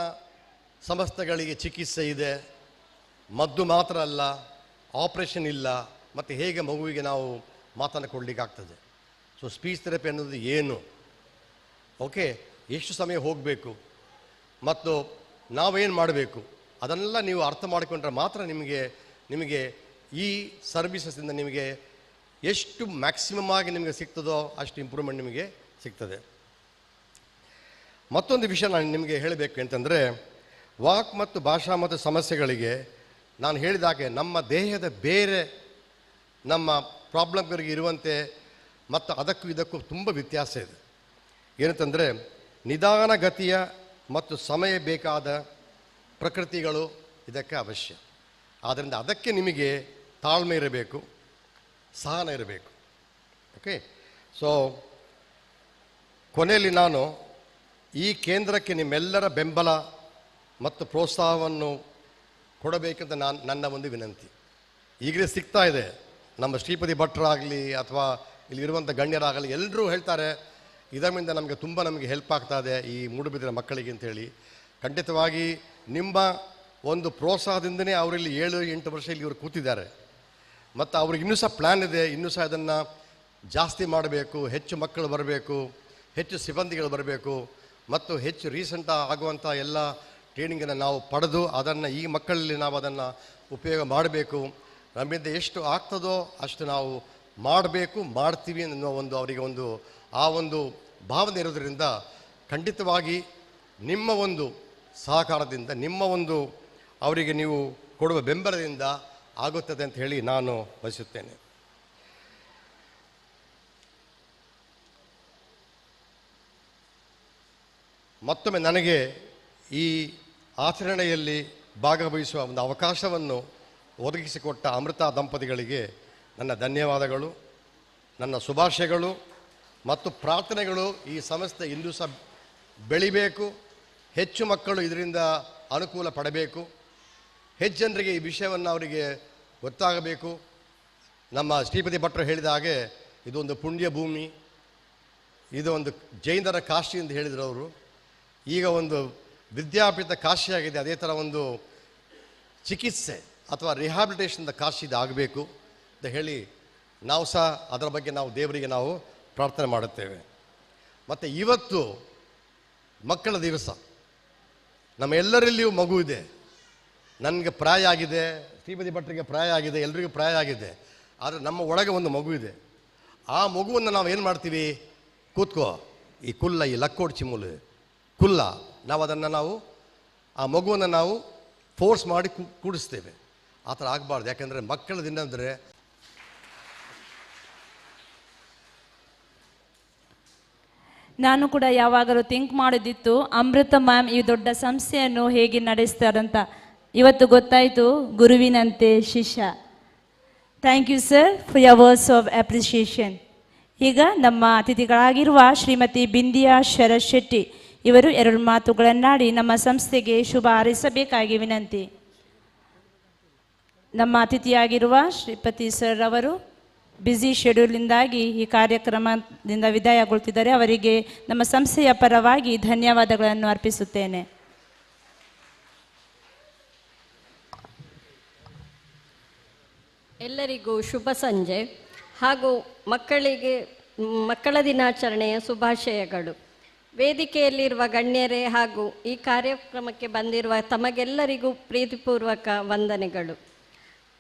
ಸಮಸ್ಯೆಗಳಿಗೆ ಚಿಕಿತ್ಸೆ ಇದೆ, ಮದ್ದು ಮಾತ್ರ ಅಲ್ಲ, ಆಪ್ರೇಷನ್ ಇಲ್ಲ, ಮತ್ತು ಹೇಗೆ ಮಗುವಿಗೆ ನಾವು ಮಾತನ್ನು ಕೊಡಲಿಕ್ಕಾಗ್ತದೆ. ಸೊ ಸ್ಪೀಚ್ ಥೆರಪಿ ಅನ್ನೋದು ಏನು, ಓಕೆ, ಎಷ್ಟು ಸಮಯ ಹೋಗಬೇಕು ಮತ್ತು ನಾವೇನು ಮಾಡಬೇಕು ಅದನ್ನೆಲ್ಲ ನೀವು ಅರ್ಥ ಮಾಡಿಕೊಂಡ್ರೆ ಮಾತ್ರ ನಿಮಗೆ ಈ ಸರ್ವಿಸಸ್ಸಿಂದ ನಿಮಗೆ ಎಷ್ಟು ಮ್ಯಾಕ್ಸಿಮಮ್ ಆಗಿ ನಿಮಗೆ ಸಿಗ್ತದೋ ಅಷ್ಟು ಇಂಪ್ರೂವ್ಮೆಂಟ್ ನಿಮಗೆ ಸಿಗ್ತದೆ. ಮತ್ತೊಂದು ವಿಷಯ ನಾನು ನಿಮಗೆ ಹೇಳಬೇಕು ಅಂತಂದರೆ, ವಾಕ್ ಮತ್ತು ಭಾಷಾ ಮತ್ತು ಸಮಸ್ಯೆಗಳಿಗೆ ನಾನು ಹೇಳಿದಾಗೆ ನಮ್ಮ ದೇಹದ ಬೇರೆ ನಮ್ಮ ಪ್ರಾಬ್ಲಮ್ಗಳಿಗೆ ಇರುವಂತೆ ಮತ್ತು ಅದಕ್ಕೂ ಇದಕ್ಕೂ ತುಂಬ ವ್ಯತ್ಯಾಸ ಇದೆ. ಏನಂತಂದರೆ, ನಿಧಾನಗತಿಯ ಮತ್ತು ಸಮಯ ಬೇಕಾದ ಪ್ರಕೃತಿಗಳು ಇದಕ್ಕೆ ಅವಶ್ಯ. ಆದ್ದರಿಂದ ಅದಕ್ಕೆ ನಿಮಗೆ ತಾಳ್ಮೆ ಇರಬೇಕು, ಸಹನ ಇರಬೇಕು. ಓಕೆ, ಸೊ ಕೊನೆಯಲ್ಲಿ ನಾನು ಈ ಕೇಂದ್ರಕ್ಕೆ ನಿಮ್ಮೆಲ್ಲರ ಬೆಂಬಲ ಮತ್ತು ಪ್ರೋತ್ಸಾಹವನ್ನು ಕೊಡಬೇಕಂತ ನನ್ನ ಒಂದು ವಿನಂತಿ. ಈಗಲೇ ಸಿಗ್ತಾ ಇದೆ, ನಮ್ಮ ಶ್ರೀಪತಿ ಭಟ್ರಾಗಲಿ ಅಥವಾ ಇಲ್ಲಿರುವಂಥ ಗಣ್ಯರಾಗಲಿ ಎಲ್ಲರೂ ಹೇಳ್ತಾರೆ ಇದರಿಂದ ನಮಗೆ ಹೆಲ್ಪ್ ಆಗ್ತಾ ಇದೆ ಈ ಮೂಡುಬಿದಿರೆ ಮಕ್ಕಳಿಗೆ ಅಂತೇಳಿ. ಖಂಡಿತವಾಗಿ ನಿಮ್ಮ ಒಂದು ಪ್ರೋತ್ಸಾಹದಿಂದನೇ ಅವರಲ್ಲಿ 7-8 ವರ್ಷ ಇಲ್ಲಿ ಇವರು ಕೂತಿದ್ದಾರೆ. ಮತ್ತು ಅವ್ರಿಗೆ ಇನ್ನೂ ಸಹ ಪ್ಲ್ಯಾನ್ ಇದೆ, ಇನ್ನೂ ಸಹ ಅದನ್ನು ಜಾಸ್ತಿ ಮಾಡಬೇಕು, ಹೆಚ್ಚು ಮಕ್ಕಳು ಬರಬೇಕು, ಹೆಚ್ಚು ಸಿಬ್ಬಂದಿಗಳು ಬರಬೇಕು ಮತ್ತು ಹೆಚ್ಚು ರೀಸೆಂಟ್ ಆಗುವಂಥ ಎಲ್ಲ ಟ್ರೈನಿಂಗನ್ನು ನಾವು ಪಡೆದು ಅದನ್ನು ಈ ಮಕ್ಕಳಲ್ಲಿ ನಾವು ಅದನ್ನು ಉಪಯೋಗ ಮಾಡಬೇಕು. ನಮ್ಮಿಂದ ಎಷ್ಟು ಆಗ್ತದೋ ಅಷ್ಟು ನಾವು ಮಾಡಬೇಕು, ಮಾಡ್ತೀವಿ ಅನ್ನೋ ಅವರಿಗೆ ಆ ಒಂದು ಭಾವನೆ ಇರೋದರಿಂದ ಖಂಡಿತವಾಗಿ ನಿಮ್ಮ ಒಂದು ಸಹಕಾರದಿಂದ, ನಿಮ್ಮ ಒಂದು ಅವರಿಗೆ ನೀವು ಕೊಡುವ ಬೆಂಬಲದಿಂದ ಆಗುತ್ತದೆ ಅಂತ ಹೇಳಿ ನಾನು ಬಯಸುತ್ತೇನೆ. ಮತ್ತೊಮ್ಮೆ ನನಗೆ ಈ ಆಚರಣೆಯಲ್ಲಿ ಭಾಗವಹಿಸುವ ಒಂದು ಅವಕಾಶವನ್ನು ಒದಗಿಸಿಕೊಟ್ಟ ಅಮೃತ ದಂಪತಿಗಳಿಗೆ ನನ್ನ ಧನ್ಯವಾದಗಳು, ನನ್ನ ಶುಭಾಶಯಗಳು ಮತ್ತು ಪ್ರಾರ್ಥನೆಗಳು. ಈ ಸಂಸ್ಥೆ ಇಂದು ಸಹ ಬೆಳಿಬೇಕು, ಹೆಚ್ಚು ಮಕ್ಕಳು ಇದರಿಂದ ಅನುಕೂಲ ಪಡಬೇಕು, ಹೆಚ್ಚು ಜನರಿಗೆ ಈ ವಿಷಯವನ್ನು ಅವರಿಗೆ ಗೊತ್ತಾಗಬೇಕು. ನಮ್ಮ ಶ್ರೀಪತಿ ಭಟ್ರು ಹೇಳಿದ ಹಾಗೆ ಇದೊಂದು ಪುಣ್ಯ ಭೂಮಿ, ಇದು ಒಂದು ಜೈನರ ಕಾಶಿ ಎಂದು ಹೇಳಿದರು ಅವರು. ಈಗ ಒಂದು ವಿದ್ಯಾಪೀಠ ಕಾಶಿಯಾಗಿದೆ, ಅದೇ ಥರ ಒಂದು ಚಿಕಿತ್ಸೆ ಅಥವಾ ರಿಹ್ಯಾಬಿಲಿಟೇಷನ್ದ ಕಾಶಿ ಆಗಬೇಕು ಅಂತ ಹೇಳಿ ನಾವು ಸಹ ಅದರ ಬಗ್ಗೆ ನಾವು ದೇವರಿಗೆ ನಾವು ಪ್ರಾರ್ಥನೆ ಮಾಡುತ್ತೇವೆ. ಮತ್ತು ಇವತ್ತು ಮಕ್ಕಳ ದಿವಸ, ನಮ್ಮ ಎಲ್ಲರಲ್ಲಿಯೂ ಮಗು ಇದೆ. ನನಗೆ ಪ್ರಾಯ ಆಗಿದೆ, ಶ್ರೀಪತಿ ಭಟ್ರಿಗೆ ಪ್ರಾಯ ಆಗಿದೆ, ಎಲ್ರಿಗೂ ಪ್ರಾಯ ಆಗಿದೆ. ಆದರೆ ನಮ್ಮ ಒಳಗೆ ಒಂದು ಮಗು ಇದೆ. ಆ ಮಗುವನ್ನು ನಾವು ಏನು ಮಾಡ್ತೀವಿ, ಕೂತ್ಕೋ, ಈ ಕುಲ್ಲ, ಈ ಲಕ್ಕೋಡ್ ಚಿಮ್ಮುಲು ಕುಲ್ಲ, ನಾವು ಆ ಮಗುವನ್ನು ನಾವು ಫೋರ್ಸ್ ಮಾಡಿ ಕೂಡಿಸ್ತೇವೆ. ಆ ಥರ ಆಗಬಾರ್ದು. ಯಾಕೆಂದರೆ ಮಕ್ಕಳ ದಿನ ಅಂದರೆ ನಾನು ಕೂಡ ಯಾವಾಗಲೂ ಥಿಂಕ್ ಮಾಡೋದಿತ್ತು, ಅಮೃತ ಮ್ಯಾಮ್ ಈ ದೊಡ್ಡ ಸಂಸ್ಥೆಯನ್ನು ಹೇಗೆ ನಡೆಸ್ತಾರಂತ. ಇವತ್ತು ಗೊತ್ತಾಯಿತು, ಗುರುವಿನಂತೆ ಶಿಷ್ಯ. Thank you sir for your words of appreciation. ಈಗ ನಮ್ಮ ಅತಿಥಿಗಳಾಗಿರುವ ಶ್ರೀಮತಿ ಬಿಂದಿಯಾ ಶರತ್ ಶೆಟ್ಟಿ ಇವರು 2 ಮಾತುಗಳನ್ನಾಡಿ ನಮ್ಮ ಸಂಸ್ಥೆಗೆ ಶುಭ ಹಾರೈಸಬೇಕಾಗಿ ವಿನಂತಿ. ನಮ್ಮ ಅತಿಥಿಯಾಗಿರುವ ಶ್ರೀಪತಿ ಸರ್ ಅವರು ಬ್ಯುಸಿ ಶೆಡ್ಯೂಲಿಂದಾಗಿ ಈ ಕಾರ್ಯಕ್ರಮದಿಂದ ವಿದಾಯಗೊಳ್ತಿದ್ದಾರೆ. ಅವರಿಗೆ ನಮ್ಮ ಸಂಸ್ಥೆಯ ಪರವಾಗಿ ಧನ್ಯವಾದಗಳನ್ನು ಅರ್ಪಿಸುತ್ತೇನೆ. ಎಲ್ಲರಿಗೂ ಶುಭ ಸಂಜೆ ಹಾಗೂ ಮಕ್ಕಳ ದಿನಾಚರಣೆಯ ಶುಭಾಶಯಗಳು. ವೇದಿಕೆಯಲ್ಲಿರುವ ಗಣ್ಯರೇ ಹಾಗೂ ಈ ಕಾರ್ಯಕ್ರಮಕ್ಕೆ ಬಂದಿರುವ ತಮಗೆಲ್ಲರಿಗೂ ಪ್ರೀತಿಪೂರ್ವಕ ವಂದನೆಗಳು.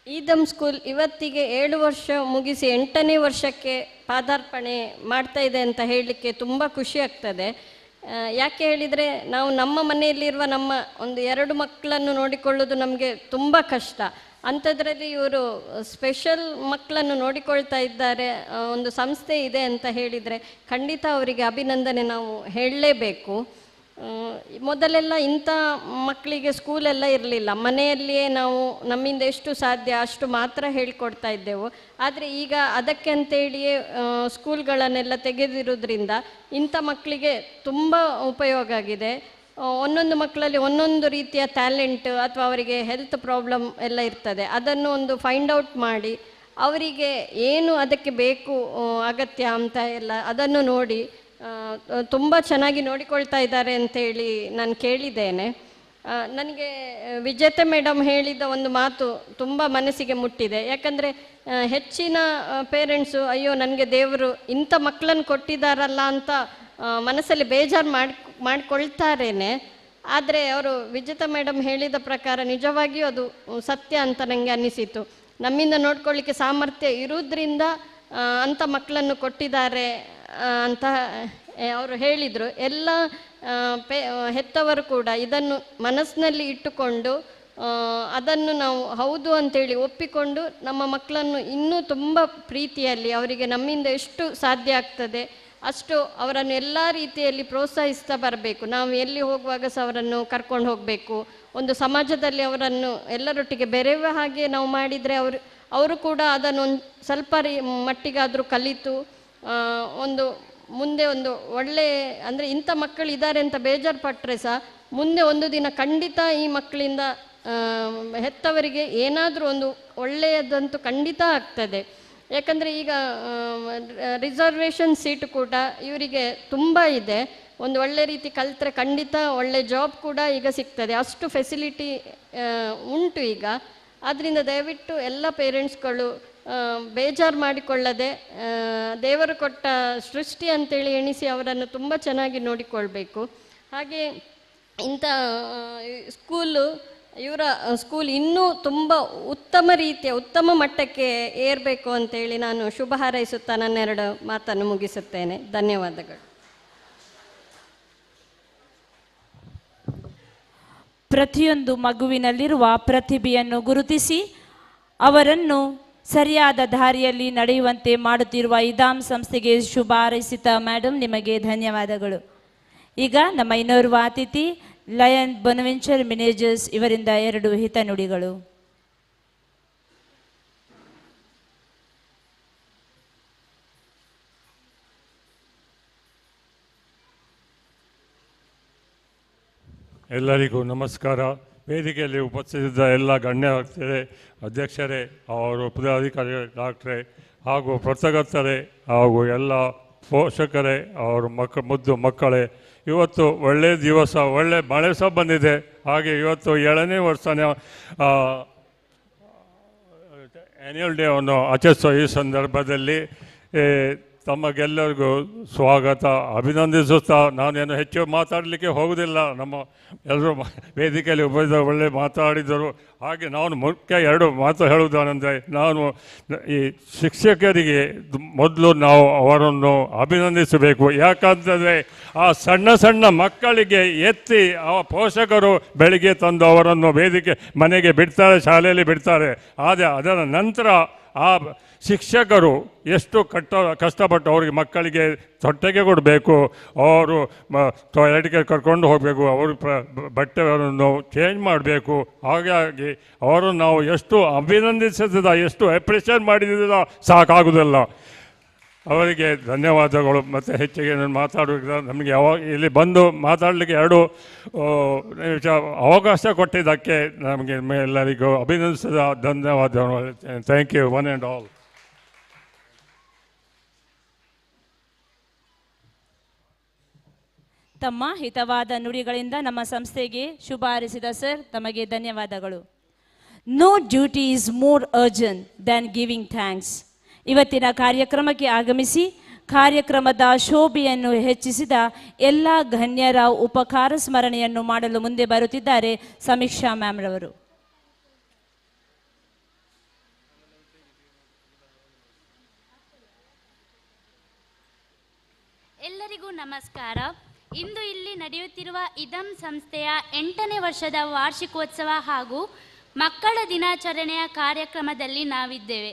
ಈದಮ್ ಸ್ಕೂಲ್ ಇವತ್ತಿಗೆ 7 ವರ್ಷ ಮುಗಿಸಿ 8ನೇ ವರ್ಷಕ್ಕೆ ಪಾದಾರ್ಪಣೆ ಮಾಡ್ತಾ ಇದೆ ಅಂತ ಹೇಳಲಿಕ್ಕೆ ತುಂಬ ಖುಷಿ ಆಗ್ತದೆ. ಯಾಕೆ ಹೇಳಿದರೆ, ನಾವು ನಮ್ಮ ಮನೆಯಲ್ಲಿರುವ ನಮ್ಮ 1-2 ಮಕ್ಕಳನ್ನು ನೋಡಿಕೊಳ್ಳೋದು ನಮಗೆ ತುಂಬ ಕಷ್ಟ. ಅಂಥದ್ರಲ್ಲಿ ಇವರು ಸ್ಪೆಷಲ್ ಮಕ್ಕಳನ್ನು ನೋಡಿಕೊಳ್ತಾ ಇದ್ದಾರೆ, ಒಂದು ಸಂಸ್ಥೆ ಇದೆ ಅಂತ ಹೇಳಿದರೆ ಖಂಡಿತ ಅವರಿಗೆ ಅಭಿನಂದನೆ ನಾವು ಹೇಳಲೇಬೇಕು. ಮೊದಲೆಲ್ಲ ಇಂಥ ಮಕ್ಕಳಿಗೆ ಸ್ಕೂಲೆಲ್ಲ ಇರಲಿಲ್ಲ, ಮನೆಯಲ್ಲಿಯೇ ನಾವು ನಮ್ಮಿಂದ ಎಷ್ಟು ಸಾಧ್ಯ ಅಷ್ಟು ಮಾತ್ರ ಹೇಳಿಕೊಡ್ತಾ ಇದ್ದೆವು. ಆದರೆ ಈಗ ಅದಕ್ಕೆ ಅಂತೇಳಿಯೇ ಸ್ಕೂಲ್ಗಳನ್ನೆಲ್ಲ ತೆಗೆದಿರೋದ್ರಿಂದ ಇಂಥ ಮಕ್ಕಳಿಗೆ ತುಂಬ ಉಪಯೋಗ ಆಗಿದೆ. ಒಂದೊಂದು ಮಕ್ಕಳಲ್ಲಿ ಒಂದೊಂದು ರೀತಿಯ ಟ್ಯಾಲೆಂಟ್ ಅಥವಾ ಅವರಿಗೆ ಹೆಲ್ತ್ ಪ್ರಾಬ್ಲಮ್ ಎಲ್ಲ ಇರ್ತದೆ. ಅದನ್ನು ಒಂದು ಫೈಂಡ್ ಔಟ್ ಮಾಡಿ ಅವರಿಗೆ ಏನು ಅದಕ್ಕೆ ಬೇಕು ಅಗತ್ಯ ಅಂತ ಎಲ್ಲ ಅದನ್ನು ನೋಡಿ ತುಂಬ ಚೆನ್ನಾಗಿ ನೋಡಿಕೊಳ್ತಾ ಇದ್ದಾರೆ ಅಂತೇಳಿ ನಾನು ಕೇಳಿದ್ದೇನೆ. ನನಗೆ ವಿಜೇತೆ ಮೇಡಮ್ ಹೇಳಿದ ಒಂದು ಮಾತು ತುಂಬ ಮನಸ್ಸಿಗೆ ಮುಟ್ಟಿದೆ. ಯಾಕಂದರೆ ಹೆಚ್ಚಿನ ಪೇರೆಂಟ್ಸು ಅಯ್ಯೋ ನನಗೆ ದೇವರು ಇಂಥ ಮಕ್ಕಳನ್ನು ಕೊಟ್ಟಿದ್ದಾರಲ್ಲ ಅಂತ ಮನಸ್ಸಲ್ಲಿ ಬೇಜಾರು ಮಾಡಿಕೊಳ್ತಾರೇನೆ. ಆದರೆ ಅವರು ವಿಜೇತಾ ಮೇಡಮ್ ಹೇಳಿದ ಪ್ರಕಾರ ನಿಜವಾಗಿಯೂ ಅದು ಸತ್ಯ ಅಂತ ನನಗೆ ಅನ್ನಿಸಿತು. ನಮ್ಮಿಂದ ನೋಡ್ಕೊಳ್ಳಿಕ್ಕೆ ಸಾಮರ್ಥ್ಯ ಇರೋದ್ರಿಂದ ಅಂಥ ಮಕ್ಕಳನ್ನು ಕೊಟ್ಟಿದ್ದಾರೆ ಅಂತ ಅವರು ಹೇಳಿದರು. ಎಲ್ಲ ಹೆತ್ತವರು ಕೂಡ ಇದನ್ನು ಮನಸ್ಸಿನಲ್ಲಿ ಇಟ್ಟುಕೊಂಡು ಅದನ್ನು ನಾವು ಹೌದು ಅಂತೇಳಿ ಒಪ್ಪಿಕೊಂಡು ನಮ್ಮ ಮಕ್ಕಳನ್ನು ಇನ್ನೂ ತುಂಬ ಪ್ರೀತಿಯಲ್ಲಿ ಅವರಿಗೆ ನಮ್ಮಿಂದ ಎಷ್ಟು ಸಾಧ್ಯ ಆಗ್ತದೆ ಅಷ್ಟು ಅವರನ್ನು ಎಲ್ಲ ರೀತಿಯಲ್ಲಿ ಪ್ರೋತ್ಸಾಹಿಸ್ತಾ ಬರಬೇಕು. ನಾವು ಎಲ್ಲಿ ಹೋಗುವಾಗ ಸಹ ಅವರನ್ನು ಕರ್ಕೊಂಡು ಹೋಗಬೇಕು. ಒಂದು ಸಮಾಜದಲ್ಲಿ ಅವರನ್ನು ಎಲ್ಲರೊಟ್ಟಿಗೆ ಬೆರೆಯುವ ಹಾಗೆ ನಾವು ಮಾಡಿದರೆ ಅವರು ಕೂಡ ಅದನ್ನು ಒಂದು ಸ್ವಲ್ಪ ಮಟ್ಟಿಗಾದರೂ ಕಲಿತು ಒಂದು ಮುಂದೆ ಒಂದು ಒಳ್ಳೆಯ ಅಂದರೆ ಇಂಥ ಮಕ್ಕಳು ಇದ್ದಾರೆ ಅಂತ ಬೇಜಾರು ಪಟ್ಟರೆ ಸಹ ಮುಂದೆ ಒಂದು ದಿನ ಖಂಡಿತ ಈ ಮಕ್ಕಳಿಂದ ಹೆತ್ತವರಿಗೆ ಏನಾದರೂ ಒಂದು ಒಳ್ಳೆಯದಂತೂ ಖಂಡಿತ ಆಗ್ತದೆ. ಯಾಕಂದರೆ ಈಗ ರಿಸರ್ವೇಷನ್ ಸೀಟು ಕೂಡ ಇವರಿಗೆ ತುಂಬ ಇದೆ. ಒಂದು ಒಳ್ಳೆ ರೀತಿ ಕಲಿತ್ರೆ ಖಂಡಿತ ಒಳ್ಳೆ ಜಾಬ್ ಕೂಡ ಈಗ ಸಿಗ್ತದೆ. ಅಷ್ಟು ಫೆಸಿಲಿಟಿ ಉಂಟು ಈಗ. ಆದ್ದರಿಂದ ದಯವಿಟ್ಟು ಎಲ್ಲ ಪೇರೆಂಟ್ಸ್ಗಳು ಬೇಜಾರು ಮಾಡಿಕೊಳ್ಳದೆ ದೇವರು ಕೊಟ್ಟ ಸೃಷ್ಟಿ ಅಂತೇಳಿ ಎಣಿಸಿ ಅವರನ್ನು ತುಂಬ ಚೆನ್ನಾಗಿ ನೋಡಿಕೊಳ್ಬೇಕು. ಹಾಗೆ ಇಂಥ ಇವರ ಸ್ಕೂಲ್ ಇನ್ನೂ ತುಂಬ ಉತ್ತಮ ರೀತಿಯ ಉತ್ತಮ ಮಟ್ಟಕ್ಕೆ ಏರಬೇಕು ಅಂತೇಳಿ ನಾನು ಶುಭ ಹಾರೈಸುತ್ತಾ ನನ್ನೆರಡು ಮಾತನ್ನು ಮುಗಿಸುತ್ತೇನೆ. ಧನ್ಯವಾದಗಳು. ಪ್ರತಿಯೊಂದು ಮಗುವಿನಲ್ಲಿರುವ ಪ್ರತಿಭೆಯನ್ನು ಗುರುತಿಸಿ ಅವರನ್ನು ಸರಿಯಾದ ದಾರಿಯಲ್ಲಿ ನಡೆಯುವಂತೆ ಮಾಡುತ್ತಿರುವ ಇದಾಮ್ ಸಂಸ್ಥೆಗೆ ಶುಭ ಹಾರೈಸಿದ ಮೇಡಮ್, ನಿಮಗೆ ಧನ್ಯವಾದಗಳು. ಈಗ ನಮ್ಮ ಇನ್ನೋರ್ವ ಅತಿಥಿ ಲಯನ್ ಬೊನವೆಂಚರ್ ಮ್ಯಾನೇಜರ್ಸ್ ಇವರಿಂದ 2 ಹಿತನುಡಿಗಳು. ಎಲ್ಲರಿಗೂ ನಮಸ್ಕಾರ. ವೇದಿಕೆಯಲ್ಲಿ ಉಪಸ್ಥಿತಿದ್ದ ಎಲ್ಲ ಗಣ್ಯ ಅಧ್ಯಕ್ಷರೇ, ಅವರು ಪದಾಧಿಕಾರಿ ಡಾಕ್ಟ್ರೇ, ಹಾಗೂ ಪತ್ರಕರ್ತರೇ, ಹಾಗೂ ಎಲ್ಲ ಪೋಷಕರೇ, ಅವರು ಮುದ್ದು ಮಕ್ಕಳೇ, ಇವತ್ತು ಒಳ್ಳೆಯ ದಿವಸ, ಒಳ್ಳೆ ಮಳೆ ಸಹ ಬಂದಿದೆ. ಹಾಗೆ ಇವತ್ತು 7ನೇ ವರ್ಷನ ಆ್ಯನ್ಯುವಲ್ ಡೇವನ್ನು ಆಚರಿಸುವ ಈ ಸಂದರ್ಭದಲ್ಲಿ ತಮಗೆಲ್ಲರಿಗೂ ಸ್ವಾಗತ ಅಭಿನಂದಿಸುತ್ತಾ ನಾನೇನು ಹೆಚ್ಚು ಮಾತಾಡಲಿಕ್ಕೆ ಹೋಗುವುದಿಲ್ಲ. ನಮ್ಮ ಎಲ್ಲರೂ ವೇದಿಕೆಯಲ್ಲಿ ಒಳ್ಳೆ ಮಾತಾಡಿದರು. ಹಾಗೆ ನಾನು ಮುಖ್ಯ 2 ಮಾತು ಹೇಳುವುದೇನೆಂದರೆ, ನಾನು ಈ ಶಿಕ್ಷಕರಿಗೆ ಮೊದಲು ನಾವು ಅವರನ್ನು ಅಭಿನಂದಿಸಬೇಕು. ಯಾಕಂತಂದರೆ ಆ ಸಣ್ಣ ಸಣ್ಣ ಮಕ್ಕಳಿಗೆ ಎತ್ತಿ ಆ ಪೋಷಕರು ಬೆಳಿಗ್ಗೆ ತಂದು ಅವರನ್ನು ಮನೆಗೆ ಬಿಡ್ತಾರೆ, ಶಾಲೆಯಲ್ಲಿ ಬಿಡ್ತಾರೆ. ಆದರೆ ಅದರ ನಂತರ ಆ ಶಿಕ್ಷಕರು ಎಷ್ಟು ಕಷ್ಟಪಟ್ಟು ಅವರಿಗೆ ಮಕ್ಕಳಿಗೆ ತೊಟ್ಟೆಗೆ ಕೊಡಬೇಕು, ಅವರು ಟಾಯ್ಲೆಟ್ಗೆ ಕರ್ಕೊಂಡು ಹೋಗಬೇಕು, ಅವರು ಬಟ್ಟೆಗಳನ್ನು ಚೇಂಜ್ ಮಾಡಬೇಕು. ಹಾಗಾಗಿ ಅವರನ್ನು ನಾವು ಎಷ್ಟು ಅಭಿನಂದಿಸಿದ, ಎಷ್ಟು ಅಪ್ರಿಷಿಯೇಟ್ ಮಾಡಿದ ಸಾಕಾಗುವುದಿಲ್ಲ. ಅವರಿಗೆ ಧನ್ಯವಾದಗಳು. ಮತ್ತು ಹೆಚ್ಚಿಗೆ ನಾನು ಮಾತಾಡೋದು ನಮಗೆ ಇಲ್ಲಿ ಬಂದು ಮಾತಾಡಲಿಕ್ಕೆ 2 ನಿಮಿಷ ಅವಕಾಶ ಕೊಟ್ಟಿದ್ದಕ್ಕೆ ನಮಗೆ ಎಲ್ಲರಿಗೂ ಅಭಿನಂದಿಸಿದ ಧನ್ಯವಾದಗಳು. Thank you one and all. ತಮ್ಮ ಹಿತವಾದ ನುಡಿಗಳಿಂದ ನಮ್ಮ ಸಂಸ್ಥೆಗೆ ಶುಭ ಹಾರೈಸಿದ ಸರ್, ತಮಗೆ ಧನ್ಯವಾದಗಳು. No duty is more urgent than giving thanks. ಇವತ್ತಿನ ಕಾರ್ಯಕ್ರಮಕ್ಕೆ ಆಗಮಿಸಿ ಕಾರ್ಯಕ್ರಮದ ಶೋಭೆಯನ್ನು ಹೆಚ್ಚಿಸಿದ ಎಲ್ಲ ಗಣ್ಯರ ಉಪಕಾರ ಸ್ಮರಣೆಯನ್ನು ಮಾಡಲು ಮುಂದೆ ಬರುತ್ತಿದ್ದಾರೆ ಸಮೀಕ್ಷಾ ಮ್ಯಾಮ್ ರವರು. ಎಲ್ಲರಿಗೂ ನಮಸ್ಕಾರ. ಇಂದು ಇಲ್ಲಿ ನಡೆಯುತ್ತಿರುವ ಇದಮ್ ಸಂಸ್ಥೆಯ 8ನೇ ವರ್ಷದ ವಾರ್ಷಿಕೋತ್ಸವ ಹಾಗೂ ಮಕ್ಕಳ ದಿನಾಚರಣೆಯ ಕಾರ್ಯಕ್ರಮದಲ್ಲಿ ನಾವಿದ್ದೇವೆ.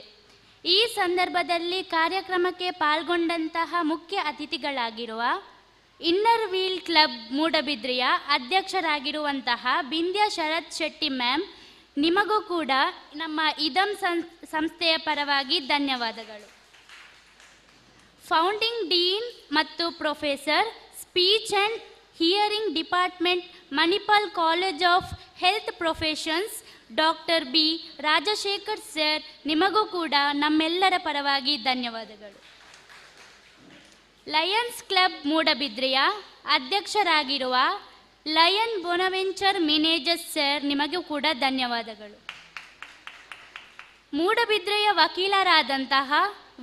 ಈ ಸಂದರ್ಭದಲ್ಲಿ ಕಾರ್ಯಕ್ರಮಕ್ಕೆ ಪಾಲ್ಗೊಂಡಂತಹ ಮುಖ್ಯ ಅತಿಥಿಗಳಾಗಿರುವ ಇನ್ನರ್ ವೀಲ್ ಕ್ಲಬ್ ಮೂಡಬಿದ್ರೆಯ ಅಧ್ಯಕ್ಷರಾಗಿರುವಂತಹ ಬಿಂದ್ಯಾ ಶರತ್ ಶೆಟ್ಟಿ ಮ್ಯಾಮ್, ನಿಮಗೂ ಕೂಡ ನಮ್ಮ ಇದಮ್ ಸಂಸ್ಥೆಯ ಪರವಾಗಿ ಧನ್ಯವಾದಗಳು. ಫೌಂಡಿಂಗ್ ಡೀನ್ ಮತ್ತು professor speech and hearing department, Manipal college of health professions, doctor B Rajashekhar sir, ನಿಮಗೂ ಕೂಡ ನಮ್ಮೆಲ್ಲರ ಪರವಾಗಿ ಧನ್ಯವಾದಗಳು. ಲಯನ್ಸ್ ಕ್ಲಬ್ ಮೂಡಬಿದ್ರೆಯ ಅಧ್ಯಕ್ಷರಾಗಿರುವ ಲಯನ್ ಬೊನವೆಂಚರ್ ಮಿನೇಜಸ್ ಸರ್, ನಿಮಗೂ ಕೂಡ ಧನ್ಯವಾದಗಳು. ಮೂಡಬಿದ್ರೆಯ ವಕೀಲರಾದಂತಹ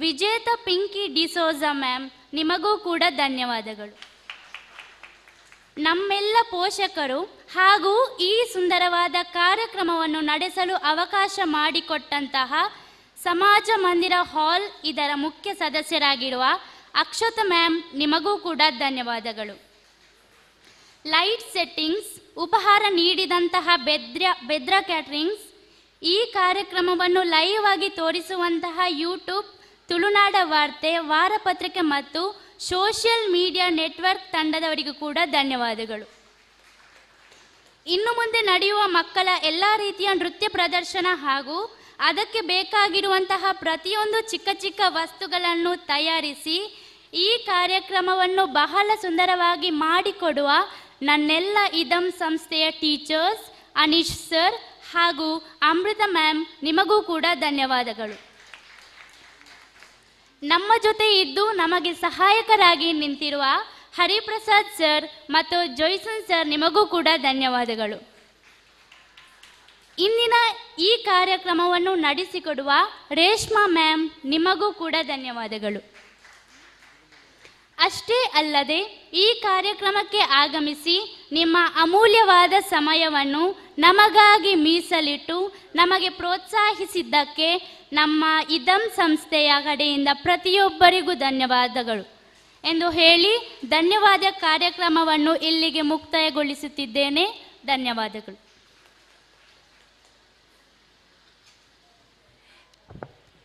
ವಿಜೇತ ಪಿಂಕಿ ಡಿಸೋಜಾ ಮ್ಯಾಮ್, ನಿಮಗೂ ಕೂಡ ಧನ್ಯವಾದಗಳು. ನಮ್ಮೆಲ್ಲ ಪೋಷಕರು ಹಾಗೂ ಈ ಸುಂದರವಾದ ಕಾರ್ಯಕ್ರಮವನ್ನು ನಡೆಸಲು ಅವಕಾಶ ಮಾಡಿಕೊಟ್ಟಂತಹ ಸಮಾಜ ಮಂದಿರ ಹಾಲ್ ಇದರ ಮುಖ್ಯ ಸದಸ್ಯರಾಗಿರುವ ಅಕ್ಷತಾ ಮ್ಯಾಮ್, ನಿಮಗೂ ಕೂಡ ಧನ್ಯವಾದಗಳು. ಲೈಟ್ ಸೆಟ್ಟಿಂಗ್ಸ್, ಉಪಹಾರ ನೀಡಿದಂತಹ ಬೆದ್ರ ಕ್ಯಾಟ್ರಿಂಗ್ಸ್, ಈ ಕಾರ್ಯಕ್ರಮವನ್ನು ಲೈವ್ ಆಗಿ ತೋರಿಸುವಂತಹ ಯೂಟ್ಯೂಬ್, ತುಳುನಾಡ ವಾರ್ತೆ, ವಾರಪತ್ರಿಕೆ ಮತ್ತು ಸೋಷಿಯಲ್ ಮೀಡಿಯಾ ನೆಟ್ವರ್ಕ್ ತಂಡದವರಿಗೂ ಕೂಡ ಧನ್ಯವಾದಗಳು. ಇನ್ನು ಮುಂದೆ ನಡೆಯುವ ಮಕ್ಕಳ ಎಲ್ಲ ರೀತಿಯ ನೃತ್ಯ ಪ್ರದರ್ಶನ ಹಾಗೂ ಅದಕ್ಕೆ ಬೇಕಾಗಿರುವಂತಹ ಪ್ರತಿಯೊಂದು ಚಿಕ್ಕ ಚಿಕ್ಕ ವಸ್ತುಗಳನ್ನು ತಯಾರಿಸಿ ಈ ಕಾರ್ಯಕ್ರಮವನ್ನು ಬಹಳ ಸುಂದರವಾಗಿ ಮಾಡಿಕೊಡುವ ನನ್ನೆಲ್ಲ ಇದಂ ಸಂಸ್ಥೆಯ ಟೀಚರ್ಸ್, ಅನೀಶ್ ಸರ್ ಹಾಗೂ ಅಮೃತ ಮ್ಯಾಮ್, ನಿಮಗೂ ಕೂಡ ಧನ್ಯವಾದಗಳು. ನಮ್ಮ ಜೊತೆ ಇದ್ದು ನಮಗೆ ಸಹಾಯಕರಾಗಿ ನಿಂತಿರುವ ಹರಿಪ್ರಸಾದ್ ಸರ್ ಮತ್ತು ಜೋಯ್ಸನ್ ಸರ್, ನಿಮಗೂ ಕೂಡ ಧನ್ಯವಾದಗಳು. ಇಂದಿನ ಈ ಕಾರ್ಯಕ್ರಮವನ್ನು ನಡೆಸಿಕೊಡುವ ರೇಷ್ಮಾ ಮ್ಯಾಮ್, ನಿಮಗೂ ಕೂಡ ಧನ್ಯವಾದಗಳು. ಅಷ್ಟೇ ಅಲ್ಲದೆ ಈ ಕಾರ್ಯಕ್ರಮಕ್ಕೆ ಆಗಮಿಸಿ ನಿಮ್ಮ ಅಮೂಲ್ಯವಾದ ಸಮಯವನ್ನು ನಮಗಾಗಿ ಮೀಸಲಿಟ್ಟು ನಮಗೆ ಪ್ರೋತ್ಸಾಹಿಸಿದ್ದಕ್ಕೆ ನಮ್ಮ ಇದಂ ಸಂಸ್ಥೆಯ ಕಡೆಯಿಂದ ಪ್ರತಿಯೊಬ್ಬರಿಗೂ ಧನ್ಯವಾದಗಳು ಎಂದು ಹೇಳಿ ಧನ್ಯವಾದ ಕಾರ್ಯಕ್ರಮವನ್ನು ಇಲ್ಲಿಗೆ ಮುಕ್ತಾಯಗೊಳಿಸುತ್ತಿದ್ದೇನೆ. ಧನ್ಯವಾದಗಳು.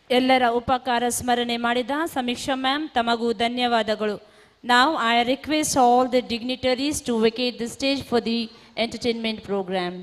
ಎಲ್ಲರ ಉಪಕಾರ ಸ್ಮರಣೆ ಮಾಡಿದ ಸಮೀಕ್ಷಾ ಮ್ಯಾಮ್, ತಮಗೂ ಧನ್ಯವಾದಗಳು. Now I request all the dignitaries to vacate the stage for the entertainment program.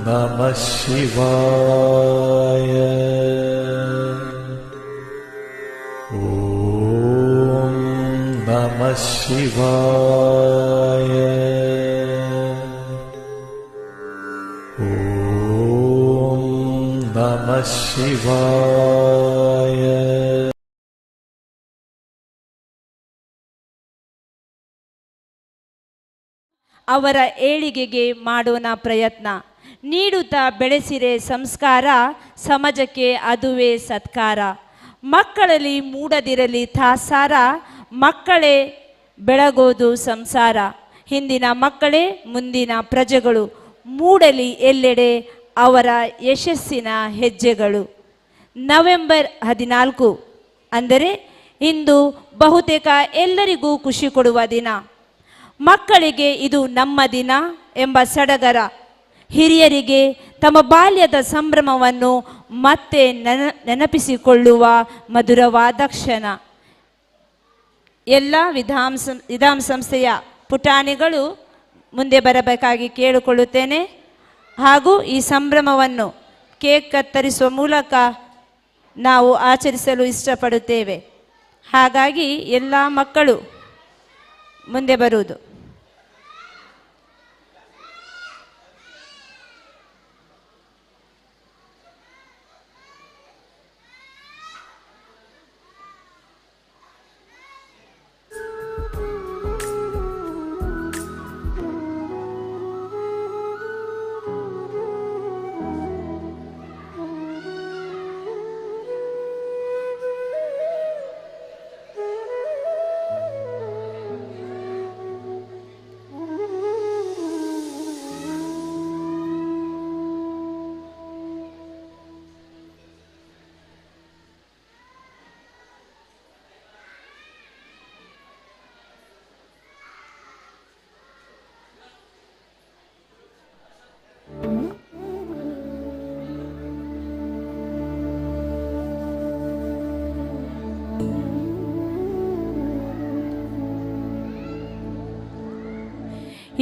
Namah Shivaya. Om Namah Shivaya. Om Namah Shivaya. ಅವರ ಏಳಿಗೆಗೆ ಮಾಡೋಣ ಪ್ರಯತ್ನ. ನೀಡುತ್ತಾ ಬೆಳೆಸಿರೆ ಸಂಸ್ಕಾರ, ಸಮಾಜಕ್ಕೆ ಅದುವೇ ಸತ್ಕಾರ. ಮಕ್ಕಳಲ್ಲಿ ಮೂಡದಿರಲಿ ತಾಸಾರ, ಮಕ್ಕಳೇ ಬೆಳಗೋದು ಸಂಸಾರ. ಹಿಂದಿನ ಮಕ್ಕಳೇ ಮುಂದಿನ ಪ್ರಜೆಗಳು, ಮೂಡಲಿ ಎಲ್ಲೆಡೆ ಅವರ ಯಶಸ್ಸಿನ ಹೆಜ್ಜೆಗಳು. ನವೆಂಬರ್ 14 ಅಂದರೆ ಇಂದು ಬಹುತೇಕ ಎಲ್ಲರಿಗೂ ಖುಷಿ ಕೊಡುವ ದಿನ. ಮಕ್ಕಳಿಗೆ ಇದು ನಮ್ಮ ದಿನ ಎಂಬ ಸಡಗರ, ಹಿರಿಯರಿಗೆ ತಮ್ಮ ಬಾಲ್ಯದ ಸಂಭ್ರಮವನ್ನು ಮತ್ತೆ ನೆನಪಿಸಿಕೊಳ್ಳುವ ಮಧುರವಾದ ಕ್ಷಣ. ಎಲ್ಲ ವಿಧಾನ ಸಂಸ್ಥೆಯ ಪುಟಾಣಿಗಳು ಮುಂದೆ ಬರಬೇಕಾಗಿ ಕೇಳಿಕೊಳ್ಳುತ್ತೇನೆ. ಹಾಗೂ ಈ ಸಂಭ್ರಮವನ್ನು ಕೇಕ್ ಕತ್ತರಿಸುವ ಮೂಲಕ ನಾವು ಆಚರಿಸಲು ಇಷ್ಟಪಡುತ್ತೇವೆ. ಹಾಗಾಗಿ ಎಲ್ಲ ಮಕ್ಕಳು ಮುಂದೆ ಬರುವುದು.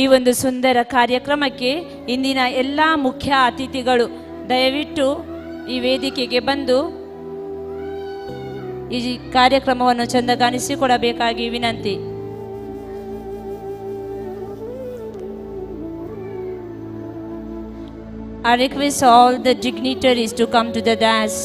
ಈ ಒಂದು ಸುಂದರ ಕಾರ್ಯಕ್ರಮಕ್ಕೆ ಇಂದಿನ ಎಲ್ಲ ಮುಖ್ಯ ಅತಿಥಿಗಳು ದಯವಿಟ್ಟು ಈ ವೇದಿಕೆಗೆ ಬಂದು ಈ ಕಾರ್ಯಕ್ರಮವನ್ನು ಚಂದಗಾಣಿಸಿಕೊಡಬೇಕಾಗಿ ವಿನಂತಿ. I request all the dignitaries to come to the dais.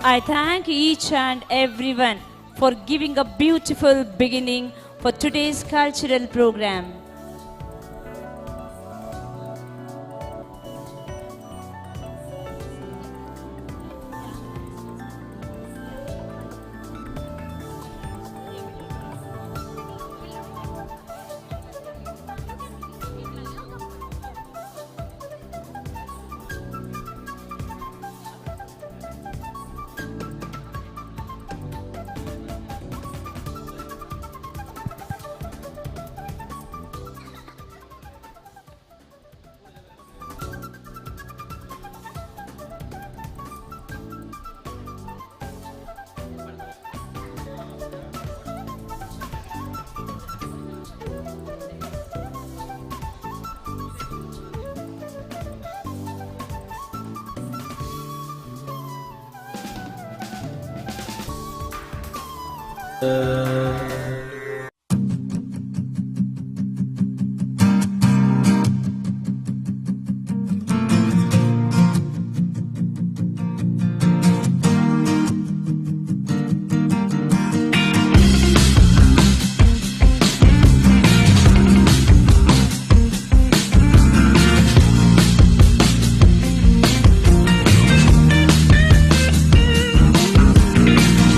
I thank each and everyone for giving a beautiful beginning for today's cultural program.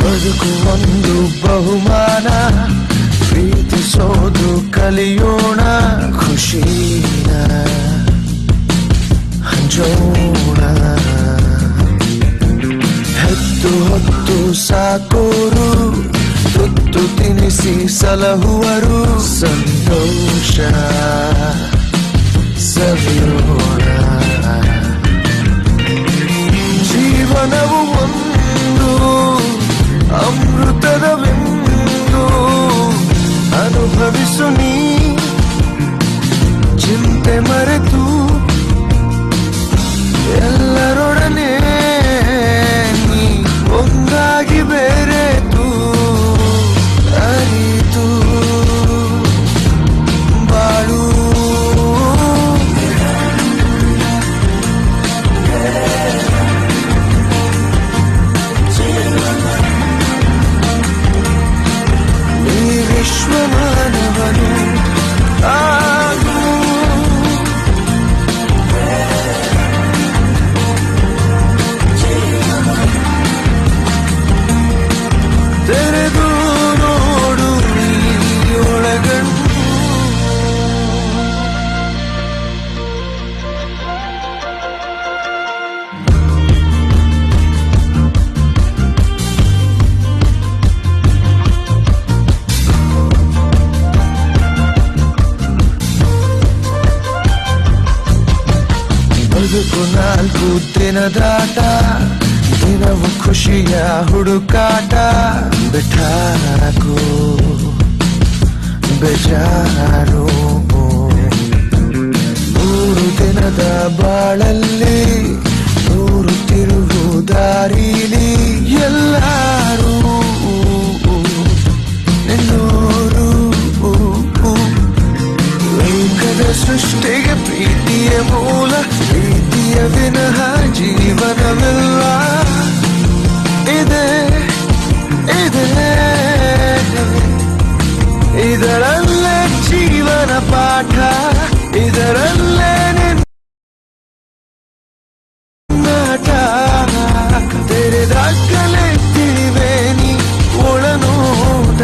ಬದುಕು ಒಂದು ಬಹುಮಾನ, ಪ್ರೀತಿಸೋದು ಕಲಿಯೋಣ, ಖುಷಿನ ಹಂಚೋಣ. ಹೆತ್ತು ಹೊತ್ತು ಸಾಕೋರು, ತುತ್ತು ತಿನಿಸಿ ಸಲಹುವರು, ಸಂತೋಷ ಸವಿಯೋಣ. ಜೀವನವು ಒಂದು ಅಮೃತದ ಬಿಂದು, ಅನುಭವಿಸು ನೀ ಚಿಂತೆ ಮರೆತು, ಎಲ್ಲರೊಡನೆ ನೀ ಒಂದಾಗಿ ಬೆರೆತು ಅರಿತು ಬಾಳು. ವಿಶ್ವಮಾನವನು ಆಗು, ತೆರೆದು ನೋಡು ಈ ಒಳಗಣ್ಣು. ಬದುಕು ನಾಲ್ಕು ದಿನದಾಟ, ದಿನವು ಖುಷಿಯ ಹುಡುಕಾಟ. ಬಿಠಾಕು ಬೇಜಾರು, 3 ದಿನದ ಬಾಳಲ್ಲಿ 100 ತಿರುವು ದಾರಿಲಿ, ಎಲ್ಲರೂ ನಿನ್ನೋರು. ಲೋಕದ ಸೃಷ್ಟಿಗೆ ಪ್ರೀತಿಯ ಮೂಲ, ಪ್ರೀತಿಯ ವಿನಃ ಜೀವನವಿಲ್ಲ. ಇದೆ ಇದರಲ್ಲೇ ಜೀವನ ಪಾಠ, ಇದರಲ್ಲೇ ನಿನ್ನಾಟ. ತೆರೆದಾಗಲೇ ತಿಳಿವೆ ನೀ ಒಳನೋಟ.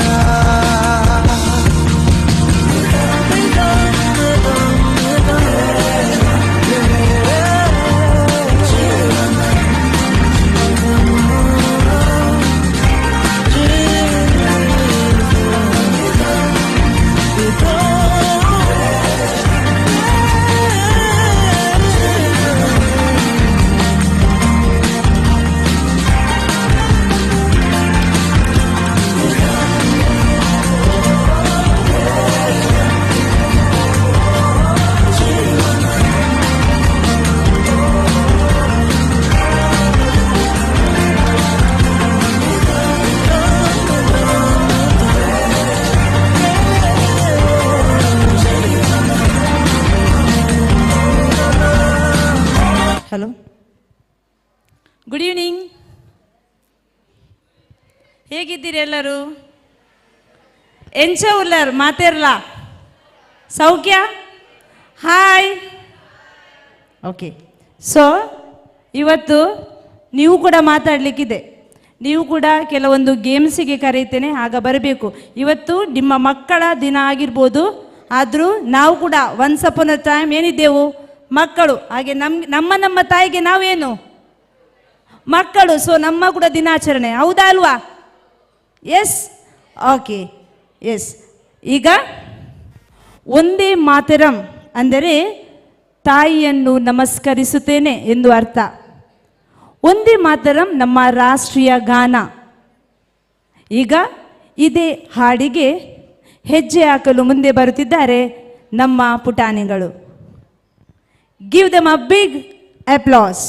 Hello, good evening. ಹೇಗಿದ್ದೀರಿ ಎಲ್ಲರೂ? ಎಂಚ ಉಲ್ಲರ್ ಮಾತೇರ್ಲ ಸೌಖ್ಯ? ಹಾಯ್. ಓಕೆ, ಸೊ ಇವತ್ತು ನೀವು ಕೂಡ ಮಾತಾಡಲಿಕ್ಕಿದೆ. ನೀವು ಕೂಡ ಕೆಲವೊಂದು ಗೇಮ್ಸಿಗೆ ಕರೀತೇನೆ, ಆಗ ಬರಬೇಕು. ಇವತ್ತು ನಿಮ್ಮ ಮಕ್ಕಳ ದಿನ ಆಗಿರ್ಬೋದು, ಆದರೂ ನಾವು ಕೂಡ ಒನ್ಸ್ ಅಪಾನ್ ಅ ಟೈಮ್ ಏನಿದ್ದೆವು ಮಕ್ಕಳು. ಹಾಗೆ ನಮ್ಮ ತಾಯಿಗೆ ನಾವೇನು ಮಕ್ಕಳು. ಸೊ ನಮ್ಮ ಕೂಡ ದಿನಾಚರಣೆ, ಹೌದಾ ಅಲ್ವಾ? Yes, okay, yes. ಈಗ ಒಂದೇ ಮಾತರಂ ಅಂದರೆ ತಾಯಿಯನ್ನು ನಮಸ್ಕರಿಸುತ್ತೇನೆ ಎಂದು ಅರ್ಥ. ಒಂದೇ ಮಾತರಂ ನಮ್ಮ ರಾಷ್ಟ್ರೀಯ ಗಾನ. ಈಗ ಇದೇ ಹಾಡಿಗೆ ಹೆಜ್ಜೆ ಹಾಕಲು ಮುಂದೆ ಬರುತ್ತಿದ್ದಾರೆ ನಮ್ಮ ಪುಟಾಣಿಗಳು. Give them a big applause.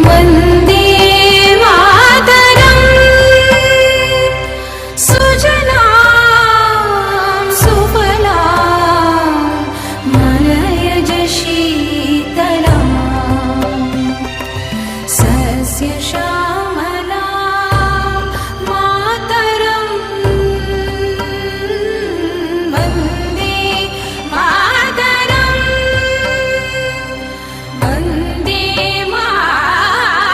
वन्दे मातरम् सुजलां सुफलां मलयज शीतलां सस्यश्यामलां मातरम् वन्दे मातरम् वन्दे मातरम्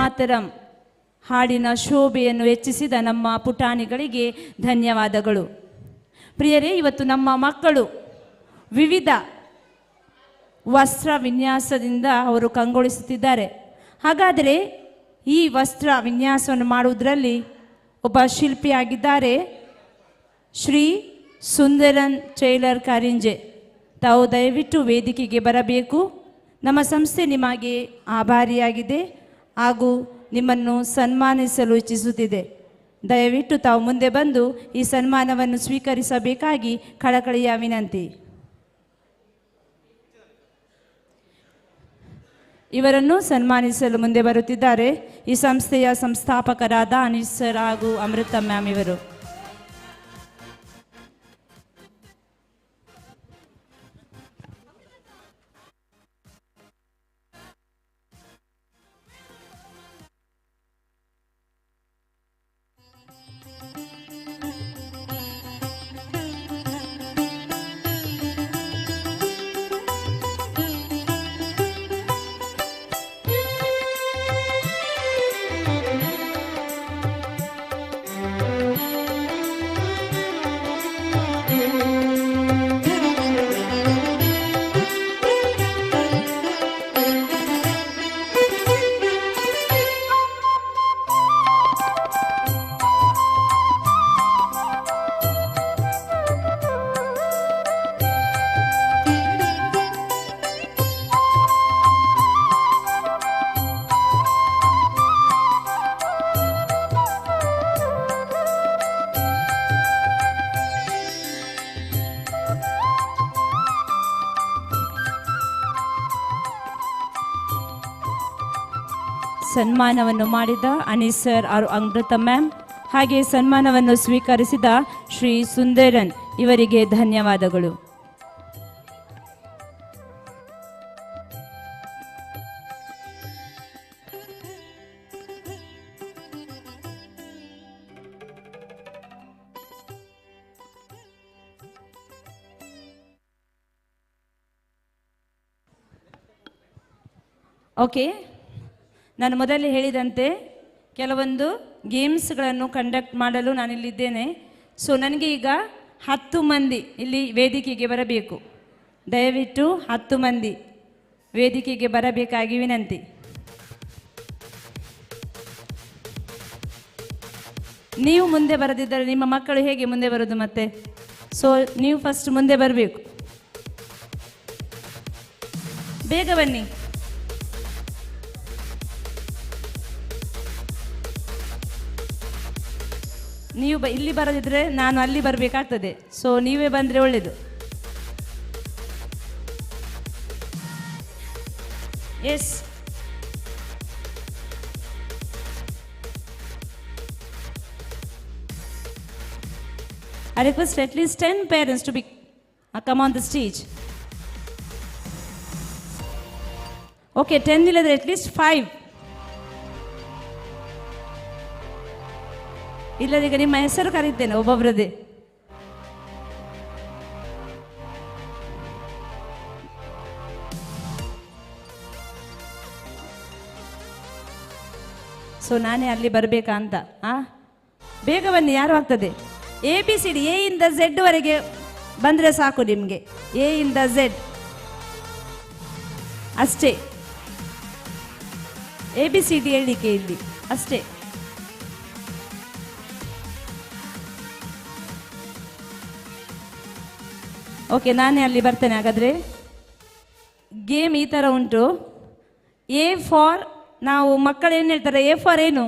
ಮಾತರಂ ಹಾಡಿನ ಶೋಭೆಯನ್ನು ಹೆಚ್ಚಿಸಿದ ನಮ್ಮ ಪುಟಾಣಿಗಳಿಗೆ ಧನ್ಯವಾದಗಳು. ಪ್ರಿಯರೇ, ಇವತ್ತು ನಮ್ಮ ಮಕ್ಕಳು ವಿವಿಧ ವಸ್ತ್ರ ವಿನ್ಯಾಸದಿಂದ ಅವರು ಕಂಗೊಳಿಸುತ್ತಿದ್ದಾರೆ. ಹಾಗಾದರೆ ಈ ವಸ್ತ್ರ ವಿನ್ಯಾಸವನ್ನು ಮಾಡುವುದರಲ್ಲಿ ಒಬ್ಬ ಶಿಲ್ಪಿಯಾಗಿದ್ದಾರೆ ಶ್ರೀ ಸುಂದರನ್ ಟೇಲರ್ ಕಾರಿಂಜೆ. ತಾವು ದಯವಿಟ್ಟು ವೇದಿಕೆಗೆ ಬರಬೇಕು. ನಮ್ಮ ಸಂಸ್ಥೆ ನಿಮಗೆ ಆಭಾರಿಯಾಗಿದೆ ಹಾಗೂ ನಿಮ್ಮನ್ನು ಸನ್ಮಾನಿಸಲು ಇಚ್ಛಿಸುತ್ತಿದೆ. ದಯವಿಟ್ಟು ತಾವು ಮುಂದೆ ಬಂದು ಈ ಸನ್ಮಾನವನ್ನು ಸ್ವೀಕರಿಸಬೇಕಾಗಿ ಕಳಕಳಿಯ ವಿನಂತಿ. ಇವರನ್ನು ಸನ್ಮಾನಿಸಲು ಮುಂದೆ ಬರುತ್ತಿದ್ದಾರೆ ಈ ಸಂಸ್ಥೆಯ ಸಂಸ್ಥಾಪಕರಾದ ಅನೀಸ್ ಸರ್ ಹಾಗೂ ಅಮೃತ ಮ್ಯಾಮ್ ಇವರು. ಸನ್ಮಾನವನ್ನು ಮಾಡಿದ ಅನೀಸ್ ಸರ್ ಹಾಗೂ ಅಮೃತ ಮ್ಯಾಮ್ ಹಾಗೆ ಸನ್ಮಾನವನ್ನು ಸ್ವೀಕರಿಸಿದ ಶ್ರೀ ಸುಂದರನ್ ಇವರಿಗೆ ಧನ್ಯವಾದಗಳು. ಓಕೆ, ನಾನು ಮೊದಲೇ ಹೇಳಿದಂತೆ ಕೆಲವೊಂದು ಗೇಮ್ಸ್ಗಳನ್ನು ಕಂಡಕ್ಟ್ ಮಾಡಲು ನಾನಿಲ್ಲಿದ್ದೇನೆ. ಸೊ ನನಗೆ ಈಗ 10 ಮಂದಿ ಇಲ್ಲಿ ವೇದಿಕೆಗೆ ಬರಬೇಕು. ದಯವಿಟ್ಟು 10 ಮಂದಿ ವೇದಿಕೆಗೆ ಬರಬೇಕಾಗಿ ವಿನಂತಿ. ನೀವು ಮುಂದೆ ಬರದಿದ್ದರೆ ನಿಮ್ಮ ಮಕ್ಕಳು ಹೇಗೆ ಮುಂದೆ ಬರೋದು ಮತ್ತೆ? ಸೊ ನೀವು ಫಸ್ಟ್ ಮುಂದೆ ಬರಬೇಕು. ಬೇಗ ಬನ್ನಿ. ನೀವು ಇಲ್ಲಿ ಬರದಿದ್ದರೆ ನಾನು ಅಲ್ಲಿ ಬರಬೇಕಾಗ್ತದೆ. ಸೊ ನೀವೇ ಬಂದರೆ ಒಳ್ಳೆಯದು. Yes, I request at least 10 parents to come on the stage. Okay, 10 ಇಲ್ಲದ್ರೆ at least 5. ಇಲ್ಲದೀಗ ನಿಮ್ಮ ಹೆಸರು ಕರೀತೇನೆ ಒಬ್ಬೊಬ್ಬರದೇ. ಸೊ ನಾನೇ ಅಲ್ಲಿ ಬರಬೇಕಾ ಅಂತ? ಬೇಗ ಬನ್ನಿ, ಯಾರು ಆಗ್ತದೆ? ABCD A ಇಂದ Z ವರೆಗೆ ಬಂದರೆ ಸಾಕು ನಿಮಗೆ. A ಇಂದ Z ಅಷ್ಟೇ. ABCD ಹೇಳಲಿಕ್ಕೆ ಇಲ್ಲಿ ಅಷ್ಟೇ. ಓಕೆ, ನಾನೇ ಅಲ್ಲಿ ಬರ್ತೇನೆ. ಹಾಗಾದರೆ ಗೇಮ್ ಈ ಥರ ಉಂಟು. A ಫಾರ್, ನಾವು ಮಕ್ಕಳು ಏನು ಹೇಳ್ತಾರೆ, A ಫಾರ್ ಏನು?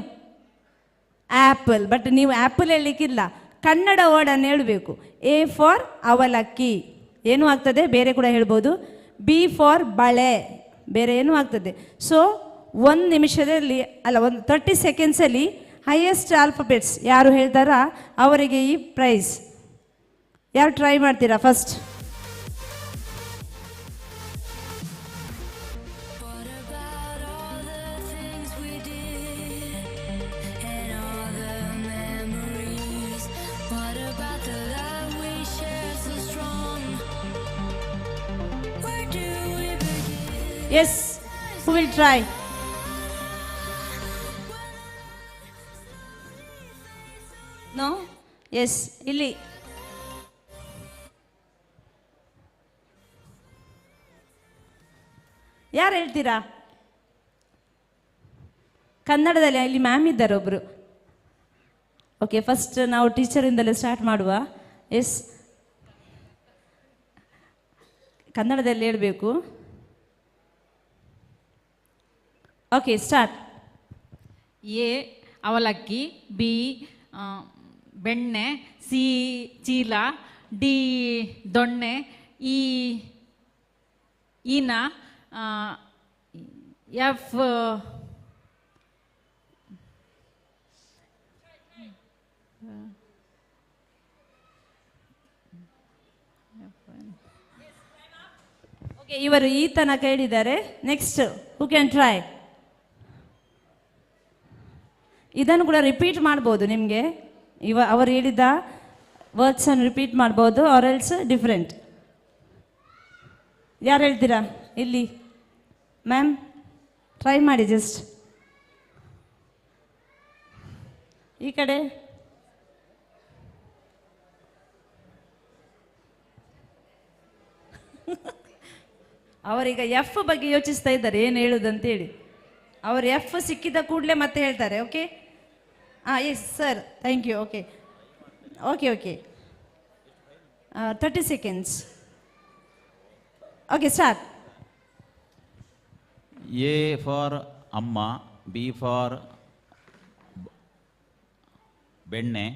ಆ್ಯಪಲ್. ಬಟ್ ನೀವು ಆ್ಯಪಲ್ ಹೇಳಲಿಕ್ಕಿಲ್ಲ, ಕನ್ನಡ ವರ್ಡನ್ನು ಹೇಳಬೇಕು. A ಫಾರ್ ಅವಲಕ್ಕಿ, ಏನೂ ಆಗ್ತದೆ, ಬೇರೆ ಕೂಡ ಹೇಳ್ಬೋದು. B ಫಾರ್ ಬಳೆ, ಬೇರೆ ಏನೂ ಆಗ್ತದೆ. ಸೊ 1 ನಿಮಿಷದಲ್ಲಿ ಅಲ್ಲ, 30 ಸೆಕೆಂಡ್ಸಲ್ಲಿ ಹೈಯೆಸ್ಟ್ ಆಲ್ಫಾಬೆಟ್ಸ್ ಯಾರು ಹೇಳ್ತಾರ ಅವರಿಗೆ ಈ ಪ್ರೈಸ್. ಯಾರು ಟ್ರೈ ಮಾಡ್ತೀರಾ first? Yes, who will try? No yes ಇಲ್ಲಿ ಯಾರು ಹೇಳ್ತೀರಾ? ಕನ್ನಡದಲ್ಲಿ ಇಲ್ಲಿ ಮ್ಯಾಮ್ ಇದ್ದಾರೆ ಒಬ್ಬರು. ಓಕೆ, ಫಸ್ಟ್ ನಾವು ಟೀಚರಿಂದಲೇ ಸ್ಟಾರ್ಟ್ ಮಾಡುವ. ಎಸ್, ಕನ್ನಡದಲ್ಲಿ ಹೇಳಬೇಕು. Okay, start. ಎ ಅವಲಕ್ಕಿ, ಬಿ ಬೆಣ್ಣೆ, ಸಿ ಚೀಲ, ಡಿ ದೊಣ್ಣೆ, ಈನ, ಎಫ್ ಓಕೆ, ಇವರು ಈ ತನಕ ಹೇಳಿದ್ದಾರೆ. Next who can try? ಇದನ್ನು ಕೂಡ ರಿಪೀಟ್ ಮಾಡ್ಬೋದು. ನಿಮಗೆ ಅವರು ಹೇಳಿದ ವರ್ಡ್ಸನ್ನು ರಿಪೀಟ್ ಮಾಡ್ಬೋದು, ಆರ್ ಎಲ್ಸ್ ಡಿಫ್ರೆಂಟ್. ಯಾರು ಹೇಳ್ತೀರಾ? ಇಲ್ಲಿ ಮ್ಯಾಮ್ ಟ್ರೈ ಮಾಡಿ, ಜಸ್ಟ್ ಈ ಕಡೆ. ಅವರೀಗ ಎಫ್ ಬಗ್ಗೆ ಯೋಚಿಸ್ತಾ ಇದ್ದಾರೆ, ಏನು ಹೇಳುದಂತೇಳಿ. ಅವರು ಎಫ್ ಸಿಕ್ಕಿದ ಕೂಡಲೇ ಮತ್ತೆ ಹೇಳ್ತಾರೆ. Okay, yes sir, thank you. Okay okay okay 30 seconds. Okay, start. A for ಅಮ್ಮ, ಬಿ ಫಾರ್ ಬೆಣ್ಣೆ,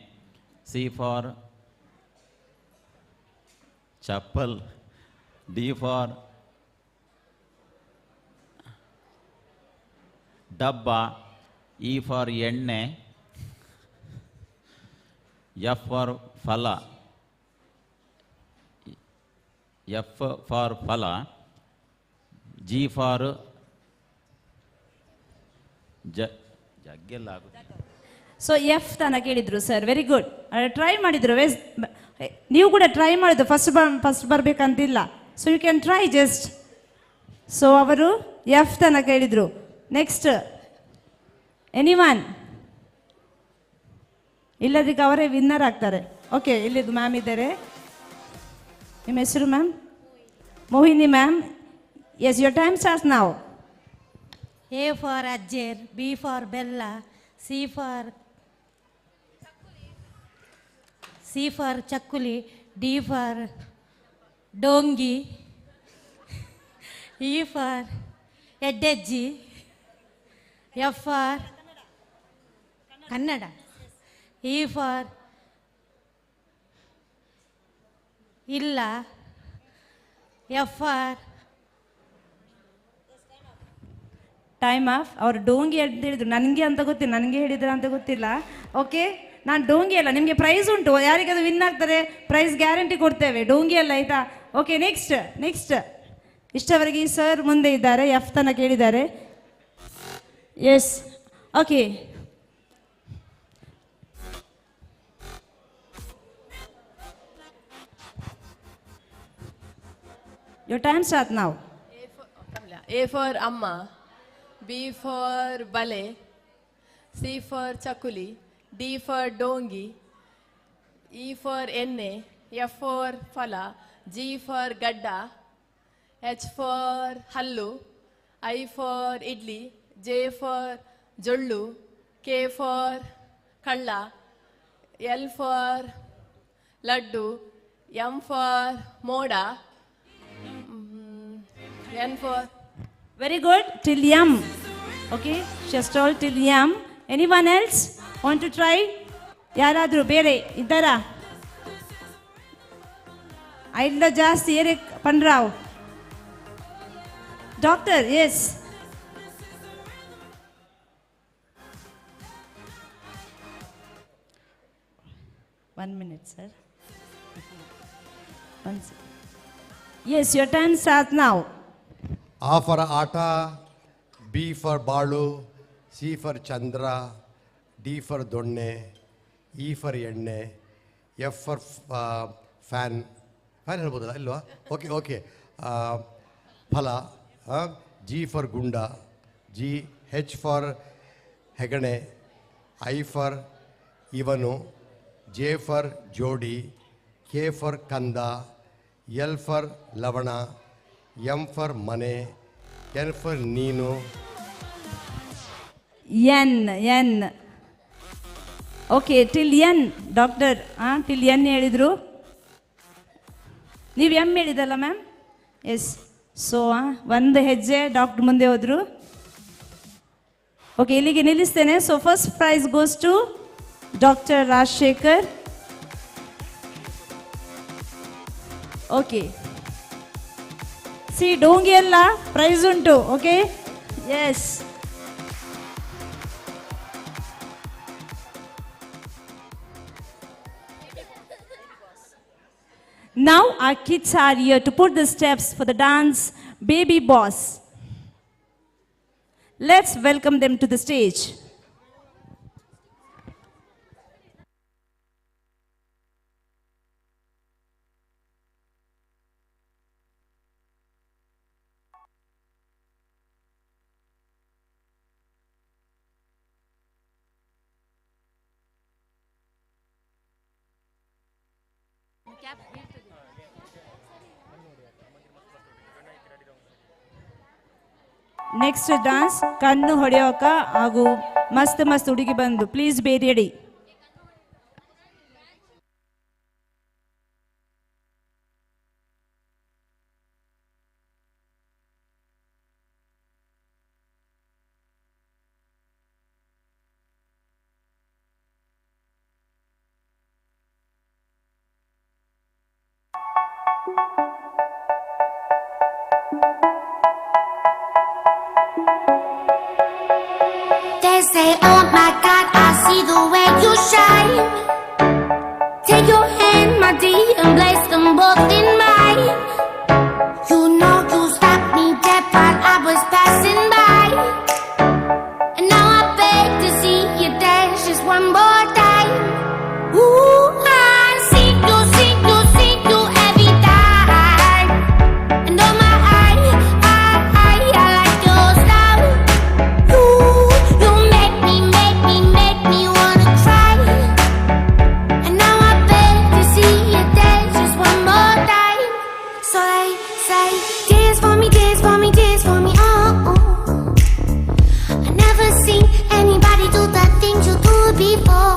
ಸಿ ಫಾರ್ ಚಪ್ಪಲ್, ಡಿ ಫಾರ್ ಡಬ್ಬ, ಇ ಫಾರ್ ಎಣ್ಣೆ, ಎಫ್ ಫಾರ್ ಫಲ, ಎಫ್ ಫಾರ್ ಫಲ, ಜಿ ಫಾರ್ ಜಗ್ಗೆಲ್ಲ ಆಗುತ್ತೆ. ಸೊ ಎಫ್ ತನಕ ಕೇಳಿದ್ರು ಸರ್, ವೆರಿ ಗುಡ್. ಟ್ರೈ ಮಾಡಿದ್ರು. ನೀವು ಕೂಡ ಟ್ರೈ ಮಾಡಿದ್ರು, ಫಸ್ಟ್ ಬರಬೇಕಂತಿಲ್ಲ. So you can try just. So ಅವರು ಎಫ್ ತನಕ ಹೇಳಿದ್ರು. Next anyone? ಇಲ್ಲದಿಕ್ಕೆ ಅವರೇ ವಿನ್ನರ್ ಆಗ್ತಾರೆ. ಓಕೆ, ಇಲ್ಲಿದ್ದು ಮ್ಯಾಮ್ ಇದ್ದಾರೆ. ನಿಮ್ಮ ಹೆಸರು ma'am? Mohini ma'am. Yes, your time starts now. A for ಅಜ್ಜೇರ್, ಬಿ ಫಾರ್ ಬೆಲ್ಲ, ಸಿ ಫಾರ್ ಚಕ್ಕುಲಿ, ಡಿ ಫಾರ್ ಡೋಂಗಿ, ಇ ಫಾರ್ ಎಡ್ಡೆಜ್ಜಿ, F for Kannada, E for ಇಲ್ಲ, ಎಫ್ ಫಾರ್ ಟೈಮ್ ಆಫ್. ಅವರು ಡೋಂಗಿ ಅಂತ ಹೇಳಿದ್ರು, ನನಗೆ ಅಂತ ಗೊತ್ತಿಲ್ಲ, ನನಗೆ ಹೇಳಿದ್ರ ಅಂತ ಗೊತ್ತಿಲ್ಲ. ಓಕೆ, ನಾನು ಡೋಂಗಿ ಅಲ್ಲ, ನಿಮಗೆ ಪ್ರೈಸ್ ಉಂಟು. ಯಾರಿಗದು ವಿನ್ ಆಗ್ತಾರೆ ಪ್ರೈಸ್ ಗ್ಯಾರಂಟಿ ಕೊಡ್ತೇವೆ, ಡೋಂಗಿ ಅಲ್ಲ, ಆಯಿತಾ? ಓಕೆ, ನೆಕ್ಸ್ಟ್ ಇಷ್ಟವರೆಗೆ ಈ ಸರ್ ಮುಂದೆ ಇದ್ದಾರೆ, ಎಫ್ ತನಕ ಕೇಳಿದ್ದಾರೆ. Yes, okay. Your time start now. A for Amma, B for Bale, C for Chakuli, D for Dongi, E for Enne, F for Fala, G for Gadda, H for Hallu, I for Idli, J for Jollu, K for Kalla, L for Laddu, M for Moda, N for... Very good. Till yum. Okay, she has told till yum. Anyone else want to try? ಯಾರಾದರೂ ಬೇರೆ ಇದ್ದಾರಾ? ಐಲ್ಲ ಜಾಸ್ತಿ ಏರೆ ಪಂಡ್ರಾವ್. Doctor, yes. One minute, sir. Yes, your time starts now. A for Atta, B for Balu, C for Chandra, D for Donne, E for Enne, F for fan ಹೇಳ್ಬೋದಲ್ಲ ಇಲ್ವಾ? Okay. ಫಲ, G for Gunda, H for ಹೆಗಣೆ, I for ಇವನು, J for Jodi, K for Kanda, L for Lavana, M for Mane, N for Nino. N. Okay till N doctor till N ಹೇಳಿದರು, ನೀವು M ಹೇಳಿದಲ್ಲ ma'am. S, so ಒಂದು ಹೆಜ್ಜೆ doctor ಮುಂದೆ ಹೋದರು. Okay, ಇಲ್ಲಿಗೆ ನಿಲ್ಲಿಸ್ತೇನೆ. So first prize goes to doctor Rajashekhar. Okay, ಸಿ ಡೋಂಗಿ ಎಲ್ಲ ಪ್ರೈಸ್ ಉಂಟು. Okay, yes. Now our kids are here to put the steps for the dance Baby Boss. Let's welcome them to the stage. Next dance ಕಣ್ಣು ಹೊಡೆಯೋಕ ಹಾಗೂ ಮಸ್ತ್ ಮಸ್ತ್ ಹುಡುಗಿ ಬಂದು, please be ready. They say, oh my God, I see the way you shine. Take your hand, my dear, and place them both in mine. You know you stopped me dead while I was passing by. And now I beg to see you dance just one more time. Ooh, I see you every time. And oh my, I like your style. You make me wanna cry. And now I beg to see you dance just one more time. So they say, dance for me, dance for me, dance for me, oh, oh. I never seen anybody do the things you do before.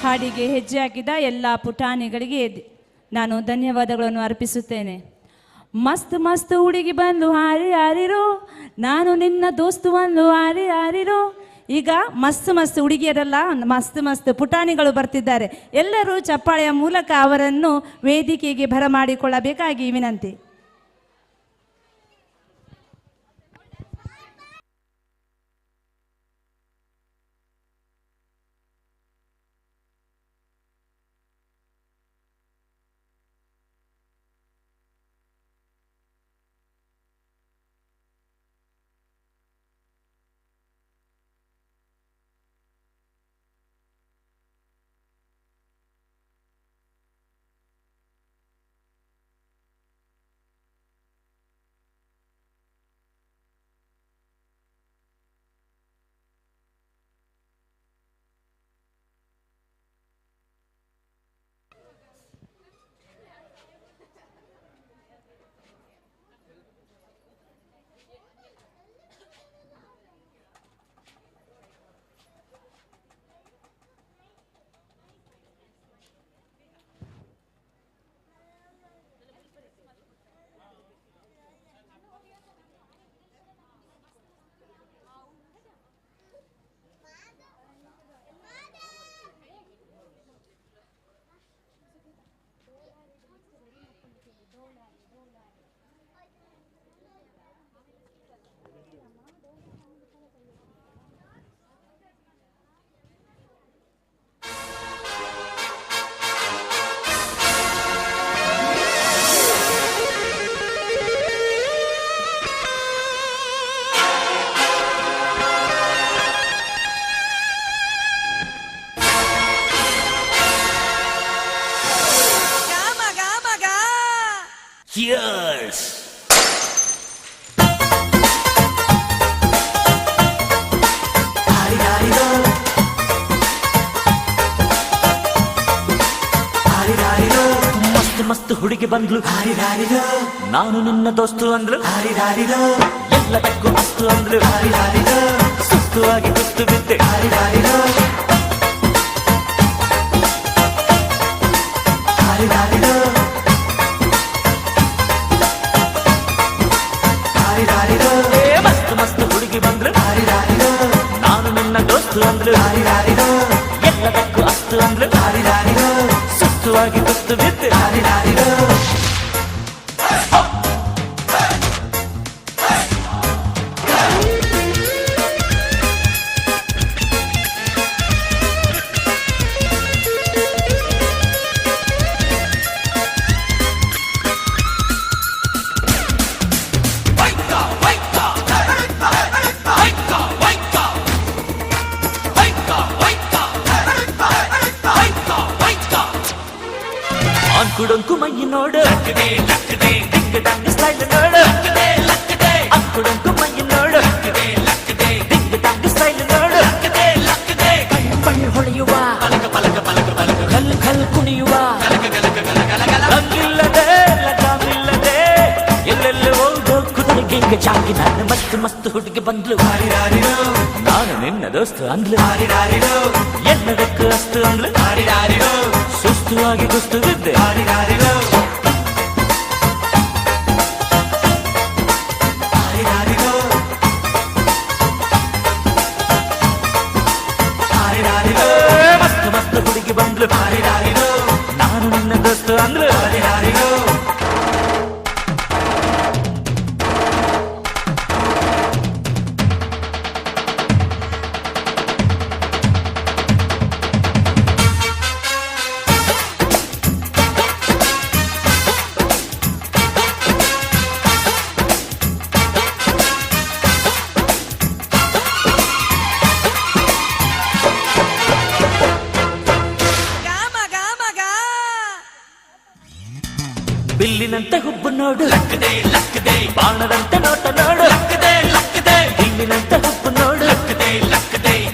ಹಾಡಿಗೆ ಹೆಜ್ಜೆ ಹಾಕಿದ ಎಲ್ಲ ಪುಟಾಣಿಗಳಿಗೆ ನಾನು ಧನ್ಯವಾದಗಳನ್ನು ಅರ್ಪಿಸುತ್ತೇನೆ. ಮಸ್ತ್ ಮಸ್ತ್ ಹುಡುಗಿ ಬಂದು ಹಾರಿ ಹಾರಿರೋ, ನಾನು ನಿನ್ನ ದೋಸ್ತು ಬಂದು ಹಾರಿ ಹಾರಿರೋ. ಈಗ ಮಸ್ತ್ ಮಸ್ತ್ ಹುಡುಗಿಯರೆಲ್ಲ ಮಸ್ತ್ ಮಸ್ತ್ ಪುಟಾಣಿಗಳು ಬರ್ತಿದ್ದಾರೆ. ಎಲ್ಲರೂ ಚಪ್ಪಾಳೆಯ ಮೂಲಕ ಅವರನ್ನು ವೇದಿಕೆಗೆ ಬರಮಾಡಿಕೊಳ್ಳಬೇಕಾಗಿ ವಿನಂತಿ. ಮಸ್ತ್ ಹುಡುಗಿ ಬಂದ್ಲು ಹಾರಿದಾರಿರೋ, ನಾನು ನಿನ್ನ ದೋಸ್ತು ಅಂದ್ಲು ಹಾರಿದಾರಿರೋ, ಎಲ್ಲದಕ್ಕೂ ಅಸ್ತು ಅಂದ್ಲು ಹಾರಿದಾರಿರೋ, ಸುಸ್ತುವಾಗಿ ಕುಸ್ತು ಬಿದ್ದೆ ಹಾರಿದಾರಿರೋ, ಹಾರಿದಾರಿರೋ, ಹಾರಿದಾರಿರೋ. ಮಸ್ತ್ ಮಸ್ತ್ ಹುಡುಗಿ ಬಂದ್ಲು ಹಾರಿದಾರಿರೋ, ನಾನು ನಿನ್ನ ದೋಸ್ತು ಅಂದ್ಲು ಹಾರಿದಾರಿರೋ, ಎಲ್ಲದಕ್ಕೂ ಅಸ್ತು ಅಂದ್ಲು ಹಾರಿದಾರಿರೋ, ಸುಸ್ತುವಾಗಿ ಕುಸ್ತು ಬಿದ್ದೆ ಹಾರಿದಾರಿರೋ. ಅಂಕುಡೊಂಕು ಮೈ ನೋಡು, ಡಿಂಗ್ ಡಂಗ್ ಸ್ಟೈಲ್ ನೋಡು, ಅಂಕುಡೊಂಕು ಮೈ ನೋಡು, ಡಿಂಗ್ ಡಂಗ್ ಸ್ಟೈಲ್ ನೋಡು, ಬಳ್ಳಿ ಹೊಳೆಯುವ, ಕಲ್ ಕಲ್ ಕುಣಿಯುವ, ಲಂಗಿಲ್ಲದೆ ಲಗಾಮಿಲ್ಲದೆ ಎಲ್ಲೆಲ್ಲಿ ಹೋಗೋ ಕುದುರೆಗೆ ಜಾಗಿ ನಾನು ಮಸ್ತ್ ಮಸ್ತ್ ಹುಡುಗಿ ಬಂದ್ಲು ಹಾರಿದಾರಿರೋ, ನಾನು ನಿನ್ನ ದೋಸ್ತು ಅಂದ್ಲು ಹಾರಿದಾರಿರೋ, ಎಲ್ಲದಕ್ಕೂ ಅಸ್ತು ಅಂದ್ಲು ಹಾರಿದಾರಿರೋ, ಸುಸ್ತುವಾಗಿ ಕುಸ್ತು ಬಿದ್ದೆ ಹಾರಿದಾರಿರೋ, ಹಾರಿದಾರಿರೋ, ಹಾರಿದಾರಿರೋ. ಮಸ್ತ್ ಮಸ್ತ್ ಹುಡುಗಿ ಬಂದ್ಲು ಹಾರಿದಾರಿರೋ, ನಾನು ನಿನ್ನ ದೋಸ್ತು ಅಂದ್ಲು ಹಾರಿದಾರಿರೋ. ಬಿಲ್ಲಿನಂತೆ ಹುಬ್ಬು ನೋಡು, ಬಾಣದಂತೆ ನೋಟ ನೋಡು, ಬಿಲ್ಲಿನಂತೆ ಹುಬ್ಬು ನೋಡು,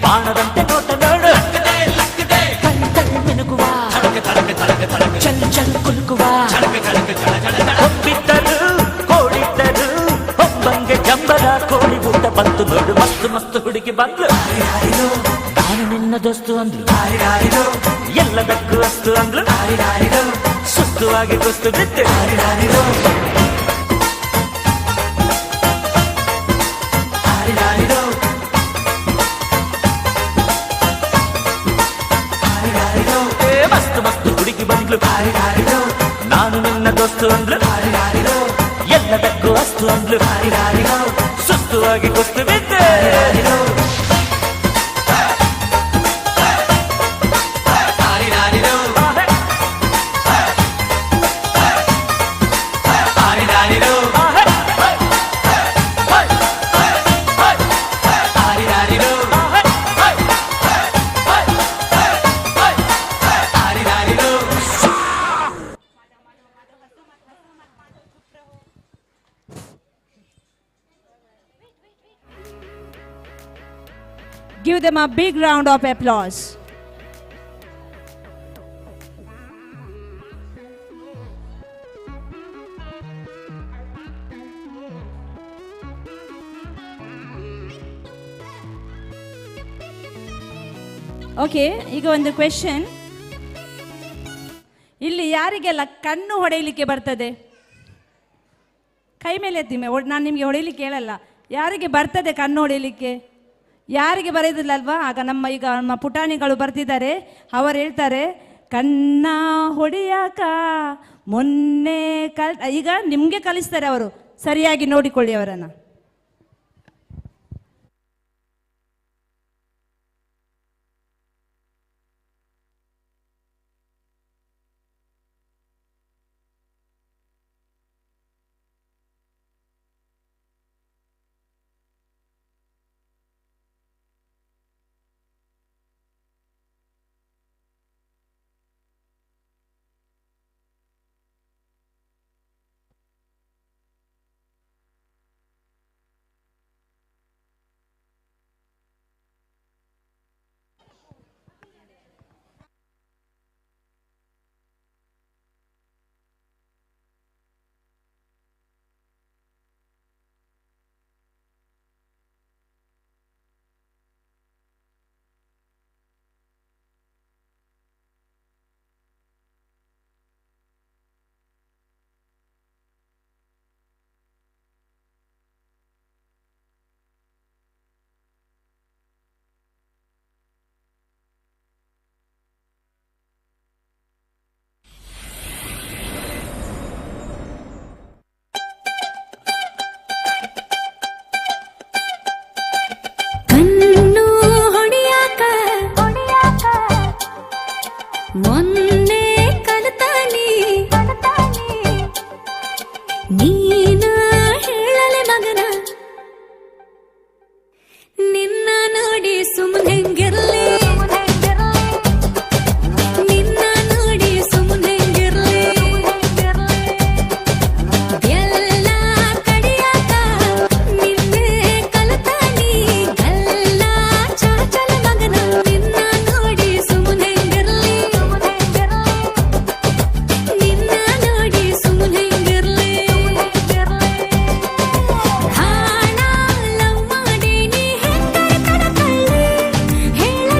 ಬಾಣದಂತೆ ನೋಟ ನೋಡು, ಕಣ್ ಕಣ್ ಮಿನುಗುವ, ಚಲ್ ಚಲ್ ಕುಲುಕುವ, ಹೊಬ್ಬಿದ್ದರು ಕೋಡಿದ್ದರು ಹೊಂಬಂಗೆ ಡಂಬರ ಕೋಳಿ ಊಟ ಬಂತು ನೋಡು ಮಸ್ತು ಮಸ್ತು ಹುಡುಗಿ ಬಂದ್ಲು ನಾನು ನಿನ್ನ ದೋಸ್ತು ಅಂದ್ಲು ಎಲ್ಲದಕ್ಕೂ ಅಸ್ತು ಅಂದ್ಲು ಸುಸ್ತುವಾಗಿ ಕುಸ್ತು ಬಿದ್ದು ಮಸ್ತು ಮಸ್ತು ಹುಡುಗಿ ಬಂದ್ಲು ನಾನು ನಿನ್ನ ದೋಸ್ತು ಅಂದ್ಲು ಎಲ್ಲದಕ್ಕೂ ಅಸ್ತು ಅಂದ್ಲು ಸುಸ್ತುವಾಗಿ ಕುಸ್ತು ಬಿದ್ದೆ Give them a big round of applause. Okay, ಈಗ ಒಂದು ಕ್ವೆಶ್ಚನ್. ಇಲ್ಲಿ ಯಾರಿಗೆಲ್ಲ ಕಣ್ಣು ಹೊಡೆಯಲಿಕ್ಕೆ ಬರ್ತದೆ? ಕೈ ಮೇಲೆ ಎತ್ತಿ. ನಾನು ನಿಮಗೆ ಹೊಡೆಯಲಿಕ್ಕೆ ಹೇಳಲ್ಲ. ಯಾರಿಗೆ ಬರ್ತದೆ ಕಣ್ಣು ಹೊಡೆಯಲಿಕ್ಕೆ? ಯಾರಿಗೆ ಬರೆಯೋದಿಲ್ಲ ಅಲ್ವಾ? ಆಗ ನಮ್ಮ ಪುಟಾಣಿಗಳು ಬರ್ತಿದ್ದಾರೆ. ಅವರು ಹೇಳ್ತಾರೆ, ಕಣ್ಣ ಹೊಡೆಯಾಕ ಮೊನ್ನೆ ಈಗ ನಿಮಗೆ ಕಲಿಸ್ತಾರೆ ಅವರು. ಸರಿಯಾಗಿ ನೋಡಿಕೊಳ್ಳಿ ಅವರನ್ನು. ಮೊನ್ನೆ ಕಲಿತಾನಿ ನೀನ ಹೇಳಲೆ ಮಗನ ನಿನ್ನ ನೋಡಿ ಸುಮ್ಮನೆಂಗಿರ್ಲಿ ನಿನ್ನ ನೋಡಿ ಸುಮ್ಮನೆಂಗಿರ್ಲಿ ಎಲ್ಲ ಕಡಿಯಾಕ ನಿನ್ನೆ ಕಲಿತಾನಿ ಗಲ್ಲ ಚಾಚಲ ಮಗನ ನಿನ್ನ ನೋಡಿ ಸುಮ್ಮನೆಂಗಿರ್ಲಿ ನಿನ್ನ ನೋಡಿ ಸುಮ್ಮನೆಂಗಿರ್ಲಿ ಹಾಳ ಲವ್ ಮಾಡಿ ನೀ ಹೆಂಗರ ಕಡಕಳ್ಳಿ ಹೇಳ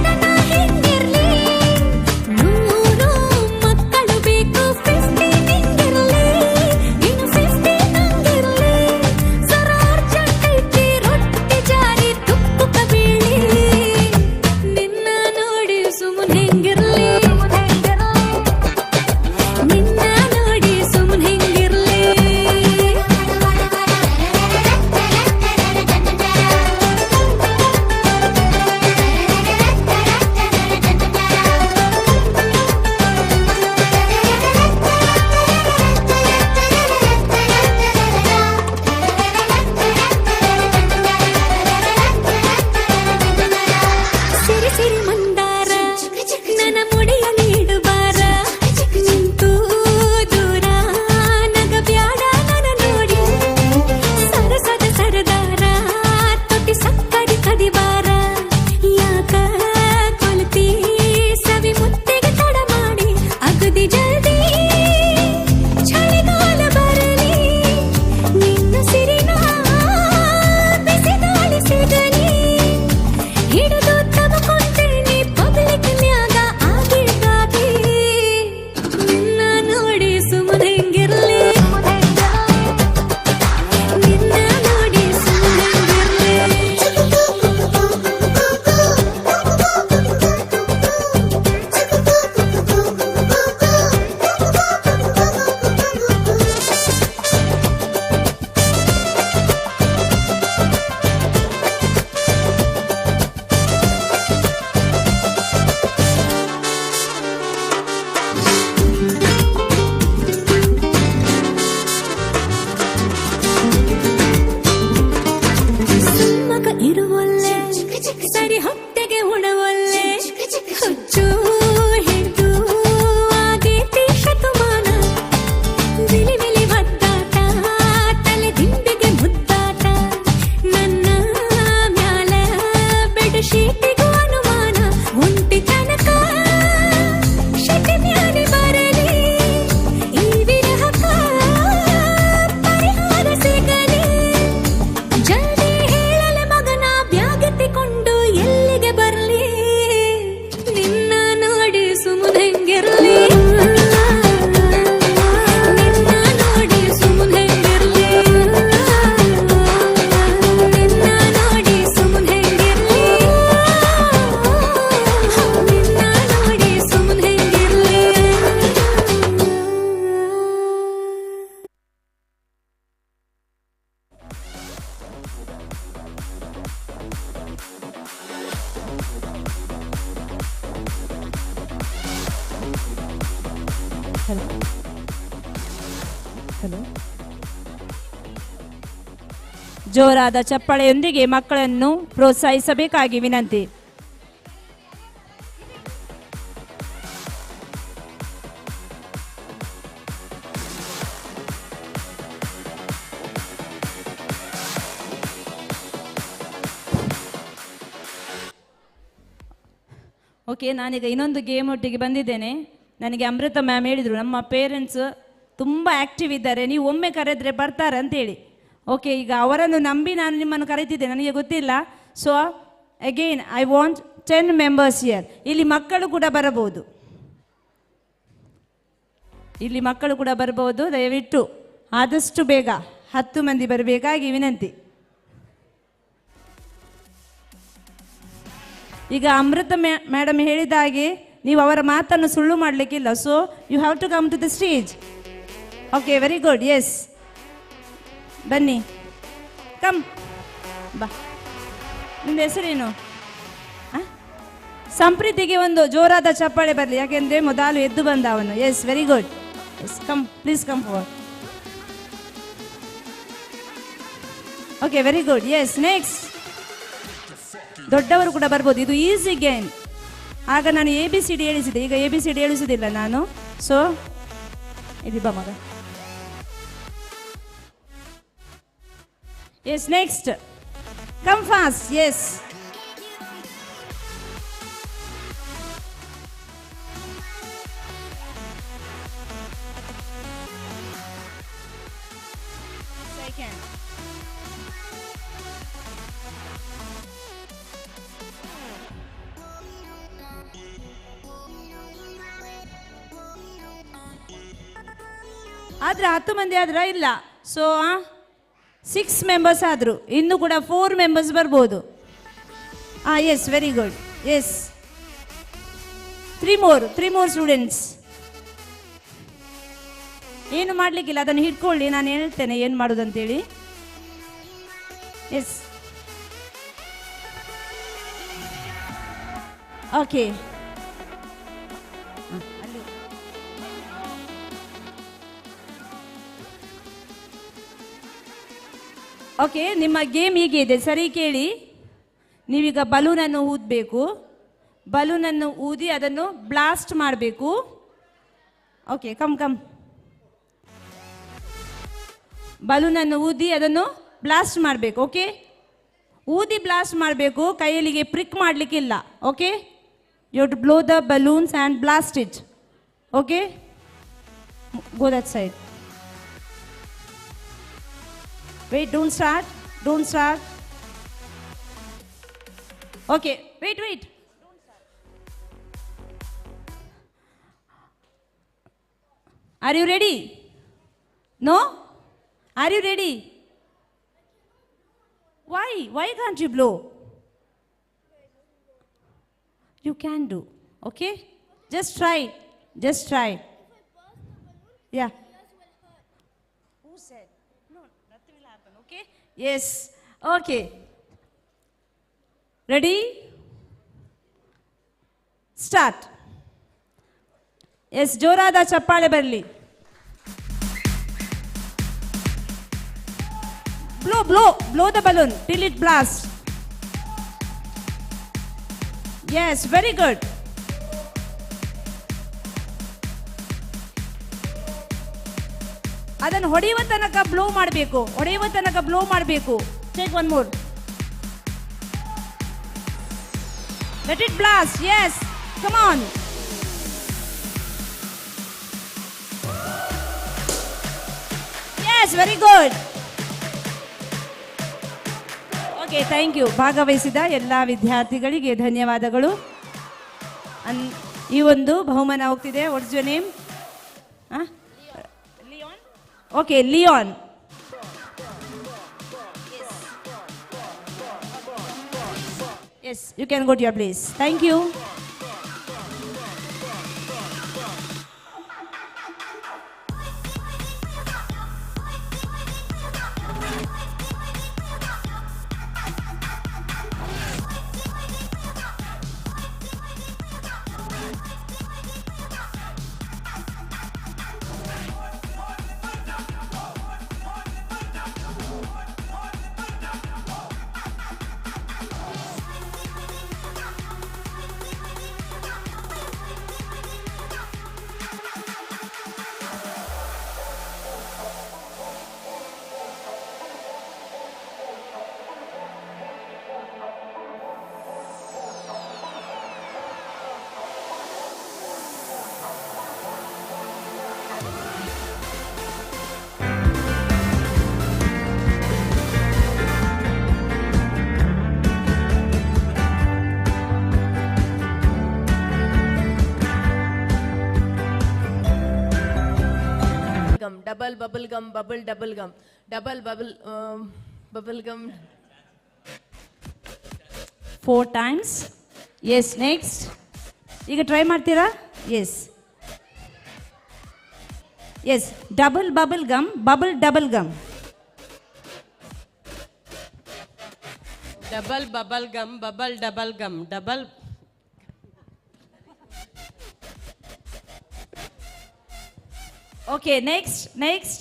ಹಲೋ. ಜೋರಾದ ಚಪ್ಪಾಳೆಯೊಂದಿಗೆ ಮಕ್ಕಳನ್ನು ಪ್ರೋತ್ಸಾಹಿಸಬೇಕಾಗಿ ವಿನಂತಿ. ಓಕೆ, ನಾನೀಗ ಇನ್ನೊಂದು ಗೇಮ್ ಒಟ್ಟಿಗೆ ಬಂದಿದ್ದೇನೆ. ನನಗೆ ಅಮೃತ ಮ್ಯಾಮ್ ಹೇಳಿದರು, ನಮ್ಮ ಪೇರೆಂಟ್ಸ್ ತುಂಬ ಆ್ಯಕ್ಟಿವ್ ಇದ್ದಾರೆ, ನೀವು ಒಮ್ಮೆ ಕರೆದ್ರೆ ಬರ್ತಾರೆ ಅಂತೇಳಿ. ಓಕೆ, ಈಗ ಅವರನ್ನು ನಂಬಿ ನಾನು ನಿಮ್ಮನ್ನು ಕರೀತಿದ್ದೆ, ನನಗೆ ಗೊತ್ತಿಲ್ಲ. So again I want 10 members here. ಇಲ್ಲಿ ಮಕ್ಕಳು ಕೂಡ ಬರಬಹುದು, ಇಲ್ಲಿ ಮಕ್ಕಳು ಕೂಡ ಬರಬಹುದು. ದಯವಿಟ್ಟು ಆದಷ್ಟು ಬೇಗ 10 ಮಂದಿ ಬರಬೇಕಾಗಿ ವಿನಂತಿ. ಈಗ ಅಮೃತ ಮೇಡಮ್ ಹೇಳಿದ ಹಾಗೆ ನೀವು ಅವರ ಮಾತನ್ನು ಸುಳ್ಳು ಮಾಡಲಿಕ್ಕಿಲ್ಲ. So you have to come to the stage. Okay, very good. Yes, ಬನ್ನಿ, ಕಮ್ ಬಾ. ನಿಮ್ದು ಹೆಸರೇನು? ಸಂಪ್ರೀತಿಗೆ ಒಂದು ಜೋರಾದ ಚಪ್ಪಾಳೆ ಬರಲಿ, ಯಾಕೆಂದರೆ ಮೊದಲು ಎದ್ದು ಬಂದ ಅವನು. Yes, very good. Yes, come, please come forward. Okay, very good. Yes, next. ದೊಡ್ಡವರು ಕೂಡ ಬರ್ಬೋದು, ಇದು ಈಸಿ ಗೇಮ್. ಆಗ ನಾನು ABCD ಹೇಳಿಸಿದೆ, ಈಗ ABCD ಹೇಳಿಸುವುದಿಲ್ಲ ನಾನು. ಸೊ ಇದು ಬಾ ಮಗ. Yes, next. Come fast. Yes, second. ಆದರೆ 10 ಮಂದಿ ಆದ್ರೆ ಇಲ್ಲ. ಸೊ 6 ಮೆಂಬರ್ಸ್ ಆದರು, ಇನ್ನು ಕೂಡ 4 ಮೆಂಬರ್ಸ್ ಬರ್ಬೋದು. Yes, very good. Yes, 3 more students. ಏನು ಮಾಡಲಿಕ್ಕಿಲ್ಲ, ಅದನ್ನು ಹಿಡ್ಕೊಳ್ಳಿ, ನಾನು ಹೇಳ್ತೇನೆ ಏನು ಮಾಡೋದಂತೇಳಿ. Yes, okay. ಓಕೆ, ನಿಮ್ಮ ಗೇಮ್ ಹೀಗೆ ಇದೆ, ಸರಿ ಕೇಳಿ. ನೀವೀಗ ಬಲೂನನ್ನು ಊದಬೇಕು, ಬಲೂನನ್ನು ಊದಿ ಅದನ್ನು ಬ್ಲಾಸ್ಟ್ ಮಾಡಬೇಕು. Okay, come. ಬಲೂನನ್ನು ಊದಿ ಅದನ್ನು ಬ್ಲಾಸ್ಟ್ ಮಾಡಬೇಕು. ಓಕೆ, ಊದಿ ಬ್ಲಾಸ್ಟ್ ಮಾಡಬೇಕು, ಕೈಯಲ್ಲಿಗೆ ಪ್ರಿಕ್ ಮಾಡಲಿಕ್ಕಿಲ್ಲ. Okay, you have to blow the balloons and blast it. Okay, go that side. Wait, don't start. Okay, wait. Don't start. Are you ready? No? Are you ready? Why can't you blow? You can do. Okay? Just try. Yeah. Who said? Okay? Yes. Okay. Ready? Start. Yes, ಜೋರಾದ ಚಪ್ಪಾಳೆ ಬರಲಿ. Blow the balloon till it blasts. Yes, very good. ಅದನ್ನು ಹೊಡೆಯುವ ತನಕ blow ಮಾಡಬೇಕು. Take one more. Let it blast. Yes, come on. Yes, very good. Okay, thank you. ಭಾಗವಹಿಸಿದ ಎಲ್ಲ ವಿದ್ಯಾರ್ಥಿಗಳಿಗೆ ಧನ್ಯವಾದಗಳು. ಈ ಒಂದು ಬಹುಮಾನ ಹೋಗ್ತಿದೆ. What is your name? Leon. Okay, Leon. Yes, you can go to your place. Thank you. double bubble gum, double gum, double bubble gum. 4 times. Yes, next. ಈಗ try ಮಾಡ್ತೀರಾ? Yes yes, double bubble gum, double gum. Double bubble gum, double gum, double. Okay, next.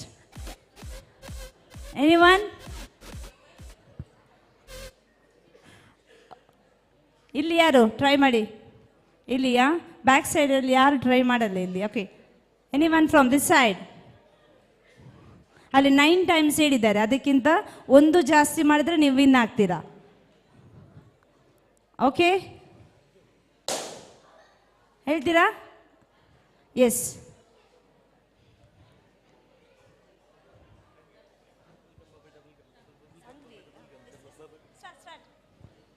Anyone? ಇಲ್ಲಿ ಯಾರು try ಮಾಡಿ? ಇಲ್ಲಿಯಾ? Back ಸೈಡಲ್ಲಿ ಯಾರು try ಮಾಡಲ್ಲ ಇಲ್ಲಿ? Okay, anyone from this side? ಅಲ್ಲಿ 9 ಟೈಮ್ಸ್ ಹೇಳಿದ್ದಾರೆ, ಅದಕ್ಕಿಂತ ಒಂದು ಜಾಸ್ತಿ ಮಾಡಿದ್ರೆ ನೀವು ವಿನ್ ಆಗ್ತೀರಾ. ಓಕೆ, ಹೇಳ್ತೀರಾ? S.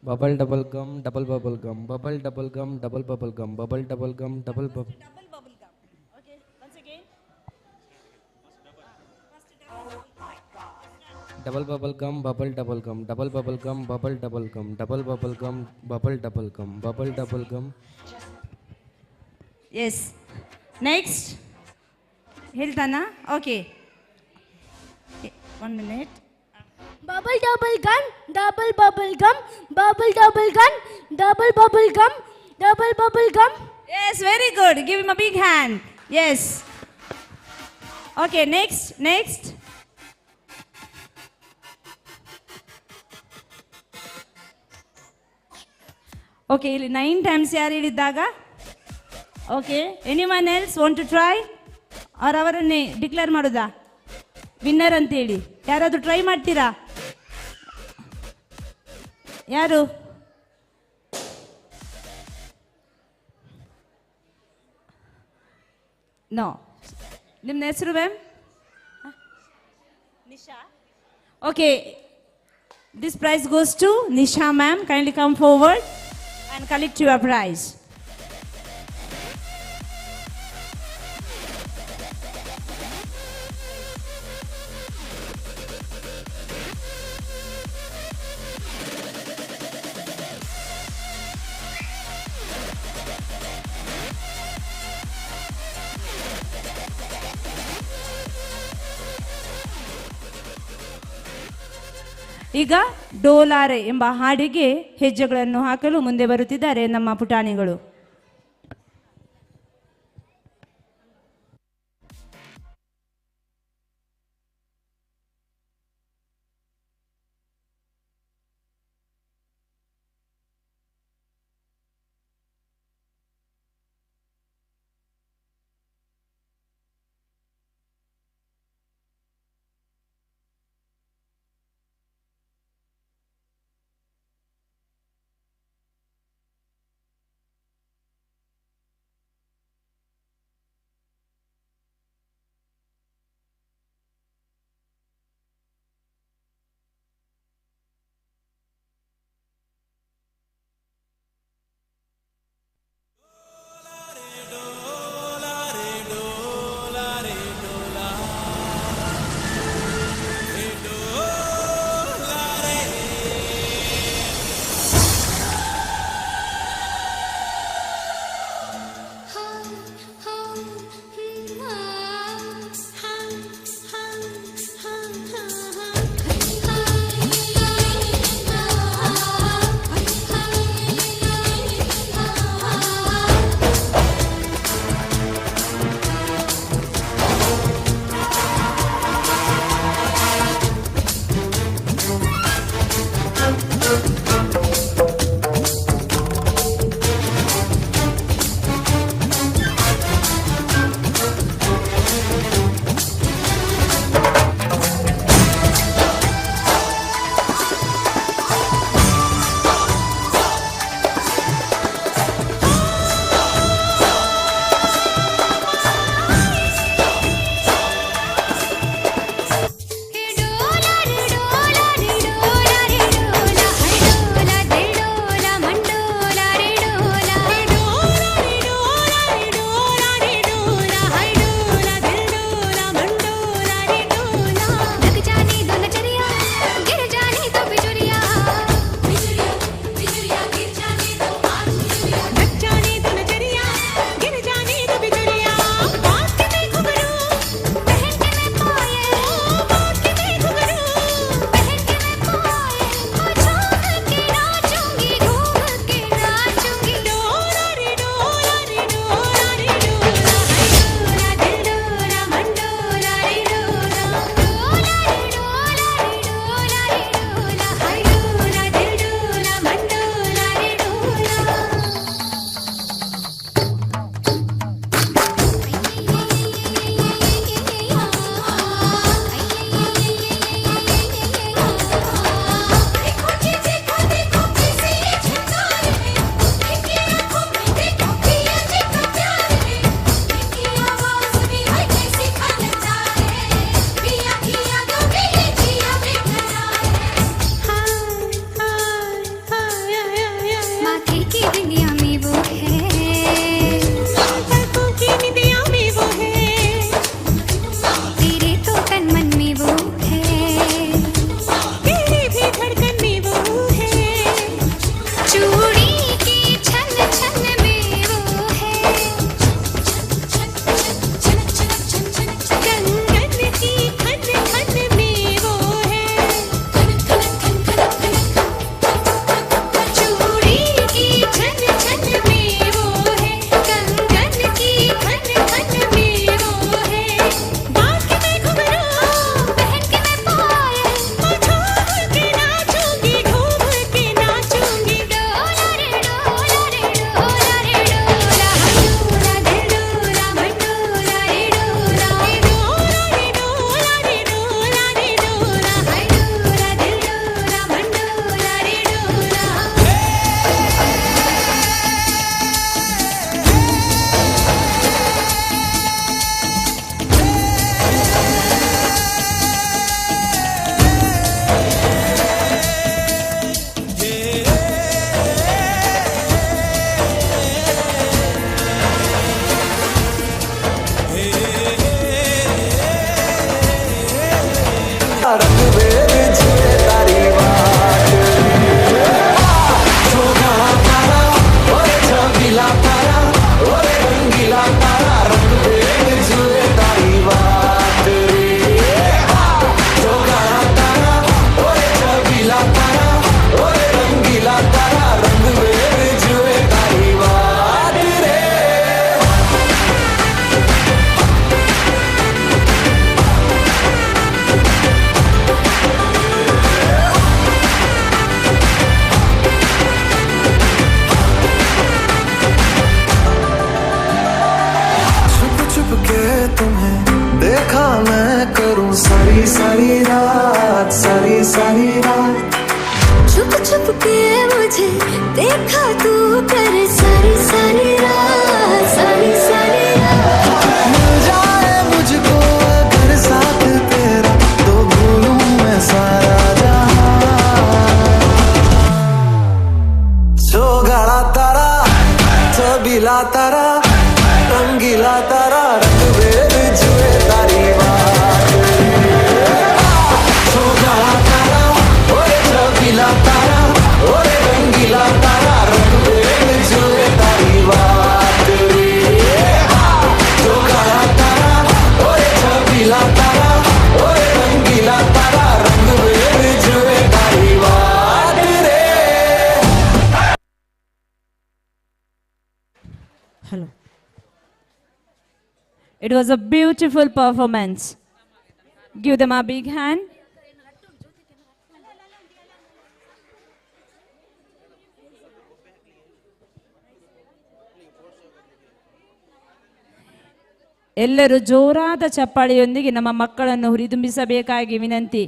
Bubble double gum, double bubble gum, bubble double gum, double bubble gum, bubble double gum, double bubble. Okay, once again. Double bubble gum, bubble double gum, double bubble gum, bubble double gum, double bubble gum, bubble double gum, bubble double gum. Yes. Next. ಹೇಳ್ತಾನಾ? Okay. 1 minute. Bubble double gun, double bubble gum, double gun, double bubble gum, double bubble gum. Yes, very good. Give him a big hand. Yes. Okay, next. Okay, ಇಲ್ಲಿ 9 times ಯಾರು ಹೇಳಿದ್ದಾಗ? Okay, anyone else want to try? ಅವರನ್ನೇ declare ಮಾಡೋದಾ winner ಅಂತೇಳಿ? ಯಾರಾದರೂ try ಮಾಡ್ತೀರಾ? ಯಾರು? No. ನಿಮ್ಮ ಹೆಸರು ma'am? Nisha. Okay, this prize goes to Nisha ma'am. Kindly come forward and collect your prize. ಈಗ ಡೋಲಾರೆ ಎಂಬ ಹಾಡಿಗೆ ಹೆಜ್ಜೆಗಳನ್ನು ಹಾಕಲು ಮುಂದೆ ಬರುತ್ತಿದ್ದಾರೆ ನಮ್ಮ ಪುಟಾಣಿಗಳು. सारी रात छुप छुप के मुझे देखा तू करे सारी सारी रात सारी सारी रात। मिल जाए मुझको अगर साथ तेरा तो भूलूं मैं सारा जहां। सोगाड़ा तारा छबीला तारा रंगीला तारा रंग बेर जुए तारी बात। सोगाड़ा तारा ओरे छबीला तारा ओरे रंगीला तारा रंग बेर जुए तारी बात। सोगाड़ा तारा ओरे छबीला तारा ओरे रंगीला तारा रंग बेर जुए तारी बात रे। Hello. It was a beautiful performance. Give them a big hand. ಎಲ್ಲರೂ ಜೋರಾದ ಚಪ್ಪಾಳೆಯೊಂದಿಗೆ ನಮ್ಮ ಮಕ್ಕಳನ್ನು ಹುರಿದುಂಬಿಸಬೇಕಾಗಿ ವಿನಂತಿ.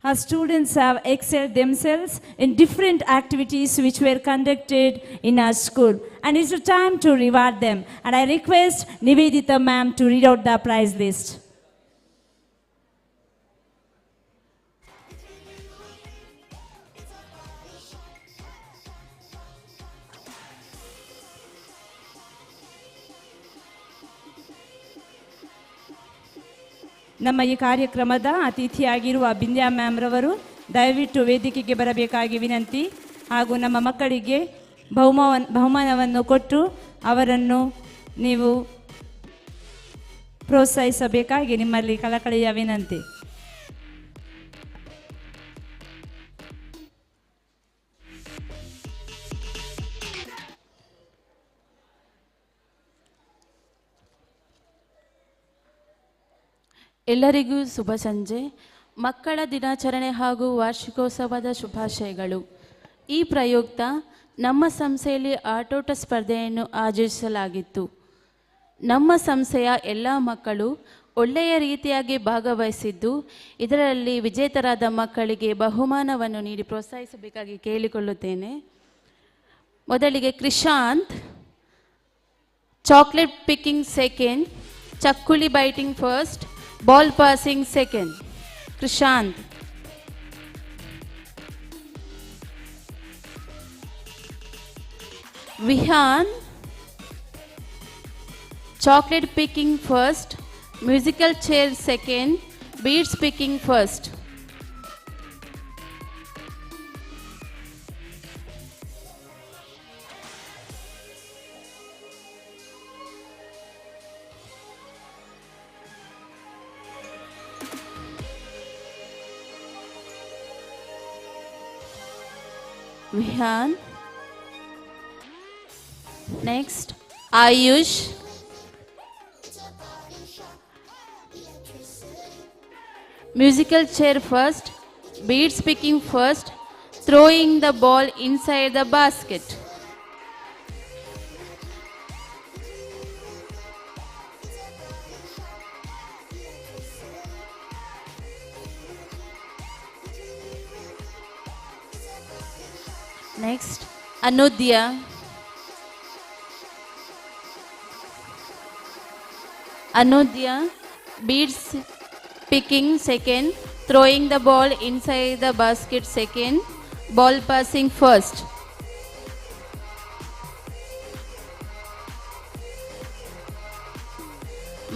Our students have excelled themselves in different activities which were conducted in our school. And it's time to reward them. And I request Nivedita ma'am to read out the prize list. ನಮ್ಮ ಈ ಕಾರ್ಯಕ್ರಮದ ಅತಿಥಿಯಾಗಿರುವ Bindya ma'am ರವರು ದಯವಿಟ್ಟು ವೇದಿಕೆಗೆ ಬರಬೇಕಾಗಿ ವಿನಂತಿ. ಹಾಗೂ ನಮ್ಮ ಮಕ್ಕಳಿಗೆ ಬಹುಮಾನವನ್ನು ಕೊಟ್ಟು ಅವರನ್ನು ನೀವು ಪ್ರೋತ್ಸಾಹಿಸಬೇಕಾಗಿ ನಿಮ್ಮಲ್ಲಿ ಕಳಕಳಿಯ ವಿನಂತಿ. ಎಲ್ಲರಿಗೂ ಶುಭ ಸಂಜೆ. ಮಕ್ಕಳ ದಿನಾಚರಣೆ ಹಾಗೂ ವಾರ್ಷಿಕೋತ್ಸವದ ಶುಭಾಶಯಗಳು. ಈ ಪ್ರಯುಕ್ತ ನಮ್ಮ ಸಂಸ್ಥೆಯಲ್ಲಿ ಆಟೋಟ ಸ್ಪರ್ಧೆಯನ್ನು ಆಯೋಜಿಸಲಾಗಿತ್ತು. ನಮ್ಮ ಸಂಸ್ಥೆಯ ಎಲ್ಲ ಮಕ್ಕಳು ಒಳ್ಳೆಯ ರೀತಿಯಾಗಿ ಭಾಗವಹಿಸಿದ್ದು, ಇದರಲ್ಲಿ ವಿಜೇತರಾದ ಮಕ್ಕಳಿಗೆ ಬಹುಮಾನವನ್ನು ನೀಡಿ ಪ್ರೋತ್ಸಾಹಿಸಬೇಕಾಗಿ ಕೇಳಿಕೊಳ್ಳುತ್ತೇನೆ. ಮೊದಲಿಗೆ ಕ್ರಿಶಾಂತ್ ಚಾಕ್ಲೇಟ್ ಪಿಕ್ಕಿಂಗ್ ಸೆಕೆಂಡ್, ಚಕ್ಕುಲಿ biting first, ball passing second. Krishant. Vihan chocolate picking first, musical chair second, beads picking first. Vihan. Next, Ayush. Musical chair first, beads picking first, throwing the ball inside the basket. Next, Anudya. Anudya, beads picking second, throwing the ball inside the basket second, ball passing first.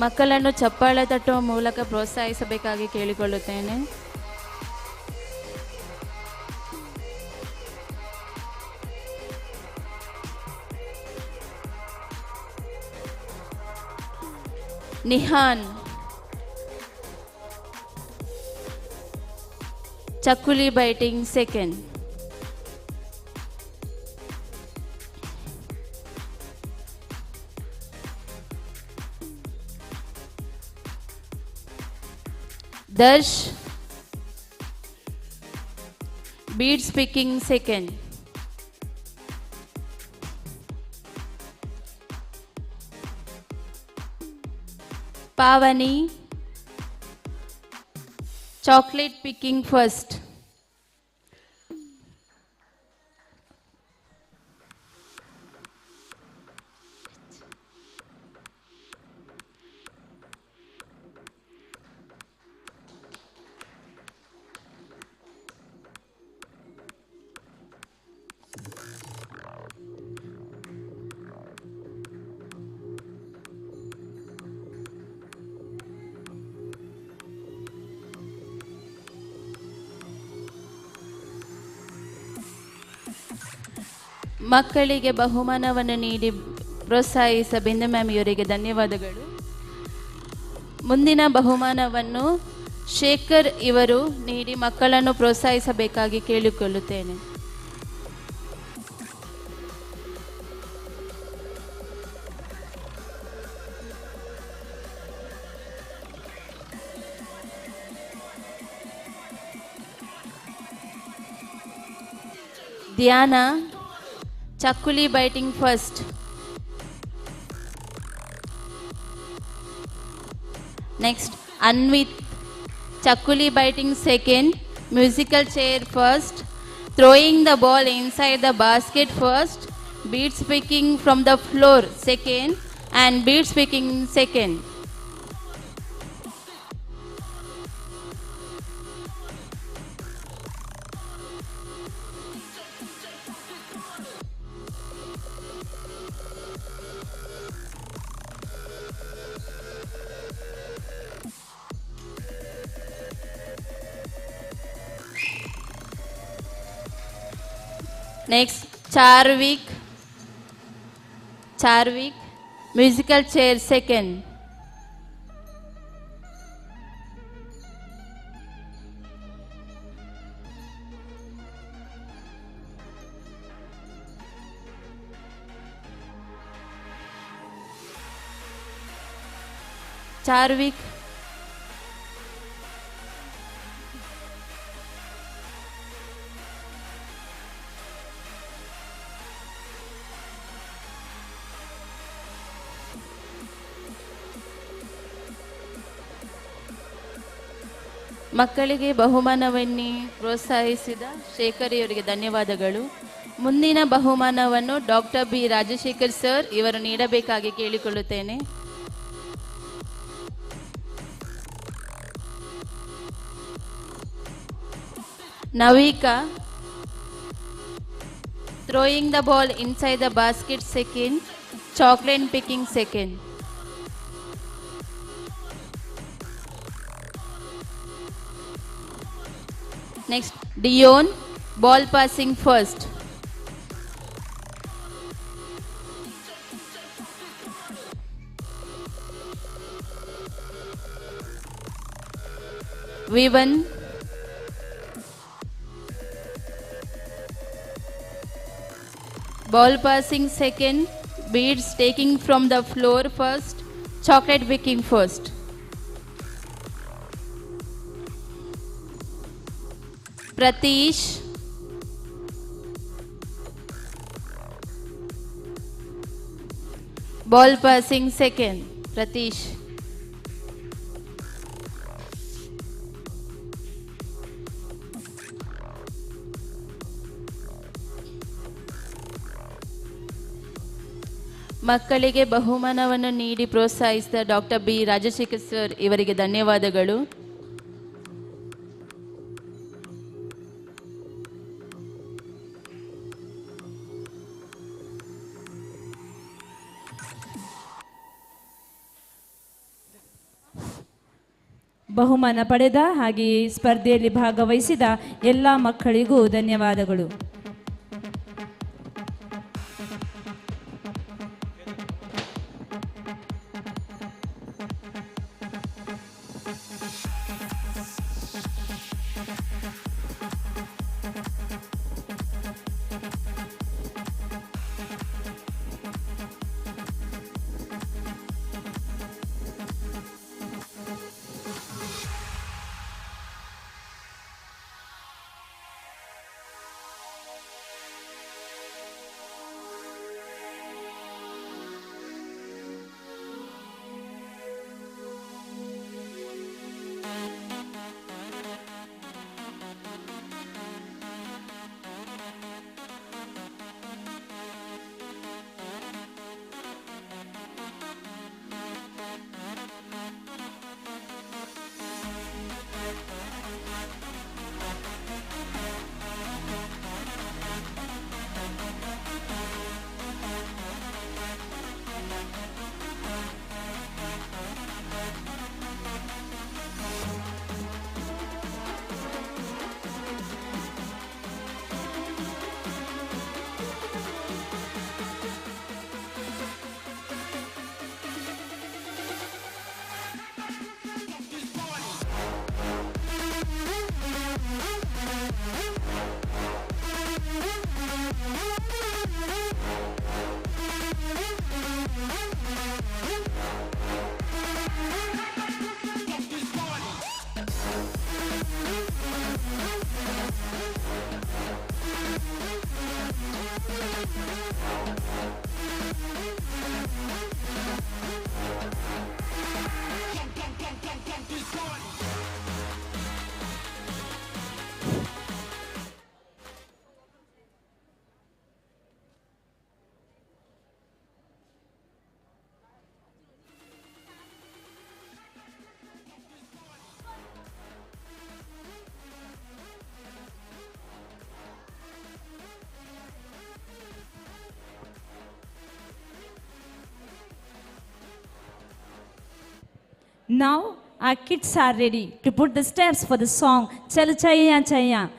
ಮಕ್ಕಳನ್ನು ಚಪ್ಪಾಳೆ ತಟ್ಟುವ ಮೂಲಕ ಪ್ರೋತ್ಸಾಹಿಸಬೇಕಾಗಿ ಕೇಳಿಕೊಳ್ಳುತ್ತೇನೆ. Nihan. Chakuli biting second. Darsh beads picking second. Pavani chocolate picking first. ಮಕ್ಕಳಿಗೆ ಬಹುಮಾನವನ್ನು ನೀಡಿ ಪ್ರೋತ್ಸಾಹಿಸ ಬಿಂದು ma'am ಇವರಿಗೆ ಧನ್ಯವಾದಗಳು. ಮುಂದಿನ ಬಹುಮಾನವನ್ನು ಶೇಖರ್ ಇವರು ನೀಡಿ ಮಕ್ಕಳನ್ನು ಪ್ರೋತ್ಸಾಹಿಸಬೇಕಾಗಿ ಕೇಳಿಕೊಳ್ಳುತ್ತೇನೆ. ಧ್ಯಾನ Chakuli biting first. Next, Anvit Chakuli biting second. Musical chair first. Throwing the ball inside the basket first. Beads picking from the floor second. And beads picking second. Next, Charvik musical chair second. Charvik ಮಕ್ಕಳಿಗೆ ಬಹುಮಾನವನ್ನು ಪ್ರೋತ್ಸಾಹಿಸಿದ ಶೇಖರ್ ಇವರಿಗೆ ಧನ್ಯವಾದಗಳು. ಮುಂದಿನ ಬಹುಮಾನವನ್ನು doctor B Rajashekhar sir ಇವರು ನೀಡಬೇಕಾಗಿ ಕೇಳಿಕೊಳ್ಳುತ್ತೇನೆ. ನವಿಕಾ throwing the ball inside the basket second. Chocolate picking second. Next, Dion, ball passing first. Vivan, ball passing second. Beads taking from the floor first. Chocolate picking first. Pratish, ball passing second. Pratish. ಮಕ್ಕಳಿಗೆ ಬಹುಮಾನವನ್ನು ನೀಡಿ ಪ್ರೋತ್ಸಾಹಿಸಿದ doctor B Rajashekhar sir ಇವರಿಗೆ ಧನ್ಯವಾದಗಳು. ಬಹುಮಾನ ಪಡೆದ ಹಾಗೆ ಸ್ಪರ್ಧೆಯಲ್ಲಿ ಭಾಗವಹಿಸಿದ ಎಲ್ಲ ಮಕ್ಕಳಿಗೂ ಧನ್ಯವಾದಗಳು. Now our kids are ready to put the steps for the song Chal Chaiya Chaiya.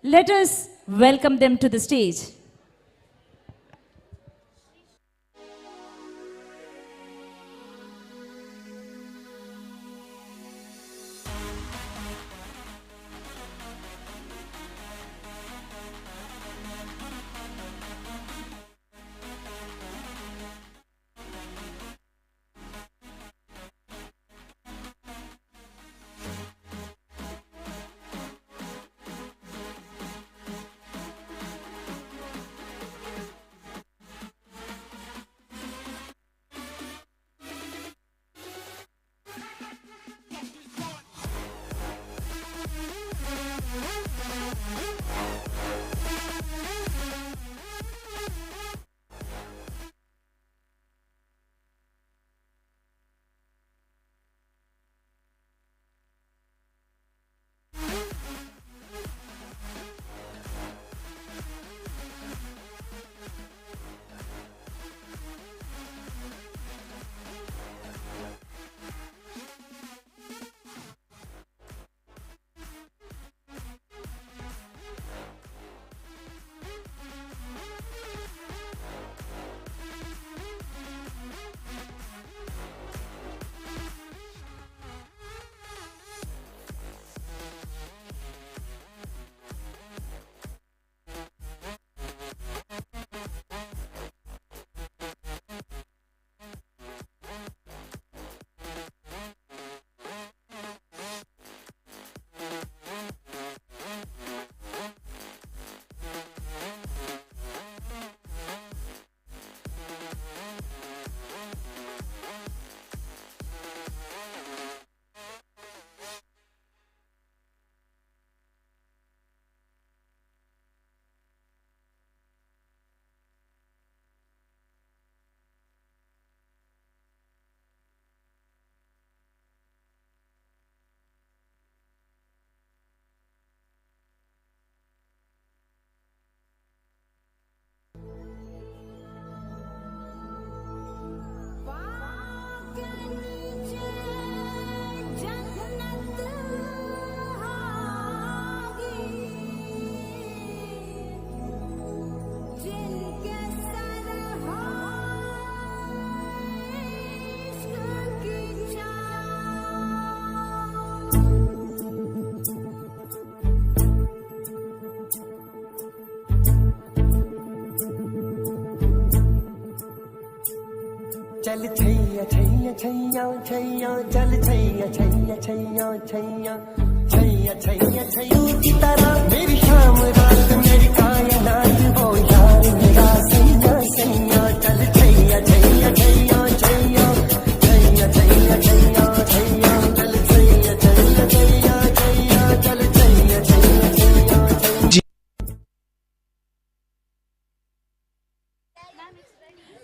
Let us welcome them to the stage. चल छैया छैया छैया छैया चल छैया छैया छैया छैया छैया छैया छैया की तरह मेरी शाम रात मेरी कायनात हो यार मेरा सैया सैया चल छैया छैया छैया छैया छैया छैया छैया छैया चल छैया छैया छैया छैया चल Chaiyya Chaiyya Chaiyya Chaiyya.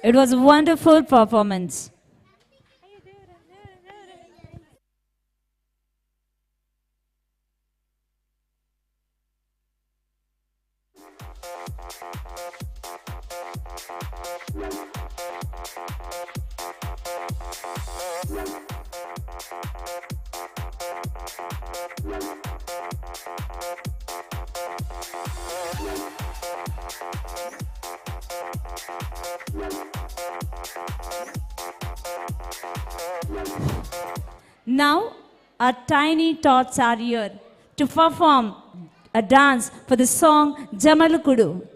It was a wonderful performance. Now, our tiny tots are here to perform a dance for the song Jamalukudu.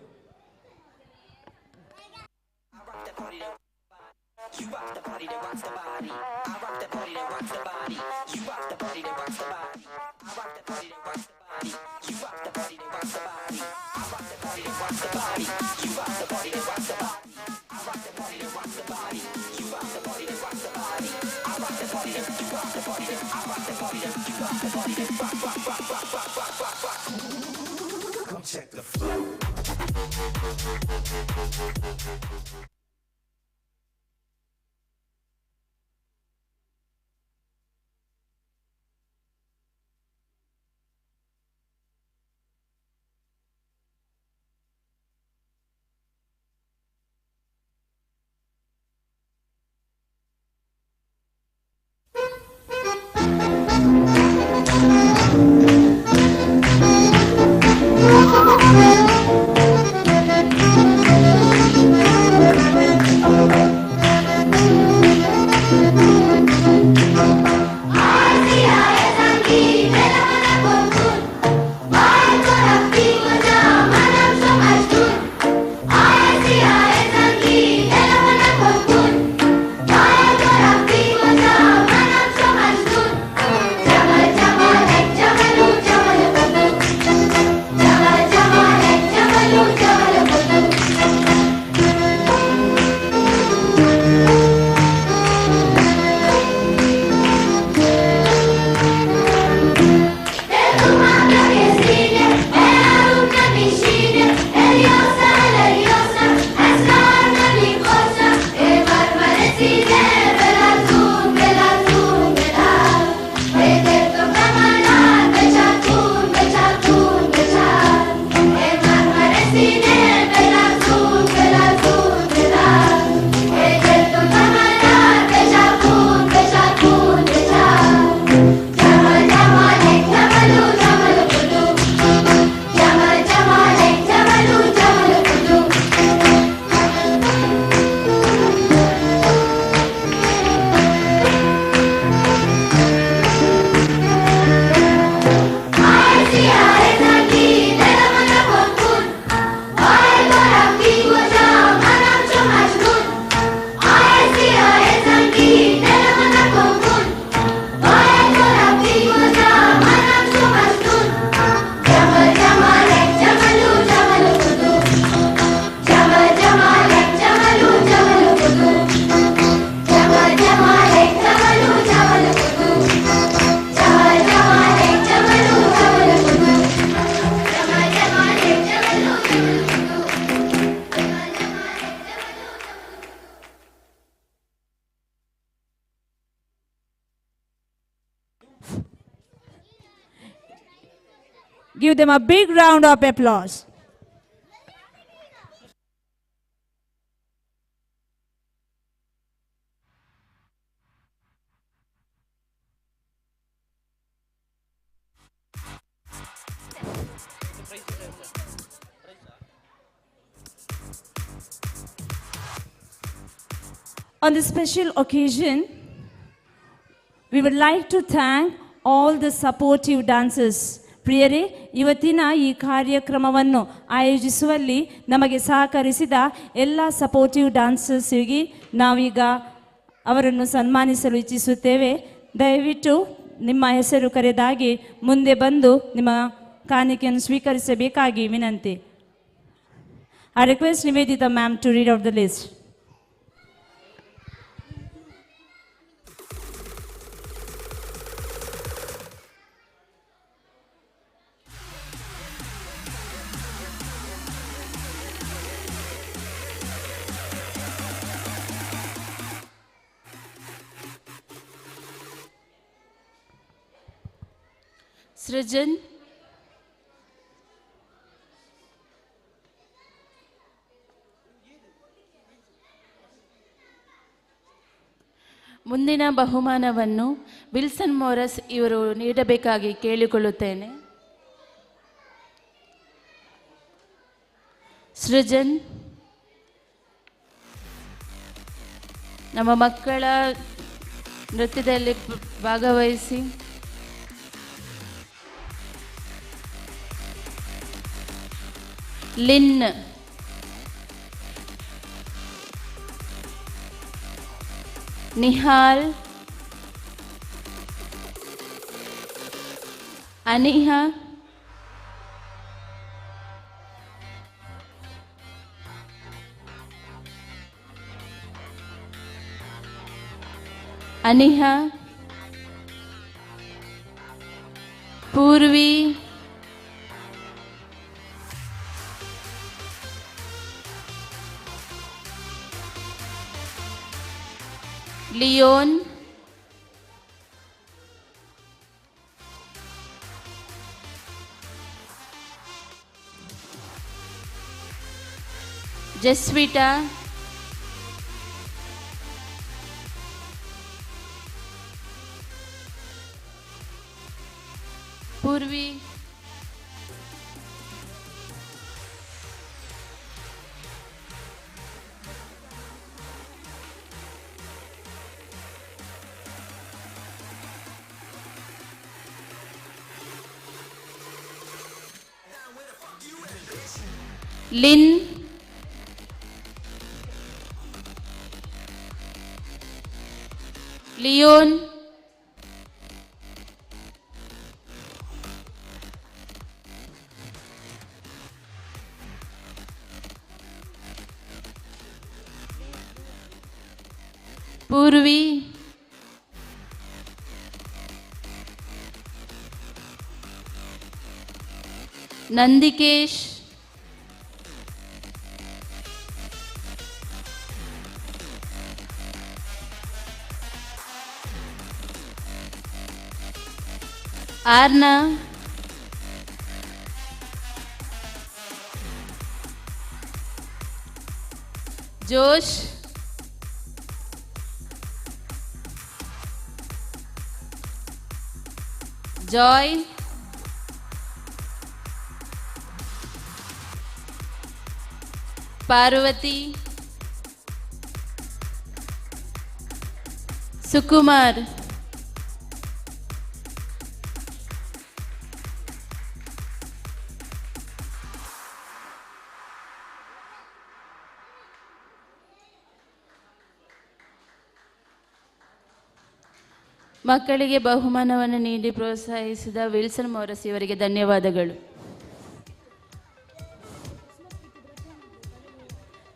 Come check the flow. Give them a big round of applause. On this special occasion, we would like to thank all the supportive dancers. ಪ್ರಿಯರೇ, ಇವತ್ತಿನ ಈ ಕಾರ್ಯಕ್ರಮವನ್ನು ಆಯೋಜಿಸುವಲ್ಲಿ ನಮಗೆ ಸಹಕರಿಸಿದ ಎಲ್ಲ supportive ಡಾನ್ಸರ್ಸಿಗೆ ನಾವೀಗ ಅವರನ್ನು ಸನ್ಮಾನಿಸಲು ಇಚ್ಛಿಸುತ್ತೇವೆ. ದಯವಿಟ್ಟು ನಿಮ್ಮ ಹೆಸರು ಕರೆದಾಗಿ ಮುಂದೆ ಬಂದು ನಿಮ್ಮ ಕಾಣಿಕೆಯನ್ನು ಸ್ವೀಕರಿಸಬೇಕಾಗಿ ವಿನಂತಿ. I request Nivedita ma'am to read out the list. Srujan, ಮುಂದಿನ ಬಹುಮಾನವನ್ನು ವಿಲ್ಸನ್ ಮೋರಸ್ ಇವರು ನೀಡಬೇಕಾಗಿ ಕೇಳಿಕೊಳ್ಳುತ್ತೇನೆ. ಸೃಜನ್, ನಮ್ಮ ಮಕ್ಕಳ ನೃತ್ಯದಲ್ಲಿ ಭಾಗವಹಿಸಿ Lin, Nihal, Aniha, Poorvi, Leon, Jasvita, Poorvi, Lin, Leon, Poorvi, Nandikesh, Arna, Josh, Joy, Parvathi, Sukumar, ಮಕ್ಕಳಿಗೆ ಬಹುಮಾನವನ್ನು ನೀಡಿ ಪ್ರೋತ್ಸಾಹಿಸಿದ ವಿಲ್ಸನ್ ಮೋರಸ್ ಇವರಿಗೆ ಧನ್ಯವಾದಗಳು.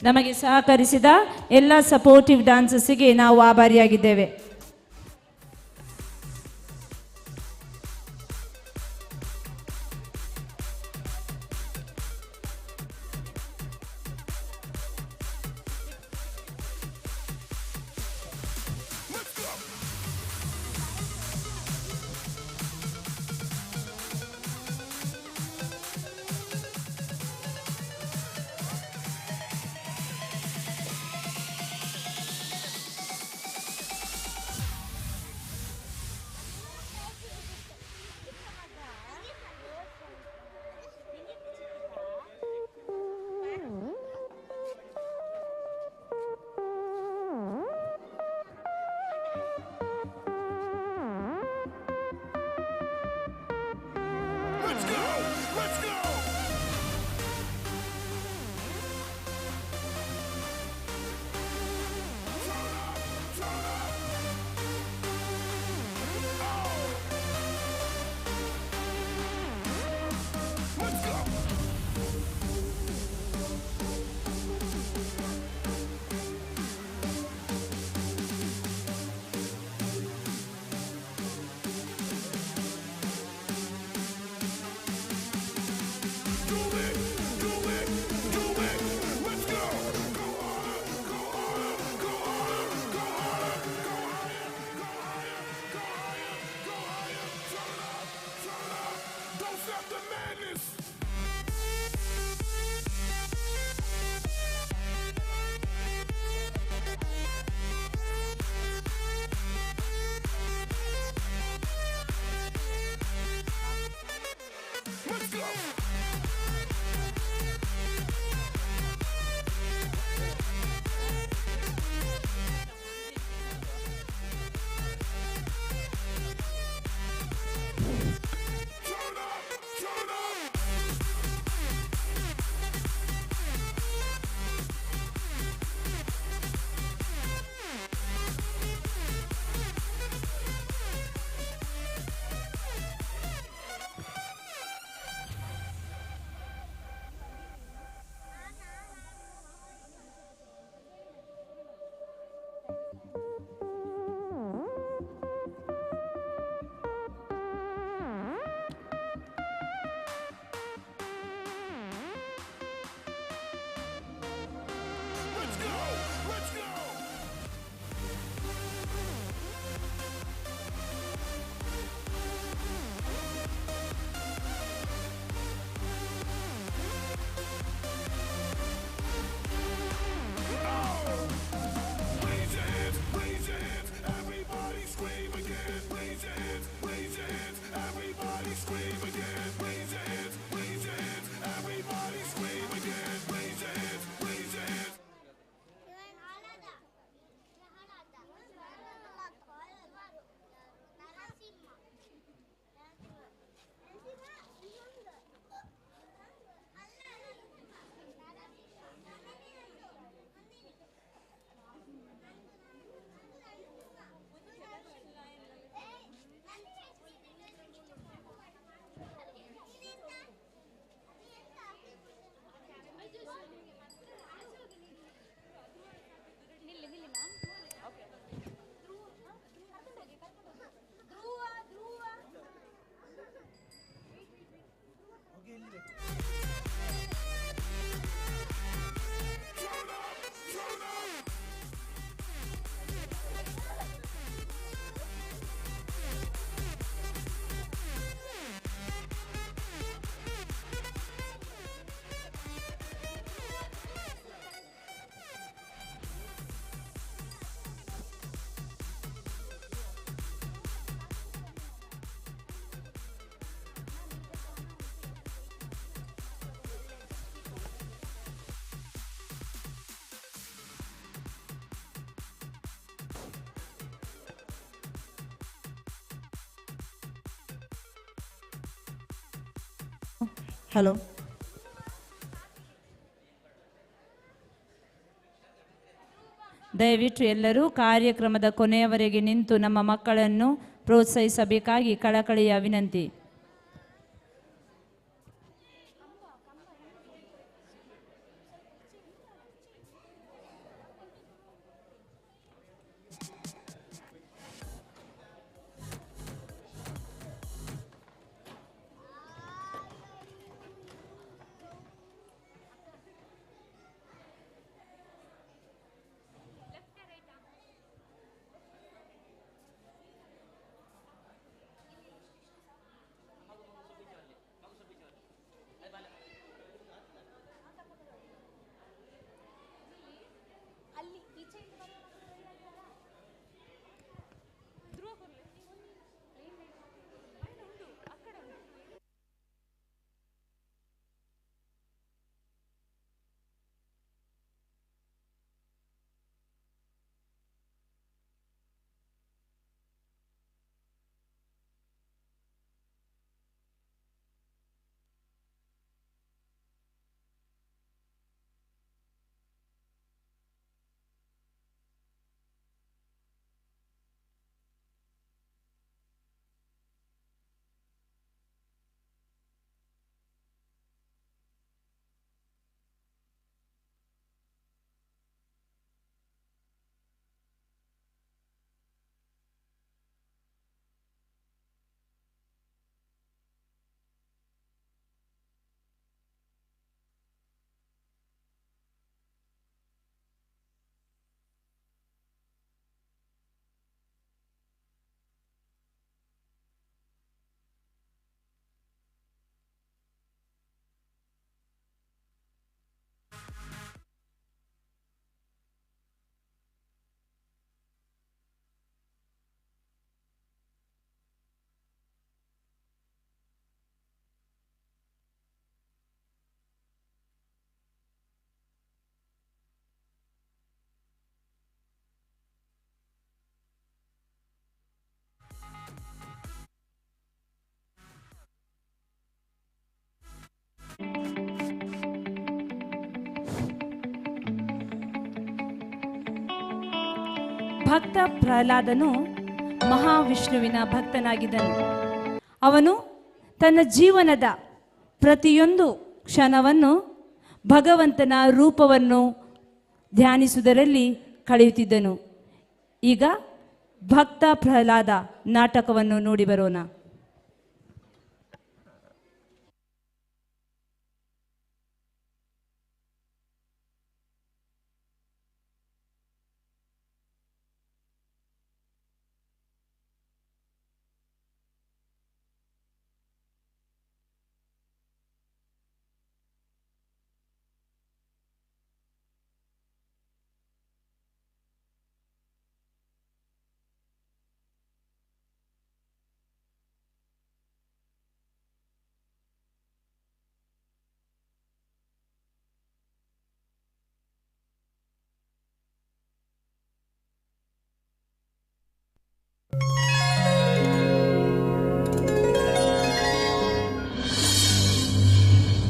ನಮಗೆ ಸಹಕರಿಸಿದ ಎಲ್ಲ ಸಪೋರ್ಟಿವ್ ಡಾನ್ಸರ್ಸಿಗೆ ನಾವು ಆಭಾರಿಯಾಗಿದ್ದೇವೆ. ಹಲೋ. ದಯವಿಟ್ಟು ಎಲ್ಲರೂ ಕಾರ್ಯಕ್ರಮದ ಕೊನೆಯವರೆಗೆ ನಿಂತು ನಮ್ಮ ಮಕ್ಕಳನ್ನು ಪ್ರೋತ್ಸಾಹಿಸಬೇಕಾಗಿ ಕಳಕಳಿಯ ವಿನಂತಿ. ಭಕ್ತ ಪ್ರಹ್ಲಾದನು ಮಹಾವಿಷ್ಣುವಿನ ಭಕ್ತನಾಗಿದ್ದನು. ಅವನು ತನ್ನ ಜೀವನದ ಪ್ರತಿಯೊಂದು ಕ್ಷಣವನ್ನು ಭಗವಂತನ ರೂಪವನ್ನು ಧ್ಯಾನಿಸುವುದರಲ್ಲಿ ಕಳೆಯುತ್ತಿದ್ದನು. ಈಗ ಭಕ್ತ ಪ್ರಹ್ಲಾದ ನಾಟಕವನ್ನು ನೋಡಿ ಬರೋಣ.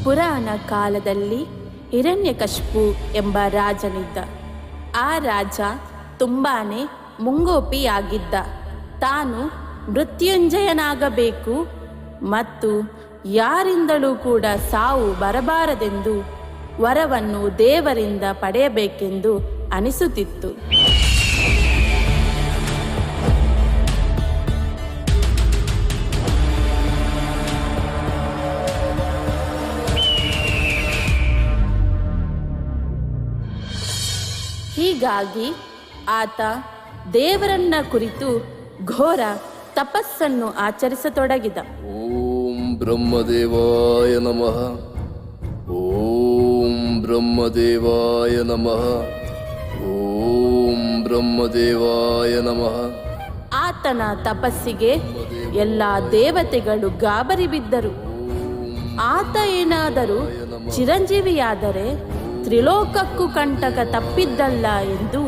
ಪುರಾಣ ಕಾಲದಲ್ಲಿ ಹಿರಣ್ಯಕಶಿಪು ಎಂಬ ರಾಜನಿದ್ದ. ಆ ರಾಜ ತುಂಬಾನೇ ಮುಂಗೋಪಿಯಾಗಿದ್ದ. ತಾನು ಮೃತ್ಯುಂಜಯನಾಗಬೇಕು ಮತ್ತು ಯಾರಿಂದಲೂ ಕೂಡ ಸಾವು ಬರಬಾರದೆಂದು ವರವನ್ನು ದೇವರಿಂದ ಪಡೆಯಬೇಕೆಂದು ಅನಿಸುತ್ತಿತ್ತು. ಹೀಗಾಗಿ ಆತ ದೇವರನ್ನ ಕುರಿತು ಘೋರ ತಪಸ್ಸನ್ನು ಆಚರಿಸತೊಡಗಿದ. ಓಂ ಬ್ರಹ್ಮದೇವಾಯ ನಮಃ, ಓಂ ಬ್ರಹ್ಮದೇವಾಯ ನಮಃ, ಓಂ ಬ್ರಹ್ಮದೇವಾಯ ನಮಃ. ಆತನ ತಪಸ್ಸಿಗೆ ಎಲ್ಲ ದೇವತೆಗಳು ಗಾಬರಿ ಬಿದ್ದರು. ಆತ ಏನಾದರೂ ಚಿರಂಜೀವಿಯಾದರೆ ತ್ರಿಲೋಕಕ್ಕೂ ಕಂಟಕ ತಪ್ಪಿದ್ದಲ್ಲ ಎಂದು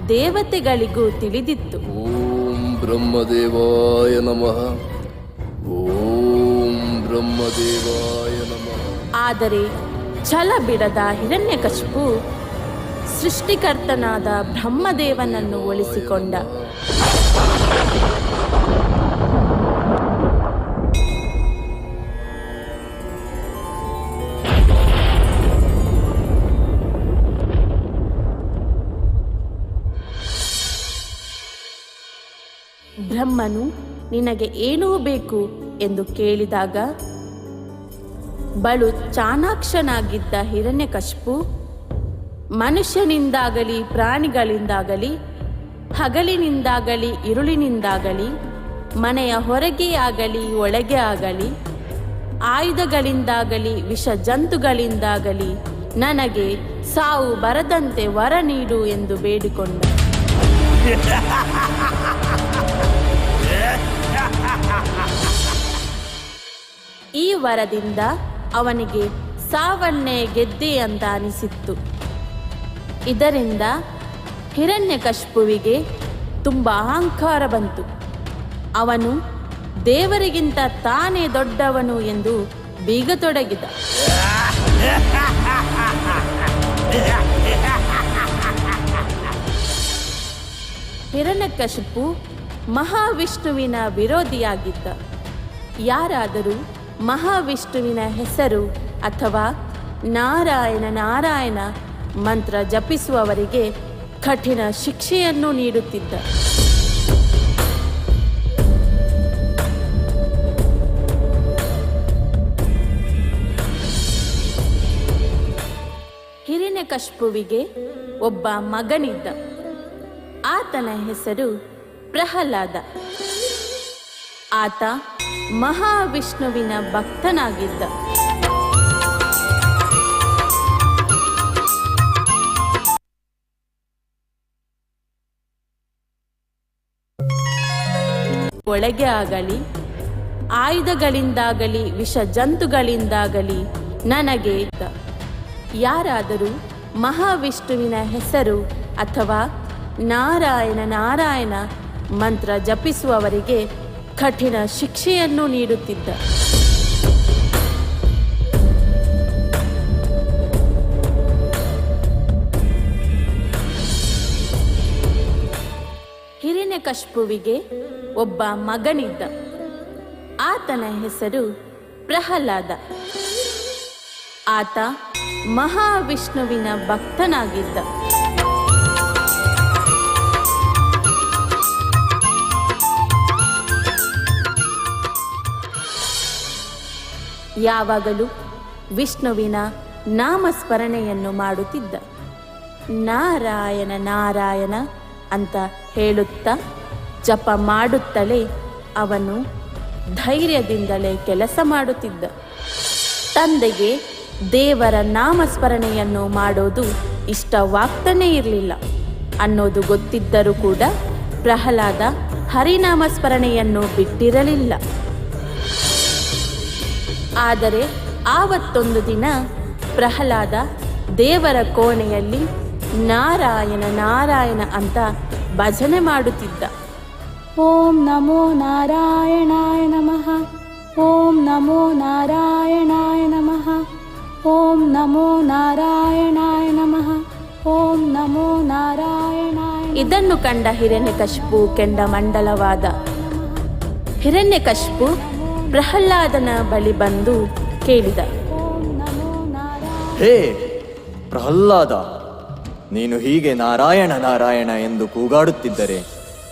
ದೇವತೆಗಳಿಗೂ ತಿಳಿದಿತ್ತು. ಓಂ ಬ್ರಹ್ಮದೇವಾಯ ನಮಃ, ಓಂ ಬ್ರಹ್ಮದೇವಾಯ ನಮಃ. ಆದರೆ ಛಲ ಬಿಡದ ಹಿರಣ್ಯಕಶಿಪು ಸೃಷ್ಟಿಕರ್ತನಾದ ಬ್ರಹ್ಮದೇವನನ್ನು ಒಲಿಸಿಕೊಂಡ. ಬ್ರಹ್ಮನು ನಿನಗೆ ಏನೂ ಬೇಕು ಎಂದು ಕೇಳಿದಾಗ ಬಲು ಚಾಣಾಕ್ಷನಾಗಿದ್ದ ಹಿರಣ್ಯಕಶಿಪು ಮನುಷ್ಯನಿಂದಾಗಲಿ ಪ್ರಾಣಿಗಳಿಂದಾಗಲಿ ಹಗಲಿನಿಂದಾಗಲಿ ಇರುಳಿನಿಂದಾಗಲಿ ಮನೆಯ ಹೊರಗೆ ಆಗಲಿ ಒಳಗೆ ಆಗಲಿ ಆಯುಧಗಳಿಂದಾಗಲಿ ವಿಷ ಜಂತುಗಳಿಂದಾಗಲಿ ನನಗೆ ಸಾವು ಬರದಂತೆ ವರ ನೀಡು ಎಂದು ಬೇಡಿಕೊಂಡ. ಈ ವರದಿಂದ ಅವನಿಗೆ ಸಾವನ್ನೇ ಗೆದ್ದೆ ಅಂತ ಅನಿಸಿತ್ತು. ಇದರಿಂದ ಹಿರಣ್ಯಕಶಿಪುವಿಗೆ ತುಂಬ ಅಹಂಕಾರ ಬಂತು. ಅವನು ದೇವರಿಗಿಂತ ತಾನೇ ದೊಡ್ಡವನು ಎಂದು ಬೀಗತೊಡಗಿದ. ಹಿರಣ್ಯಕಶಿಪು ಮಹಾವಿಷ್ಣುವಿನ ವಿರೋಧಿಯಾಗಿದ್ದ. ಯಾರಾದರೂ ಮಹಾವಿಷ್ಣುವಿನ ಹೆಸರು ಅಥವಾ ನಾರಾಯಣ ನಾರಾಯಣ ಮಂತ್ರ ಜಪಿಸುವವರಿಗೆ ಕಠಿಣ ಶಿಕ್ಷೆಯನ್ನು ನೀಡುತ್ತಿದ್ದ. ಹಿರಣ್ಯಕಶಿಪುವಿಗೆ ಒಬ್ಬ ಮಗನಿದ್ದ. ಆತನ ಹೆಸರು ಪ್ರಹ್ಲಾದ. ಆತ ಮಹಾವಿಷ್ಣುವಿನ ಭಕ್ತನಾಗಿದ್ದ. ಒಳಗೆ ಆಗಲಿ ಆಯುಧಗಳಿಂದಾಗಲಿ ವಿಷ ಜಂತುಗಳಿಂದಾಗಲಿ ನನಗೆ ಯಾರಾದರೂ ಮಹಾವಿಷ್ಣುವಿನ ಹೆಸರು ಅಥವಾ ನಾರಾಯಣ ನಾರಾಯಣ ಮಂತ್ರ ಜಪಿಸುವವರಿಗೆ ಕಠಿಣ ಶಿಕ್ಷೆಯನ್ನು ನೀಡುತ್ತಿದ್ದ. ಹಿರಣ್ಯಕಶಿಪುವಿಗೆ ಒಬ್ಬ ಮಗನಿದ್ದ. ಆತನ ಹೆಸರು ಪ್ರಹ್ಲಾದ. ಆತ ಮಹಾವಿಷ್ಣುವಿನ ಭಕ್ತನಾಗಿದ್ದ. ಯಾವಾಗಲೂ ವಿಷ್ಣುವಿನ ನಾಮಸ್ಮರಣೆಯನ್ನು ಮಾಡುತ್ತಿದ್ದ. ನಾರಾಯಣ ನಾರಾಯಣ ಅಂತ ಹೇಳುತ್ತಾ ಜಪ ಮಾಡುತ್ತಲೇ ಅವನು ಧೈರ್ಯದಿಂದಲೇ ಕೆಲಸ ಮಾಡುತ್ತಿದ್ದ. ತಂದೆಗೆ ದೇವರ ನಾಮಸ್ಮರಣೆಯನ್ನು ಮಾಡೋದು ಇಷ್ಟವಾಗ್ತಾನೇ ಇರಲಿಲ್ಲ ಅನ್ನೋದು ಗೊತ್ತಿದ್ದರೂ ಕೂಡ ಪ್ರಹ್ಲಾದ ಹರಿನಾಮಸ್ಮರಣೆಯನ್ನು ಬಿಟ್ಟಿರಲಿಲ್ಲ. ಆದರೆ ಆವತ್ತೊಂದು ದಿನ ಪ್ರಹ್ಲಾದ ದೇವರ ಕೋಣೆಯಲ್ಲಿ ನಾರಾಯಣ ನಾರಾಯಣ ಅಂತ ಭಜನೆ ಮಾಡುತ್ತಿದ್ದ. ಓಂ ನಮೋ ನಾರಾಯಣಾಯ ನಮಃ, ಓಂ ನಮೋ ನಾರಾಯಣಾಯ ನಮಃ, ಓಂ ನಮೋ ನಾರಾಯಣಾಯ ನಮಃ, ಓಂ ನಮೋ ನಾರಾಯಣಾಯ. ಇದನ್ನು ಕಂಡ ಹಿರಣ್ಯಕಶಿಪು ಕೆಂಡಮಂಡಲವಾದ. ಹಿರಣ್ಯಕಶಿಪು ಪ್ರಹ್ಲಾದನ ಬಳಿ ಬಂದು ಕೇಳಿದ, ಹೇ ಪ್ರಹ್ಲಾದ, ನೀನು ಹೀಗೆ ನಾರಾಯಣ ನಾರಾಯಣ ಎಂದು ಕೂಗಾಡುತ್ತಿದ್ದರೆ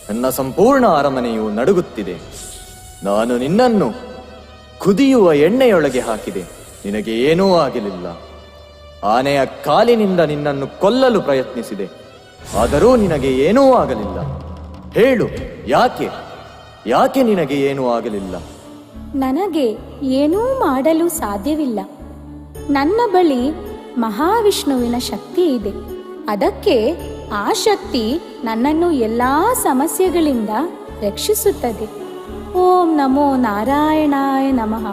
ನನ್ನ ಸಂಪೂರ್ಣ ಅರಮನೆಯು ನಡುಗುತ್ತಿದೆ. ನಾನು ನಿನ್ನನ್ನು ಕುದಿಯುವ ಎಣ್ಣೆಯೊಳಗೆ ಹಾಕಿದೆ, ನಿನಗೆ ಏನೂ ಆಗಲಿಲ್ಲ. ಆನೆಯ ಕಾಲಿನಿಂದ ನಿನ್ನನ್ನು ಕೊಲ್ಲಲು ಪ್ರಯತ್ನಿಸಿದೆ, ಆದರೂ ನಿನಗೆ ಏನೂ ಆಗಲಿಲ್ಲ. ಹೇಳು, ಯಾಕೆ ಯಾಕೆ ನಿನಗೆ ಏನೂ ಆಗಲಿಲ್ಲ? ನನಗೆ ಏನೂ ಮಾಡಲು ಸಾಧ್ಯವಿಲ್ಲ. ನನ್ನ ಬಳಿ ಮಹಾವಿಷ್ಣುವಿನ ಶಕ್ತಿ ಇದೆ. ಅದಕ್ಕೆ ಆ ಶಕ್ತಿ ನನ್ನನ್ನು ಎಲ್ಲ ಸಮಸ್ಯೆಗಳಿಂದ ರಕ್ಷಿಸುತ್ತದೆ. ಓಂ ನಮೋ ನಾರಾಯಣಾಯ ನಮಃ,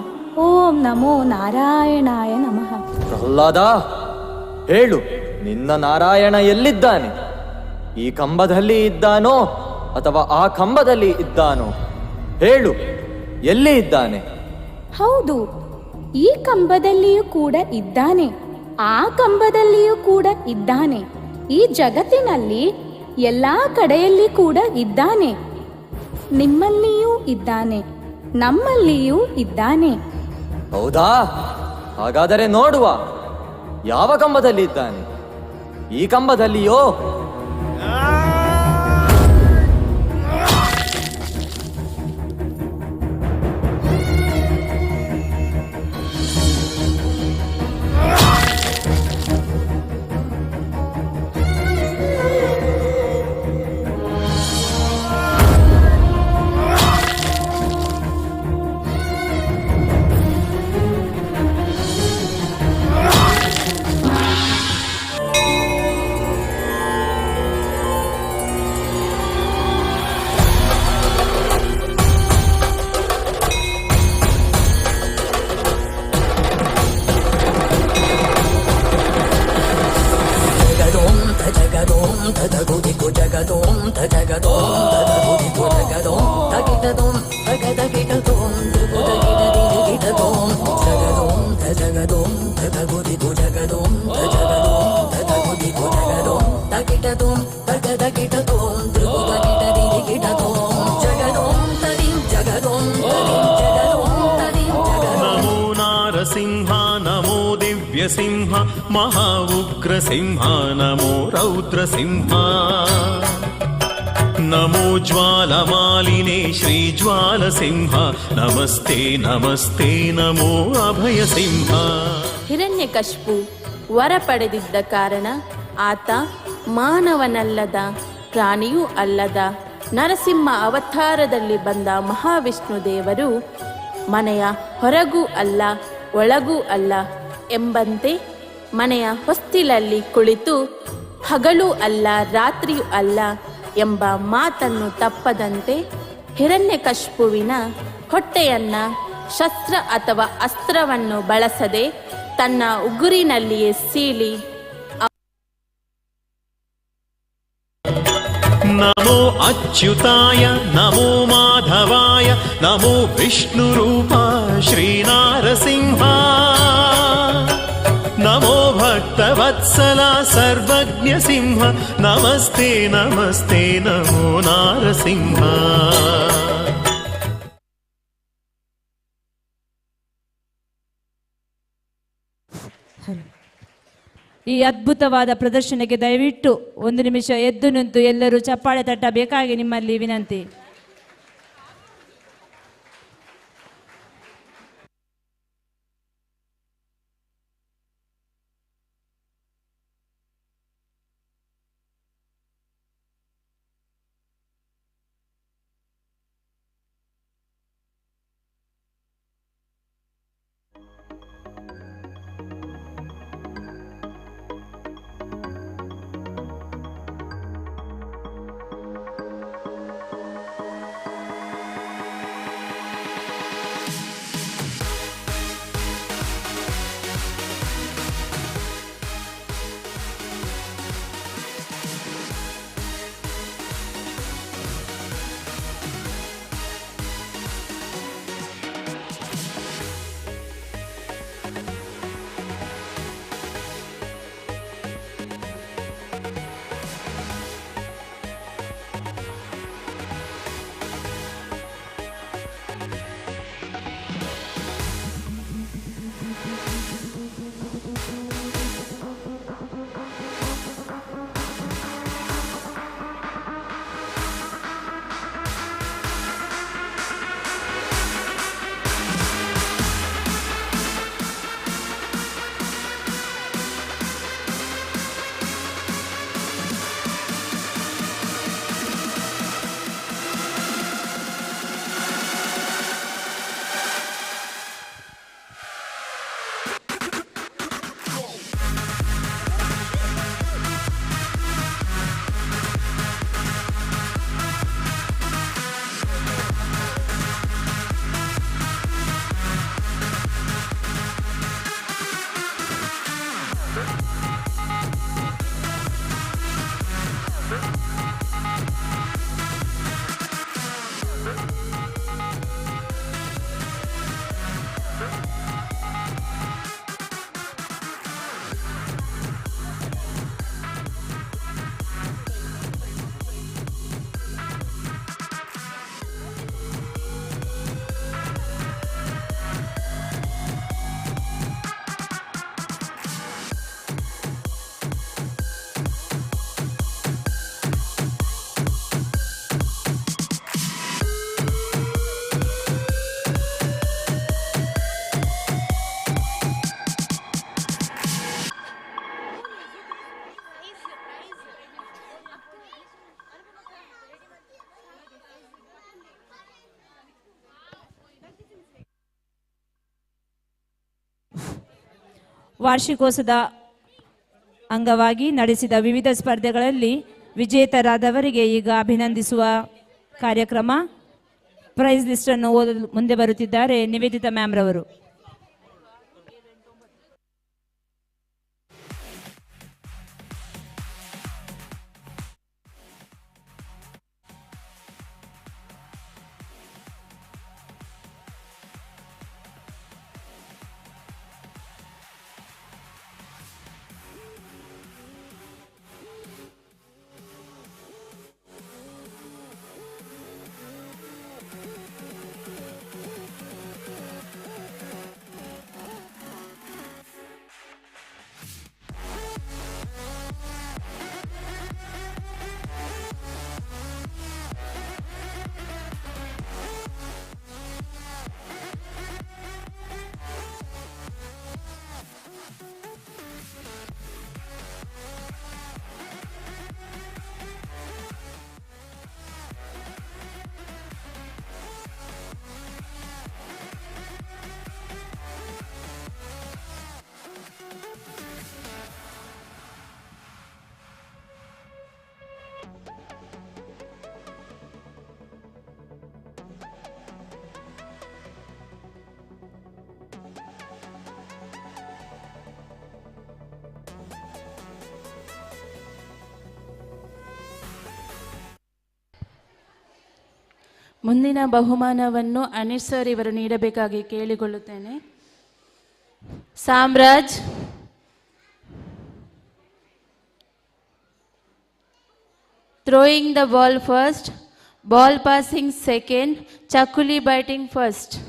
ಓಂ ನಮೋ ನಾರಾಯಣಾಯ ನಮಃ. ಪ್ರಹ್ಲಾದ, ಹೇಳು, ನಿನ್ನ ನಾರಾಯಣ ಎಲ್ಲಿದ್ದಾನೆ? ಈ ಕಂಬದಲ್ಲಿ ಇದ್ದಾನೋ ಅಥವಾ ಆ ಕಂಬದಲ್ಲಿ ಇದ್ದಾನೋ? ಹೇಳು, ಎಲ್ಲಿ ಇದ್ದಾನೆ? ಹೌದು, ಈ ಕಂಬದಲ್ಲಿಯೂ ಕೂಡ ಇದ್ದಾನೆ, ಆ ಕಂಬದಲ್ಲಿಯೂ ಕೂಡ ಇದ್ದಾನೆ. ಈ ಜಗತ್ತಿನಲ್ಲಿ ಎಲ್ಲ ಕಡೆಯಲ್ಲಿ ಕೂಡ ಇದ್ದಾನೆ. ನಿಮ್ಮಲ್ಲಿಯೂ ಇದ್ದಾನೆ, ನಮ್ಮಲ್ಲಿಯೂ ಇದ್ದಾನೆ. ಹೌದಾ? ಹಾಗಾದರೆ ನೋಡುವ, ಯಾವ ಕಂಬದಲ್ಲಿ ಇದ್ದಾನೆ? ಈ ಕಂಬದಲ್ಲಿಯೋ? ಸಿಂಹ ಮಹಾ ಉಗ್ರ ಸಿಂಹ ನಮೋ ರೌದ್ರ ಸಿಂಹ ನಮೋ ಜ್ವಾಲಮಾಲಿನೇ ಶ್ರೀ ಜ್ವಾಲ ಸಿಂಹ ನಮಸ್ತೆ ನಮಸ್ತೆ ನಮೋ ಅಭಯ ಸಿಂಹ. ಹಿರಣ್ಯಕಶಿಪು ವರ ಪಡೆದಿದ್ದ ಕಾರಣ ಆತ ಮಾನವನಲ್ಲದ, ಪ್ರಾಣಿಯೂ ಅಲ್ಲದ ನರಸಿಂಹ ಅವತಾರದಲ್ಲಿ ಬಂದ ಮಹಾವಿಷ್ಣು ದೇವರು ಮನೆಯ ಹೊರಗೂ ಅಲ್ಲ ಒಳಗೂ ಅಲ್ಲ ಎಂಬಂತೆ ಮನೆಯ ಹೊಸ್ತಿಲಲ್ಲಿ ಕುಳಿತು ಹಗಲೂ ಅಲ್ಲ ರಾತ್ರಿಯೂ ಅಲ್ಲ ಎಂಬ ಮಾತನ್ನು ತಪ್ಪದಂತೆ ಹಿರಣ್ಯಕಶಿಪುವಿನ ಹೊಟ್ಟೆಯನ್ನ ಶಸ್ತ್ರ ಅಥವಾ ಅಸ್ತ್ರವನ್ನು ಬಳಸದೆ ತನ್ನ ಉಗುರಿನಲ್ಲಿಯೇ ಸೀಳಿ ನಮೋ ಅಚ್ಯುತಾಯ ನಮೋ ಮಾಧವಾಯ ನಮೋ ವಿಷ್ಣು ರೂಪ ಶ್ರೀ ನಾರಸಿಂಹ ನಮೋ ಭಕ್ತವತ್ಸಲ ಕೋಸಲ ಸರ್ವಜ್ಞ ಸಿಂಹ ನಮಸ್ತೆ ನಮಸ್ತೆ ನಮೋ ನಾರಸಿಂಹ. ಈ ಅದ್ಭುತವಾದ ಪ್ರದರ್ಶನಕ್ಕೆ ದಯವಿಟ್ಟು 1 ನಿಮಿಷ ಎದ್ದು ನಿಂತು ಎಲ್ಲರೂ ಚಪ್ಪಾಳೆ ತಟ್ಟಬೇಕಾಗಿ ನಿಮ್ಮಲ್ಲಿ ವಿನಂತಿ. ವಾರ್ಷಿಕೋತ್ಸವದ ಅಂಗವಾಗಿ ನಡೆಸಿದ ವಿವಿಧ ಸ್ಪರ್ಧೆಗಳಲ್ಲಿ ವಿಜೇತರಾದವರಿಗೆ ಈಗ ಅಭಿನಂದಿಸುವ ಕಾರ್ಯಕ್ರಮ. ಪ್ರೈಸ್ ಲಿಸ್ಟನ್ನು ಓದಲು ಮುಂದೆ ಬರುತ್ತಿದ್ದಾರೆ ನಿವೇದಿತಾ ಮ್ಯಾಮ್ ರವರು. ಮುಂದಿನ ಬಹುಮಾನವನ್ನು ಅನಿಲ್ ಸರ್ ಇವರು ನೀಡಬೇಕಾಗಿ ಕೇಳಿಕೊಳ್ಳುತ್ತೇನೆ. Samraj, throwing the ball first, ball passing second, Chakuli biting first.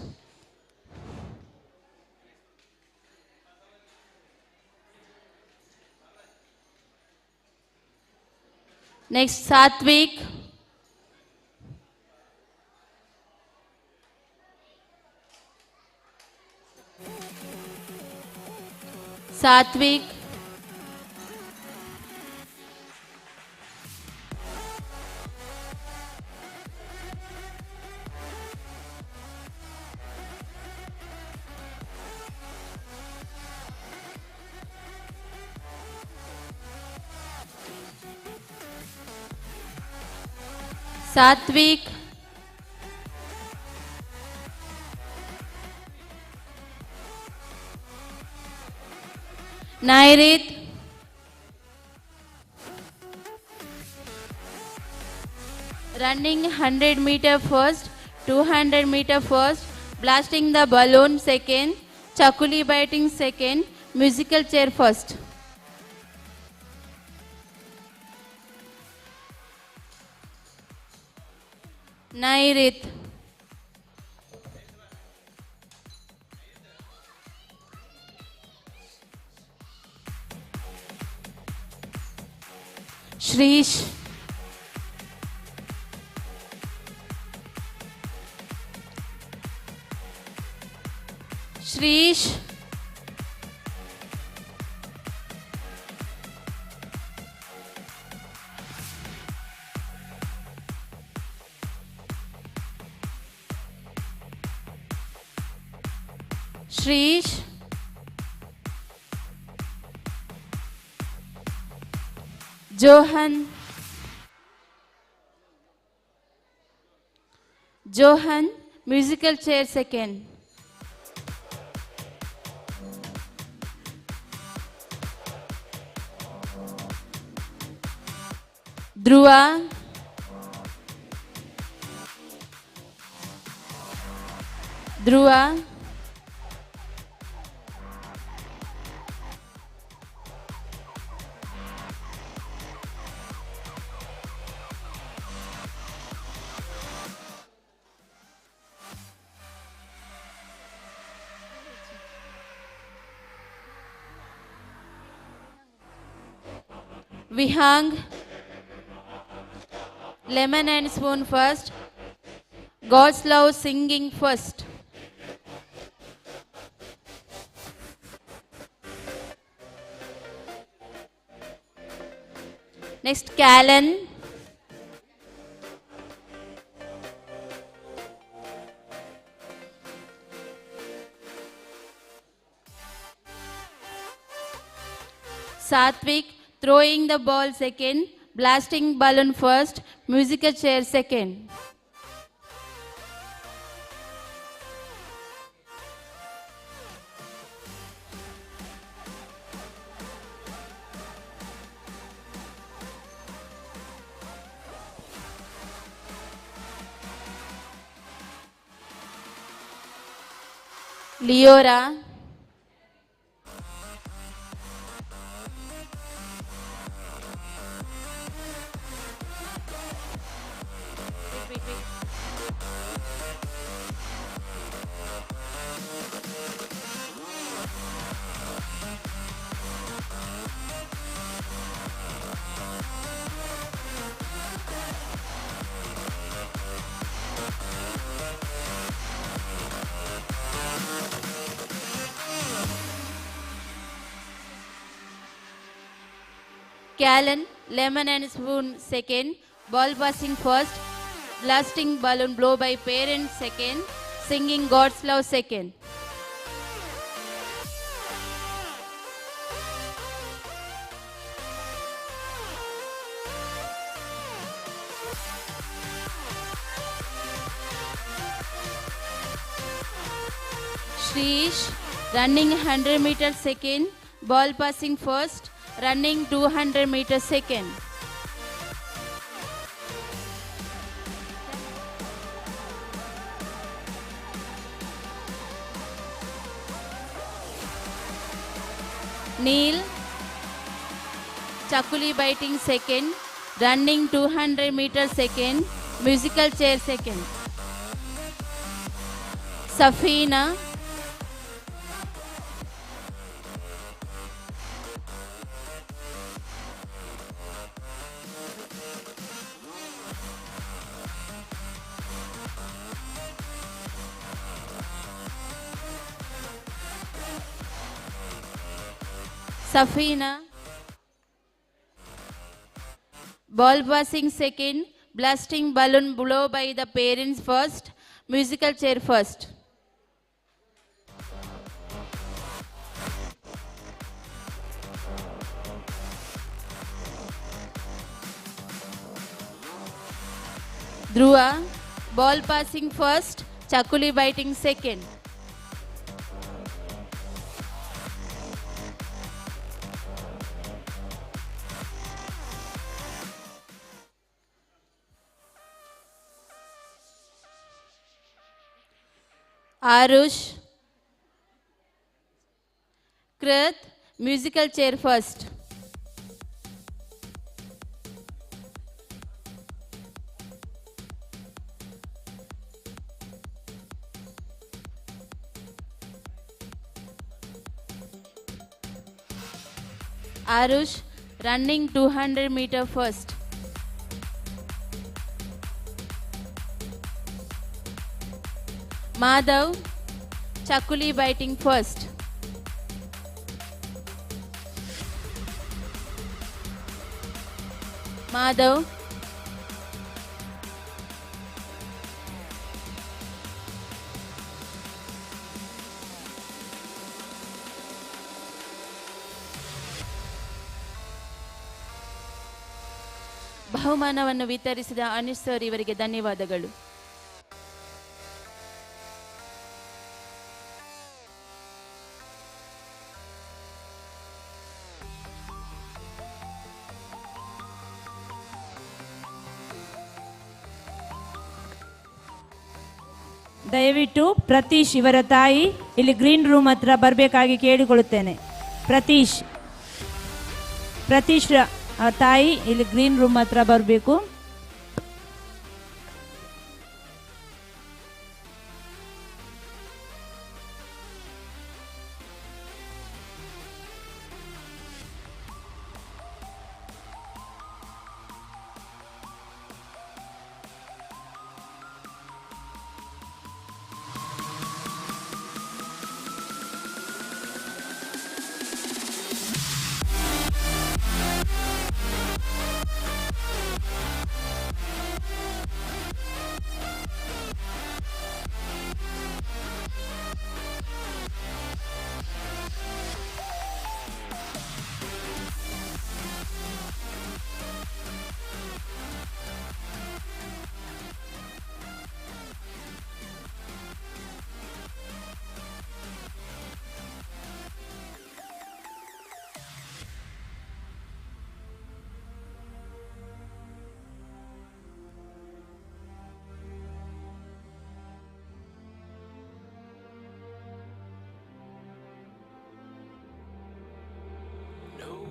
Next, Satvik. Satvik. Satvik. Nairit. Running 100-meter first, 200-meter first, blasting the balloon second, Chakuli biting second, musical chair first. Nairit. Shrish. Shrish. Shrish. Johan. Johan, musical chair second. Dhruva. Dhruva. Vihang. Lemon and spoon first. God's love singing first. Next, Callan. Satvik, throwing the ball second, blasting balloon first, musical chair second. Leora. Callan, lemon and spoon second, ball passing first, blasting balloon blow by parents second, singing God's love second. Shrish, running 100 meters second, ball passing first, running 200 meters second. Neil, Chakuli biting second, running 200 meters second, musical chair second. Safina, Safina, ball passing second, blasting balloon blow by the parents first, musical chair first. Dhruva, ball passing first, Chakuli biting second. Arush, Krit, musical chair first. Arush, running 200 meter first. Madhav, Chakuli biting first. Madhav, ಬಹುಮಾನವನ್ನು ವಿತರಿಸಿದ Anish sir ಇವರಿಗೆ ಧನ್ಯವಾದಗಳು. ದಯವಿಟ್ಟು ಪ್ರತೀಶ್ ಇವರ ತಾಯಿ ಇಲ್ಲಿ green room ಹತ್ರ ಬರಬೇಕಾಗಿ ಕೇಳಿಕೊಳ್ಳುತ್ತೇನೆ. ಪ್ರತೀಶ್ ತಾಯಿ ಇಲ್ಲಿ ಗ್ರೀನ್ ರೂಮ್ ಹತ್ರ ಬರಬೇಕು.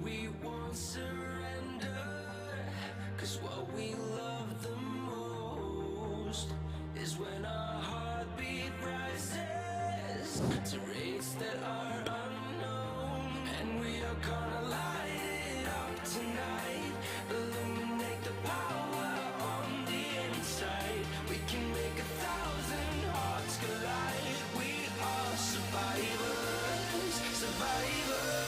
We won't surrender, 'cause what we love the most is when our heartbeat rises to rates that are unknown, and we are gonna light it up tonight, illuminate the power on the inside. We can make 1,000 hearts collide. We are survivors, survivors.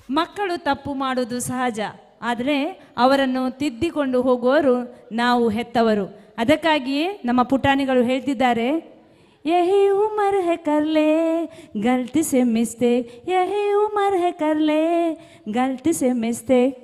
ಮಕ್ಕಳು ತಪ್ಪು ಮಾಡೋದು ಸಹಜ, ಆದರೆ ಅವರನ್ನು ತಿದ್ದಿಕೊಂಡು ಹೋಗುವವರು ನಾವು ಹೆತ್ತವರು. ಅದಕ್ಕಾಗಿಯೇ ನಮ್ಮ ಪುಟಾಣಿಗಳು ಹೇಳ್ತಿದ್ದಾರೆ, ಯಹಿ ಉಮರ್ ಹೈ ಕರ್ಲೆ ಗಲ್ತಿ ಸೆ ಮಿಸ್ಟೇಕ್, ಯಹಿ ಉಮರ್ ಹೈ ಕರ್ಲೆ ಗಲ್ತಿ ಸೆ ಮಿಸ್ಟೇಕ್.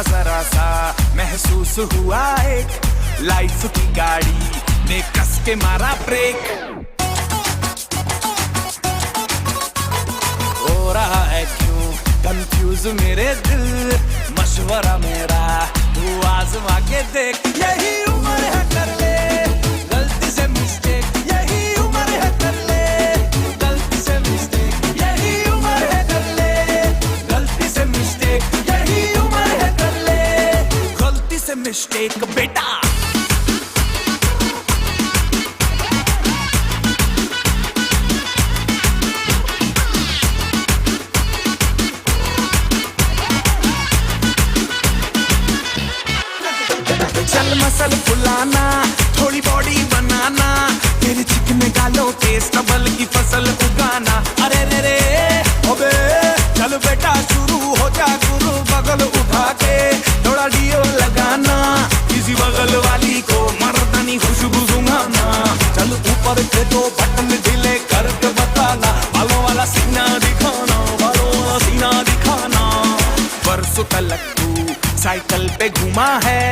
जरा सा महसूस हुआ एक लाइफ की गाड़ी ने कस के मारा ब्रेक. हो रहा है क्यों कंफ्यूज मेरे दिल, मशवरा मेरा तू आजमा के देख. यही उम्र है कर ले गलती से मिस्टेक, यही उम्र है कर ले गलती से मिस्टेक, यही उम्र है कर ले गलती से मिस्टेक, यही उम्र है कर ले गलती से मिस्टेक. बेटा चल मसल फुलाना, थोड़ी बॉडी बनाना, तेरे चिकने गालों पे स्टबल की फसल उगाना. अरे रे रे ओबे चल बेटा शुरू हो जा गुरु, बगल उठा के थोड़ा डियो लगाना, किसी बगल वाली को मर्दानी खुशबू सुंघाना. चल ऊपर के दो बटन ढीले करके बताना, बालों वाला सीना दिखाना, बालों वाला सीना दिखाना. परसों तलक तू साइकिल पे घुमा है,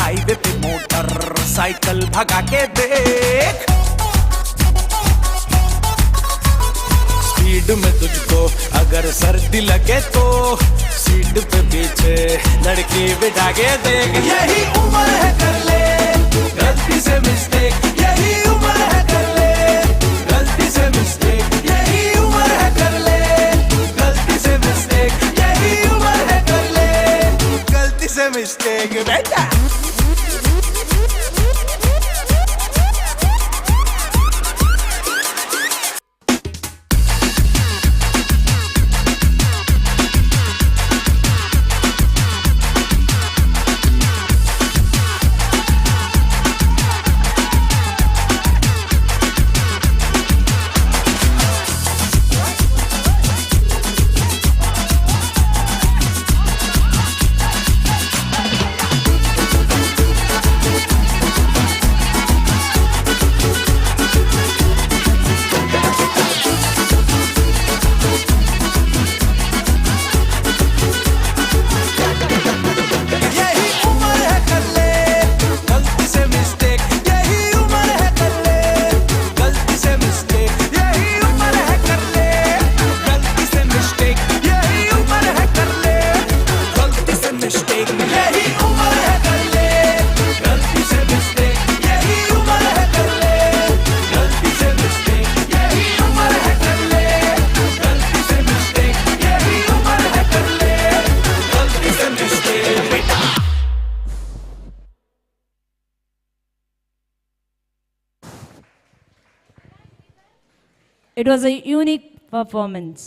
हाईवे पे मोटर साइकिल भगा के देख. स्पीड में तुझको अगर सर्दी लगे तो सीट पे पीछे लड़की बिठा के देख. यही उम्र है कर ले गलती से मिस्टेक, यही उम्र है कर ले गलती से मिस्टेक, यही उम्र है कर ले गलती से मिस्टेक, यही उम्र है कर ले गलती से मिस्टेक. बेटा It was a unique performance.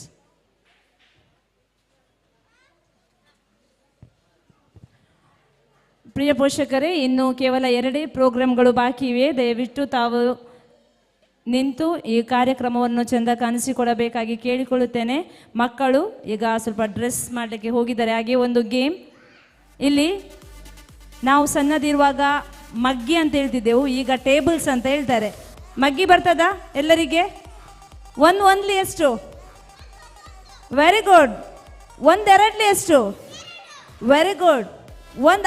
ಪ್ರಿಯ ಪೋಷಕರೇ, ಇನ್ನು ಕೇವಲ 2 ಪ್ರೋಗ್ರಾಮ್ಗಳು ಬಾಕಿ ಇವೆ. ದಯವಿಟ್ಟು ತಾವು ನಿಂತು ಈ ಕಾರ್ಯಕ್ರಮವನ್ನು ಚೆಂದ ಕಾಣಿಸಿಕೊಡಬೇಕಾಗಿ ಕೇಳಿಕೊಳ್ಳುತ್ತೇನೆ. ಮಕ್ಕಳು ಈಗ ಸ್ವಲ್ಪ ಡ್ರೆಸ್ ಮಾಡಲಿಕ್ಕೆ ಹೋಗಿದ್ದಾರೆ. ಹಾಗೆ ಒಂದು ಗೇಮ್, ಇಲ್ಲಿ ನಾವು ಸಣ್ಣದಿರುವಾಗ ಮಗ್ಗಿ ಅಂತ ಹೇಳ್ತಿದ್ದೆವು, ಈಗ ಟೇಬಲ್ಸ್ ಅಂತ ಹೇಳ್ತಾರೆ. ಮಗ್ಗಿ ಬರ್ತದಾ ಎಲ್ಲರಿಗೆ? ಒಂದ್ಲಿ ಎಷ್ಟು? Very good. 1 ಎಷ್ಟು? Very good.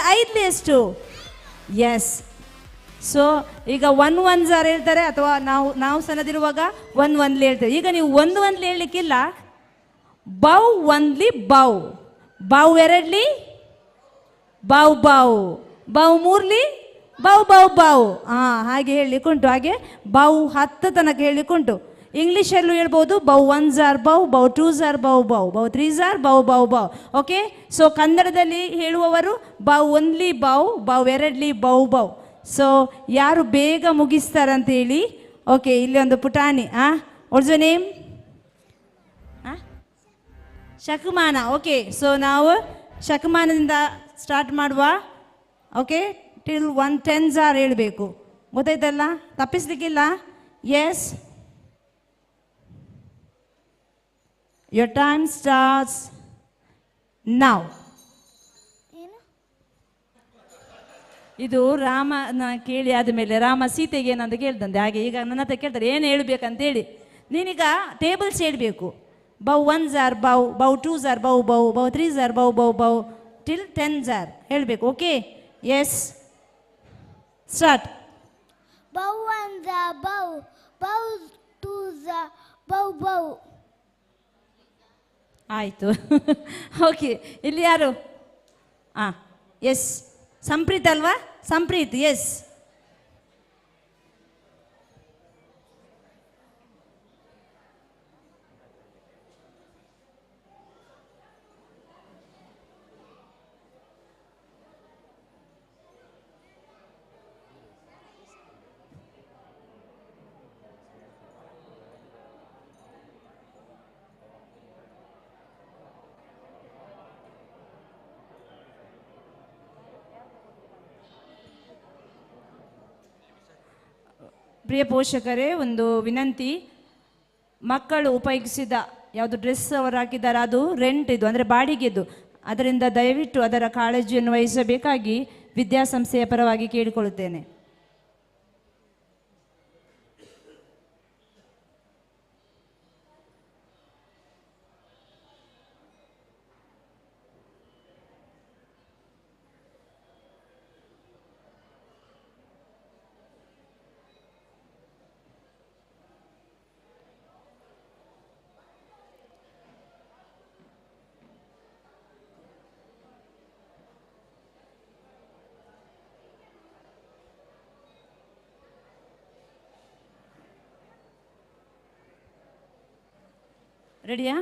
5 ಎಷ್ಟು? ಎಸ್. ಸೊ ಈಗ 1 1s ಹೇಳ್ತಾರೆ, ಅಥವಾ ನಾವು ಸಣ್ಣದಿರುವಾಗ 1 1 ಹೇಳ್ತೇವೆ. ಈಗ ನೀವು 1 1 ಹೇಳಲಿಕ್ಕಿಲ್ಲ. ಬೌ 1 ಬೌ, ಬೌ 2 ಬೌ ಬೌ, ಬೌ 3 ಬೌ ಬೌ ಬೌ. ಹಾಗೆ ಹೇಳಲಿಕ್ಕುಂಟು. ಹಾಗೆ ಬೌ 10 ತನಕ ಹೇಳಲಿಕ್ಕುಂಟು. ಇಂಗ್ಲೀಷಲ್ಲೂ ಹೇಳ್ಬೋದು. ಬೌ 1s bow, bow 2s bow ಬೌ, ಬೌ 3s ಬೌ ಬೌ ಬೌ. Okay. So ಕನ್ನಡದಲ್ಲಿ ಹೇಳುವವರು ಬೌ 1 ಬೌ, ಬೌ 2 ಬೌ ಬೌ. ಸೊ ಯಾರು ಬೇಗ ಮುಗಿಸ್ತಾರಂತ ಹೇಳಿ. ಓಕೆ, ಇಲ್ಲಿ ಒಂದು ಪುಟಾಣಿ. What's your name? Shakamana. Okay, so ನಾವು ಶಕಮಾನದಿಂದ ಸ್ಟಾರ್ಟ್ ಮಾಡುವ. ಓಕೆ, ಟಿಲ್ 1 10s ಹೇಳಬೇಕು. ಗೊತ್ತಾಯ್ತಲ್ಲ? ತಪ್ಪಿಸ್ಲಿಕ್ಕಿಲ್ಲ. Yes, your time starts now. ಇದು ರಾಮನ ಕೇಳಿ ಆದಮೇಲೆ ರಾಮ ಸೀತೆಗೆ ಏನಂತ ಕೇಳ್ದಂತೆ. ಹಾಗೆ ಈಗ ನನ್ನ ಹತ್ರ ಕೇಳ್ತಾರೆ ಏನು ಹೇಳಬೇಕಂತೇಳಿ. ನೀನೀಗ ಟೇಬಲ್ಸ್ ಹೇಳಬೇಕು. ಬೌ 1s bow, bow 2s bow ಬೌ, ಬೌ 3s ಬೌ ಬೌ ಬೌ, till 10s ಹೇಳಬೇಕು. Okay, yes, start. Bow 1s bow, bow 2s bow bow. ಆಯಿತು. ಓಕೆ, ಇಲ್ಲಿ ಯಾರು? ಎಸ್, ಸಂಪ್ರೀತ್ ಅಲ್ವಾ? ಸಂಪ್ರೀತ್, ಎಸ್. ಪ್ರಿಯ ಪೋಷಕರೇ, ಒಂದು ವಿನಂತಿ. ಮಕ್ಕಳು ಉಪಯೋಗಿಸಿದ ಯಾವುದು ಡ್ರೆಸ್ ಅವರು ಹಾಕಿದ್ದಾರೆ ಅದು ರೆಂಟ್ ಇದು, ಅಂದರೆ ಬಾಡಿಗೆದು. ಅದರಿಂದ ದಯವಿಟ್ಟು ಅದರ ಕಾಳಜಿಯನ್ನು ವಹಿಸಬೇಕಾಗಿ ವಿದ್ಯಾಸಂಸ್ಥೆಯ ಪರವಾಗಿ ಕೇಳಿಕೊಳ್ಳುತ್ತೇನೆ. ರೆಡಿಯಾ?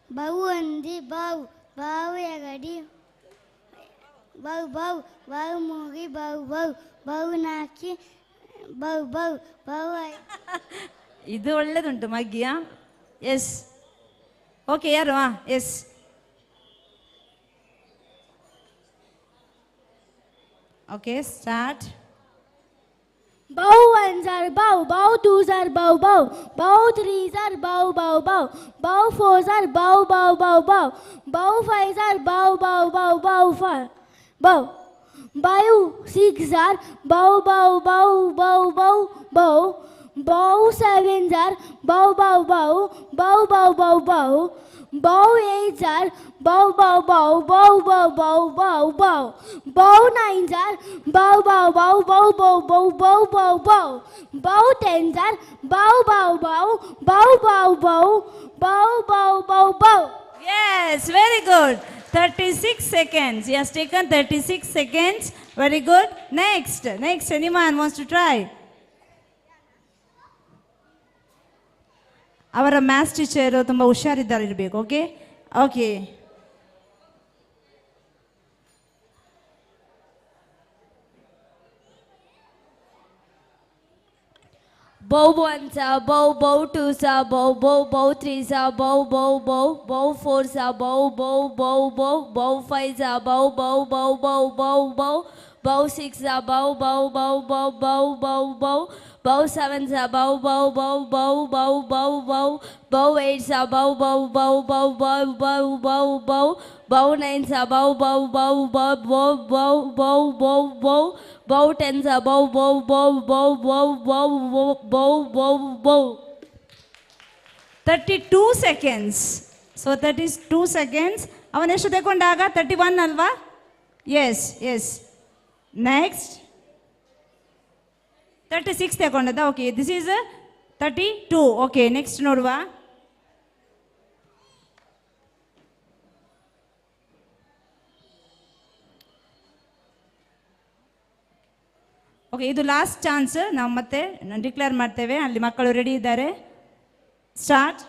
ಬೌ 1 ಬೌ, ಬೌ 2 ಬೌ ಬೌ, ಬೌ 3 ಬೌ ಬೌ, ಬೌ 4 ಬೌ ಬೌ, ಬೌ 5. ಇದು ಒಳ್ಳೆದುಂಟು ಮಗ್ಗಿಯ. ಎಸ್, ಓಕೆ, ಯಾರು? Yes, okay, start. Bow 1s bow, bow 2s bow bow, bow 3s bow bow bow, bow 4s bow bow bow bow, bow 5s bow bow bow bow bow, bow 6s bow bow bow bow bow bow, bow 7s bow bow bow bow bow bow bow, bow 8s bow bow bow bow bow bow bow bow, bow 9s bow bow bow bow bow bow bow bow bow, bow 10s bow bow bow bow bow bow bow bow bow bow. Yes, very good. 36 seconds. He has taken 36 seconds. Very good. Next, anyone wants to try? ಅವರ maths teacher ತುಂಬ ಹುಷಾರಿದ್ದಾರೆ ಇರಬೇಕು. Okay, okay. Bow ones are bow, bow twos are bow, bow, bow threes are bow, bow, bow, bow fours are bow, bow, bow, bow, bow fives are bow, bow, bow, bow, bow, bow, bow six are bow, bow, bow, bow, bow, bow, bow, bow sevens are bow, bow, bow, bow, bow, bow, bow, bow eights are bow, bow, bow, bow, bow, bow, bow, bow, bow nines are bow, bow, bow, bow, bow, bow, bow, bow, bow, bow tens are bow, bow, bow, bow, bow, bow, bow, bow, bow. 32 seconds. So 32 seconds. ಅವನೆಷ್ಟು ತಗೊಂಡಾಗ 31 ಅಲ್ವಾ? Yes yes. Next 36 ತಗೊಂಡದ. Okay, this is 32. Okay, next ನೋಡುವ. Okay, ಇದು last chance. ನಾವು ಮತ್ತೆ declare ಮಾಡ್ತೇವೆ. ಅಲ್ಲಿ ಮಕ್ಕಳು ರೆಡಿ ಇದ್ದಾರೆ. Start.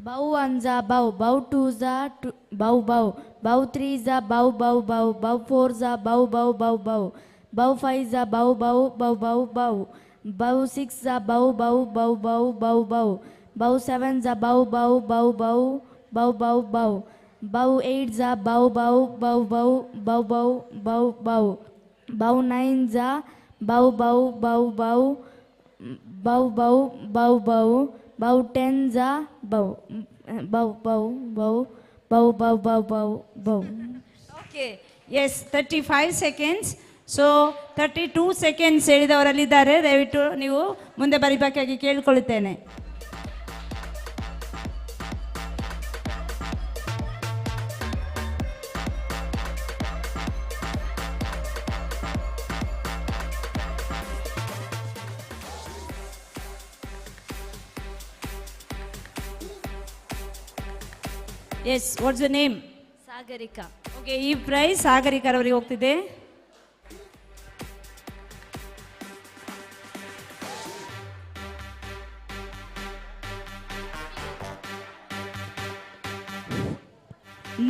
Bow ones are bow, bow twos are bow, bow, bow threes are bow, bow, bow, bow fours are bow, bow, bow, bow, bow fives are bow, bow, bow, bow, bow, bow six are bow, bow, bow, bow, bow, bow, bow sevens are bow, bow, bow, bow, bow, bow, bow, bow eights are bow, bow, bow, bow, bow, bow, bow, bow, bow nines are bow, bow, bow, bow, bow, bow, bow, bow, bow tens are bow, bow, bow, bow, bow, bow, bow, bow, bow. Okay, yes, 35 seconds. So 32 seconds ಹೇಳಿದವರಲ್ಲಿದ್ದಾರೆ. ದಯವಿಟ್ಟು ನೀವು ಮುಂದೆ ಬರೀಬೇಕಾಗಿ ಕೇಳಿಕೊಳ್ಳುತ್ತೇನೆ. Yes, what's the name? Sagarika. Okay, ಈ prize ಸಾಗರಿಕರವರಿಗೆ ಹೋಗ್ತಿದೆ.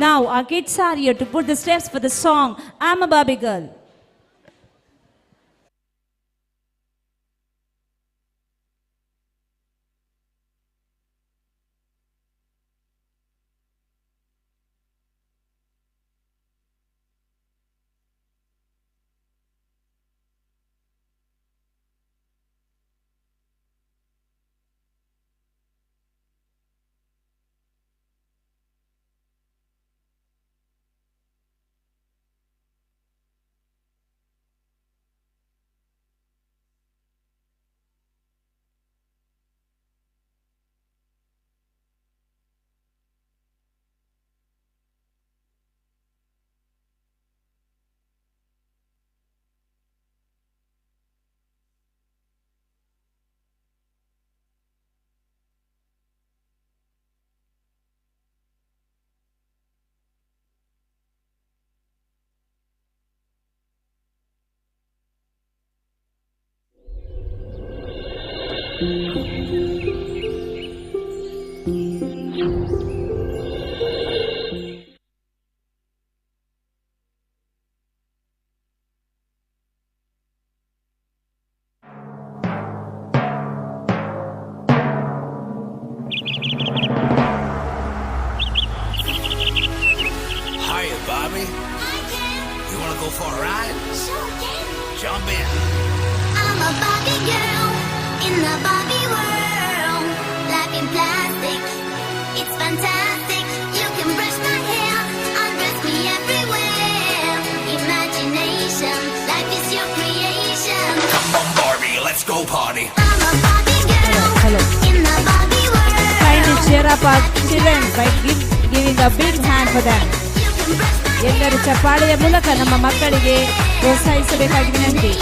Now our kids are here to put the steps for the song I'm a Barbie Girl. ಎಲ್ಲರೂ ಚಪ್ಪಾಳೆಯ ಮೂಲಕ ನಮ್ಮ ಮಕ್ಕಳಿಗೆ ಪ್ರೋತ್ಸಾಹಿಸಬೇಕಾಗಿ ವಿನಂತಿ.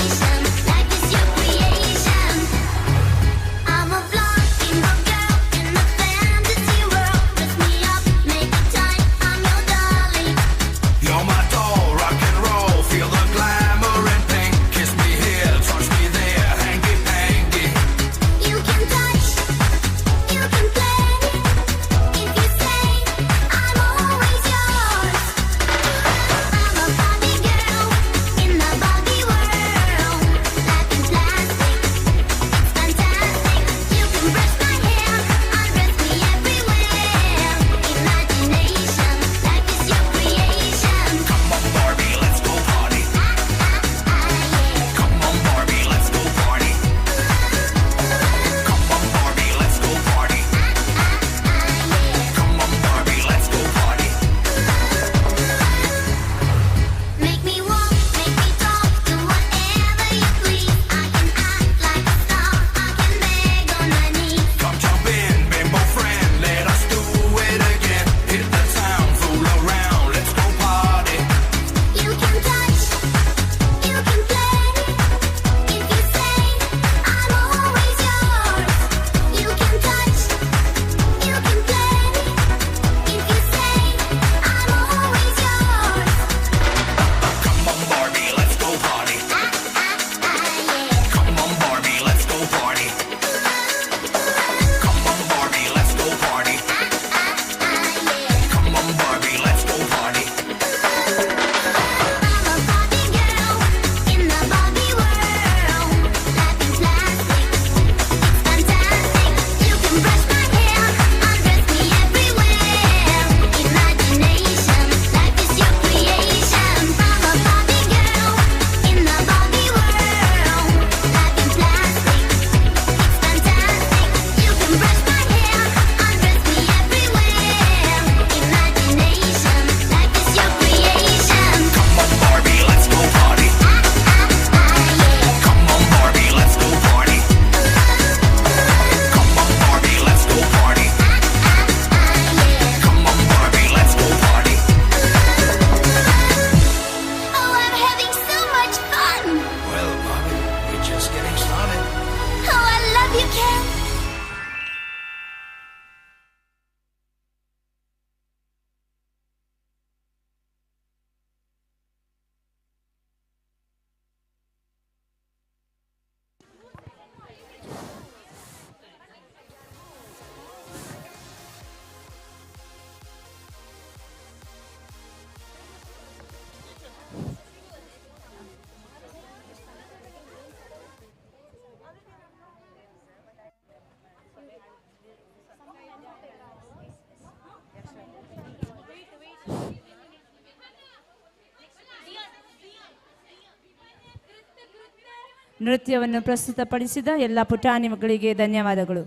ನೃತ್ಯವನ್ನು ಪ್ರಸ್ತುತಪಡಿಸಿದ ಎಲ್ಲ ಪುಟಾಣಿ ಮಕ್ಕಳಿಗೆ ಧನ್ಯವಾದಗಳು.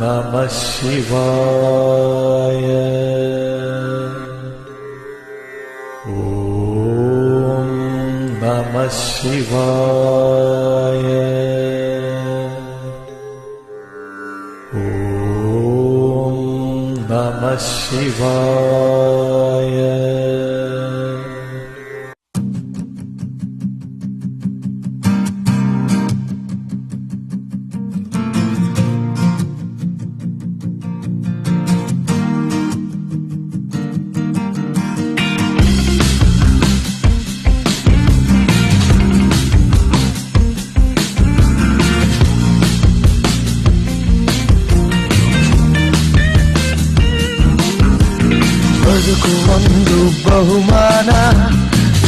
Namah Shivaya. Om Namah Shivaya. Om Namah Shivaya. ಒಂದು ಬಹುಮಾನ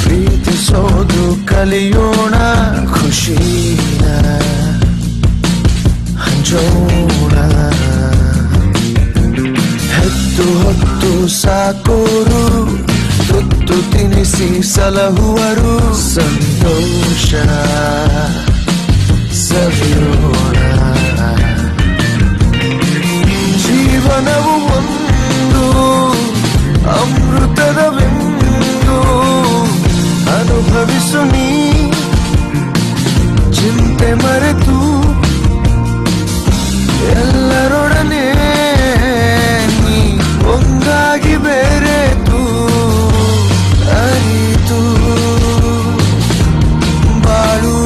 ಪ್ರೀತಿಸೋದು ಕಲಿಯೋಣ ಖುಷಿನ ಹಂಚೋಣ ಹೆತ್ತು ಹೊತ್ತು ಸಾಕೋರು ತುತ್ತು ತಿನಿಸಿ ಸಲಹುವರು ಸಂತೋಷ ಸವಿಯೋಣ ಜೀವನವು ಒಂದು ಅಮೃತದ ಬಿಂದು ಅನುಭವಿಸು ನೀ ಚಿಂತೆ ಮರೆತು ಎಲ್ಲರೊಡನೆ ನೀ ಒಂದಾಗಿ ಬೆರೆತು ಅರಿತು ಬಾಳು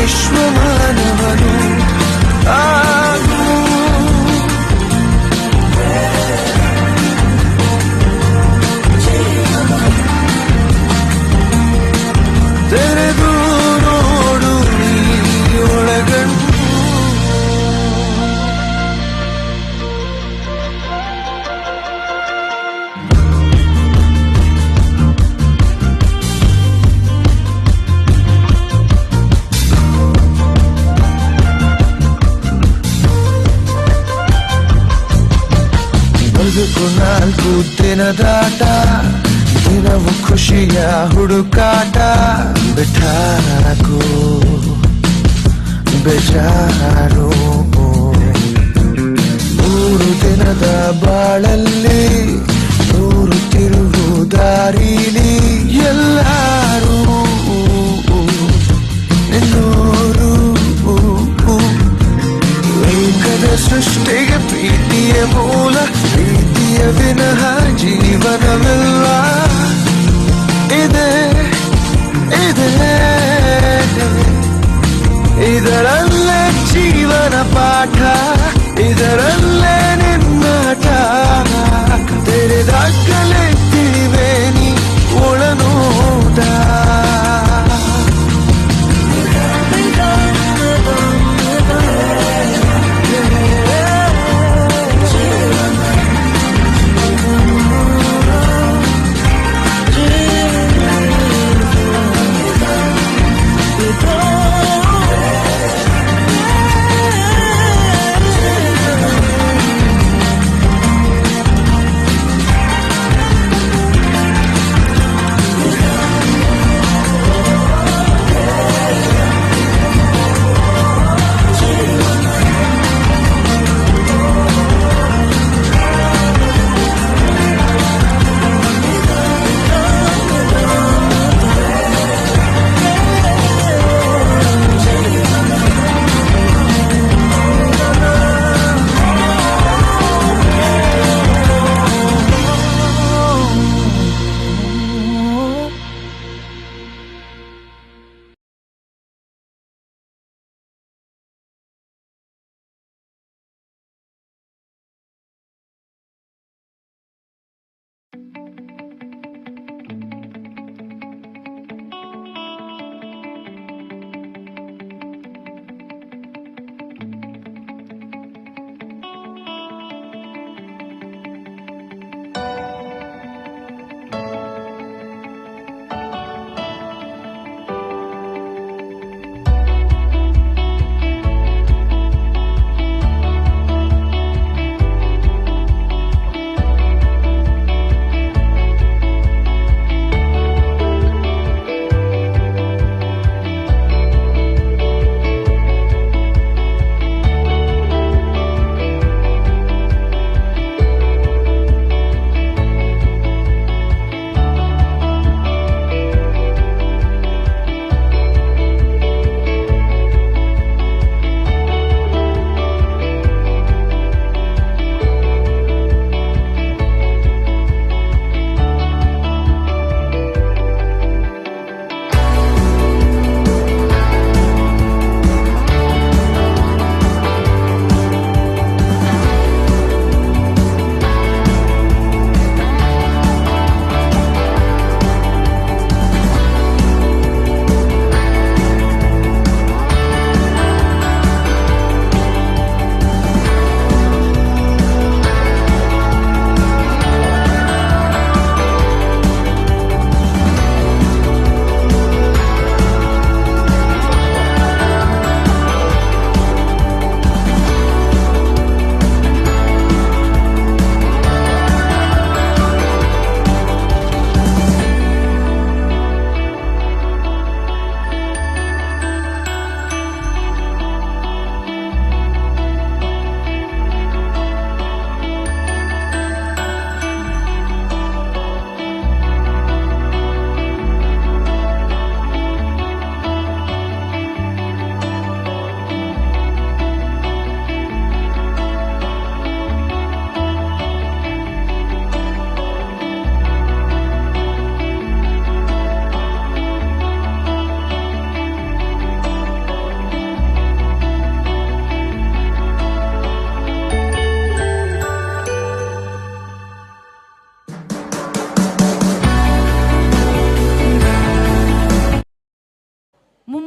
ವಿಶ್ವಮಾನವನು ಆಗು ತೆರೆದು ನೋಡು ನೀ ಒಳಗಣ್ಣು ಬದುಕು ನಾಲ್ಕು ದಿನದಾಟ ದಿನವು ಖುಷಿಯ ಹುಡುಕಾಟ ಬಿಠಾಕು ಬೇಜಾರು 3 ದಿನದ ಬಾಳಲ್ಲಿ 100 ತಿರುವು ದಾರಿಲಿ ಎಲ್ಲರೂ ನಿನ್ನೋರು ಏಕದ ಸೃಷ್ಟಿಗೆ ಪ್ರೀತಿಯ ಮೂಲ ಪ್ರೀತಿಯ ವಿನಃ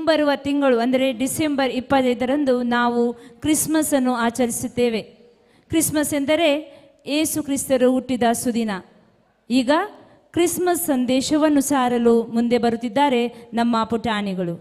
ಮುಂಬರುವ ತಿಂಗಳು ಅಂದರೆ ಡಿಸೆಂಬರ್ 25ರಂದು ನಾವು ಕ್ರಿಸ್ಮಸನ್ನು ಆಚರಿಸುತ್ತೇವೆ. ಕ್ರಿಸ್ಮಸ್ ಎಂದರೆ ಯೇಸು ಕ್ರಿಸ್ತರು ಹುಟ್ಟಿದ ಸುದಿನ. ಈಗ ಕ್ರಿಸ್ಮಸ್ ಸಂದೇಶವನ್ನು ಸಾರಲು ಮುಂದೆ ಬರುತ್ತಿದ್ದಾರೆ ನಮ್ಮ ಪುಟಾಣಿಗಳು.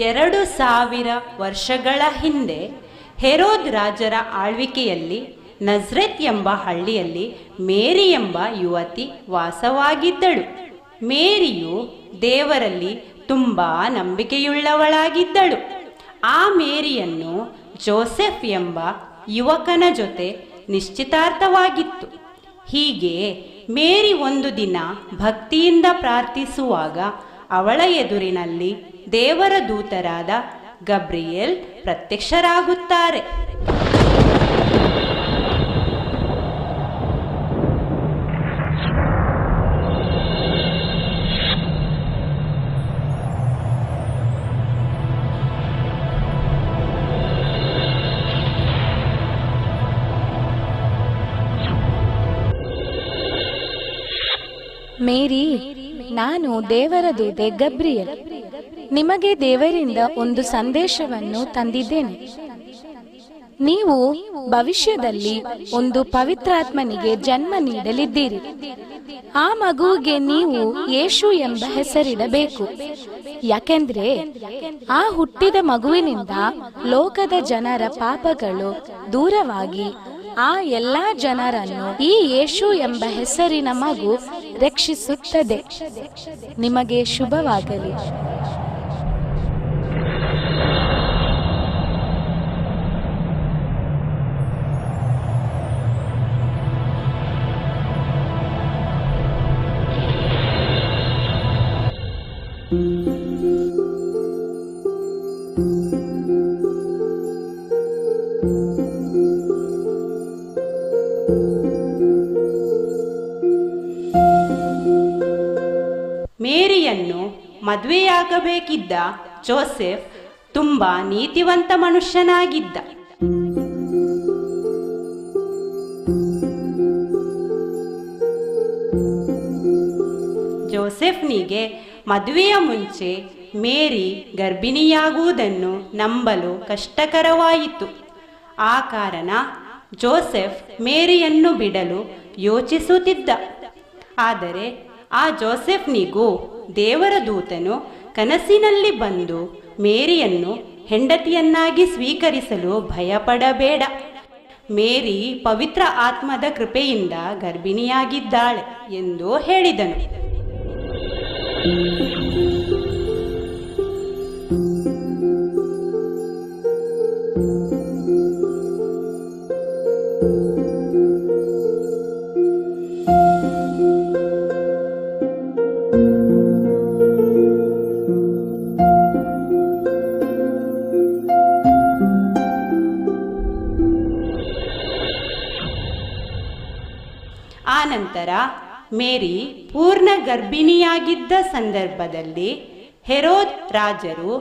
ಎರಡು 2000 ವರ್ಷಗಳ ಹಿಂದೆ ಹೆರೋದ್ ರಾಜರ ಆಳ್ವಿಕೆಯಲ್ಲಿ ನಜ್ರೆತ್ ಎಂಬ ಹಳ್ಳಿಯಲ್ಲಿ ಮೇರಿ ಎಂಬ ಯುವತಿ ವಾಸವಾಗಿದ್ದಳು. ಮೇರಿಯು ದೇವರಲ್ಲಿ ತುಂಬ ನಂಬಿಕೆಯುಳ್ಳವಳಾಗಿದ್ದಳು. ಆ ಮೇರಿಯನ್ನು ಜೋಸೆಫ್ ಎಂಬ ಯುವಕನ ಜೊತೆ ನಿಶ್ಚಿತಾರ್ಥವಾಗಿತ್ತು. ಹೀಗೆ ಮೇರಿ ಒಂದು ದಿನ ಭಕ್ತಿಯಿಂದ ಪ್ರಾರ್ಥಿಸುವಾಗ ಅವಳ ಎದುರಿನಲ್ಲಿ ದೇವರ ದೂತರಾದ ಗಬ್ರಿಯೇಲ್ ಪ್ರತ್ಯಕ್ಷರಾಗುತ್ತಾರೆ. ಮೇರಿ, ನಾನು ದೇವರ ದೂತೆ ಗಬ್ರಿಯೇಲ್. ನಿಮಗೆ ದೇವರಿಂದ ಒಂದು ಸಂದೇಶವನ್ನು ತಂದಿದ್ದೇನೆ. ನೀವು ಭವಿಷ್ಯದಲ್ಲಿ ಒಂದು ಪವಿತ್ರಾತ್ಮನಿಗೆ ಜನ್ಮ ನೀಡಲಿದ್ದೀರಿ. ಆ ಮಗುವಿಗೆ ನೀವು ಯೇಸು ಎಂಬ ಹೆಸರಿಡಬೇಕು. ಯಾಕೆಂದ್ರೆ ಆ ಹುಟ್ಟಿದ ಮಗುವಿನಿಂದ ಲೋಕದ ಜನರ ಪಾಪಗಳು ದೂರವಾಗಿ ಆ ಎಲ್ಲಾ ಜನರನ್ನು ಈ ಯೇಸು ಎಂಬ ಹೆಸರಿನ ಮಗು ರಕ್ಷಿಸುತ್ತದೆ. ನಿಮಗೆ ಶುಭವಾಗಲಿ. ಮೇರಿಯನ್ನು ಮದುವೆಯಾಗಬೇಕಿದ್ದ ಜೋಸೆಫ್ ತುಂಬಾ ನೀತಿವಂತ ಮನುಷ್ಯನಾಗಿದ್ದ. ಜೋಸೆಫ್ನಿಗೆ ಮದುವೆಯ ಮುಂಚೆ ಮೇರಿ ಗರ್ಭಿಣಿಯಾಗುವುದನ್ನು ನಂಬಲು ಕಷ್ಟಕರವಾಯಿತು. ಆ ಕಾರಣ ಜೋಸೆಫ್ ಮೇರಿಯನ್ನು ಬಿಡಲು ಯೋಚಿಸುತ್ತಿದ್ದ. ಆದರೆ ಆ ಜೋಸೆಫ್ನಿಗೂ ದೇವರ ದೂತನು ಕನಸಿನಲ್ಲಿ ಬಂದು ಮೇರಿಯನ್ನು ಹೆಂಡತಿಯನ್ನಾಗಿ ಸ್ವೀಕರಿಸಲು ಭಯಪಡಬೇಡ, ಮೇರಿ ಪವಿತ್ರ ಆತ್ಮದ ಕೃಪೆಯಿಂದ ಗರ್ಭಿಣಿಯಾಗಿದ್ದಾಳೆ ಎಂದು ಹೇಳಿದನು. ಆನಂತರ ಮೇರಿ ಪೂರ್ಣ ಗರ್ಭಿಣಿಯಾಗಿದ್ದ ಸಂದರ್ಭದಲ್ಲಿ ಹೆರೋದ್ ರಾಜರು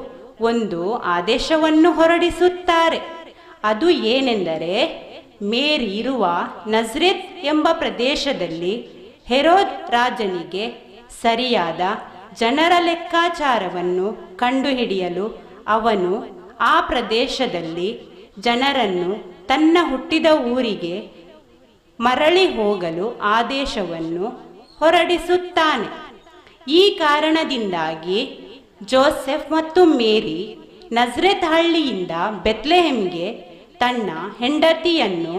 ಒಂದು ಆದೇಶವನ್ನು ಹೊರಡಿಸುತ್ತಾರೆ. ಅದು ಏನೆಂದರೆ, ಮೇರಿ ಇರುವ ನಜ್ರೆತ್ ಎಂಬ ಪ್ರದೇಶದಲ್ಲಿ ಹೆರೋದ್ ರಾಜನಿಗೆ ಸರಿಯಾದ ಜನರ ಲೆಕ್ಕಾಚಾರವನ್ನು ಕಂಡುಹಿಡಿಯಲು ಅವನು ಆ ಪ್ರದೇಶದಲ್ಲಿ ಜನರನ್ನು ತನ್ನ ಹುಟ್ಟಿದ ಊರಿಗೆ ಮರಳಿ ಹೋಗಲು ಆದೇಶವನ್ನು ಹೊರಡಿಸುತ್ತಾನೆ. ಈ ಕಾರಣದಿಂದಾಗಿ ಜೋಸೆಫ್ ಮತ್ತು ಮೇರಿ ನಜ್ರೆತ್ ಹಳ್ಳಿಯಿಂದ ಬೆತ್ಲೆಹೆಮ್ಗೆ ತನ್ನ ಹೆಂಡತಿಯನ್ನು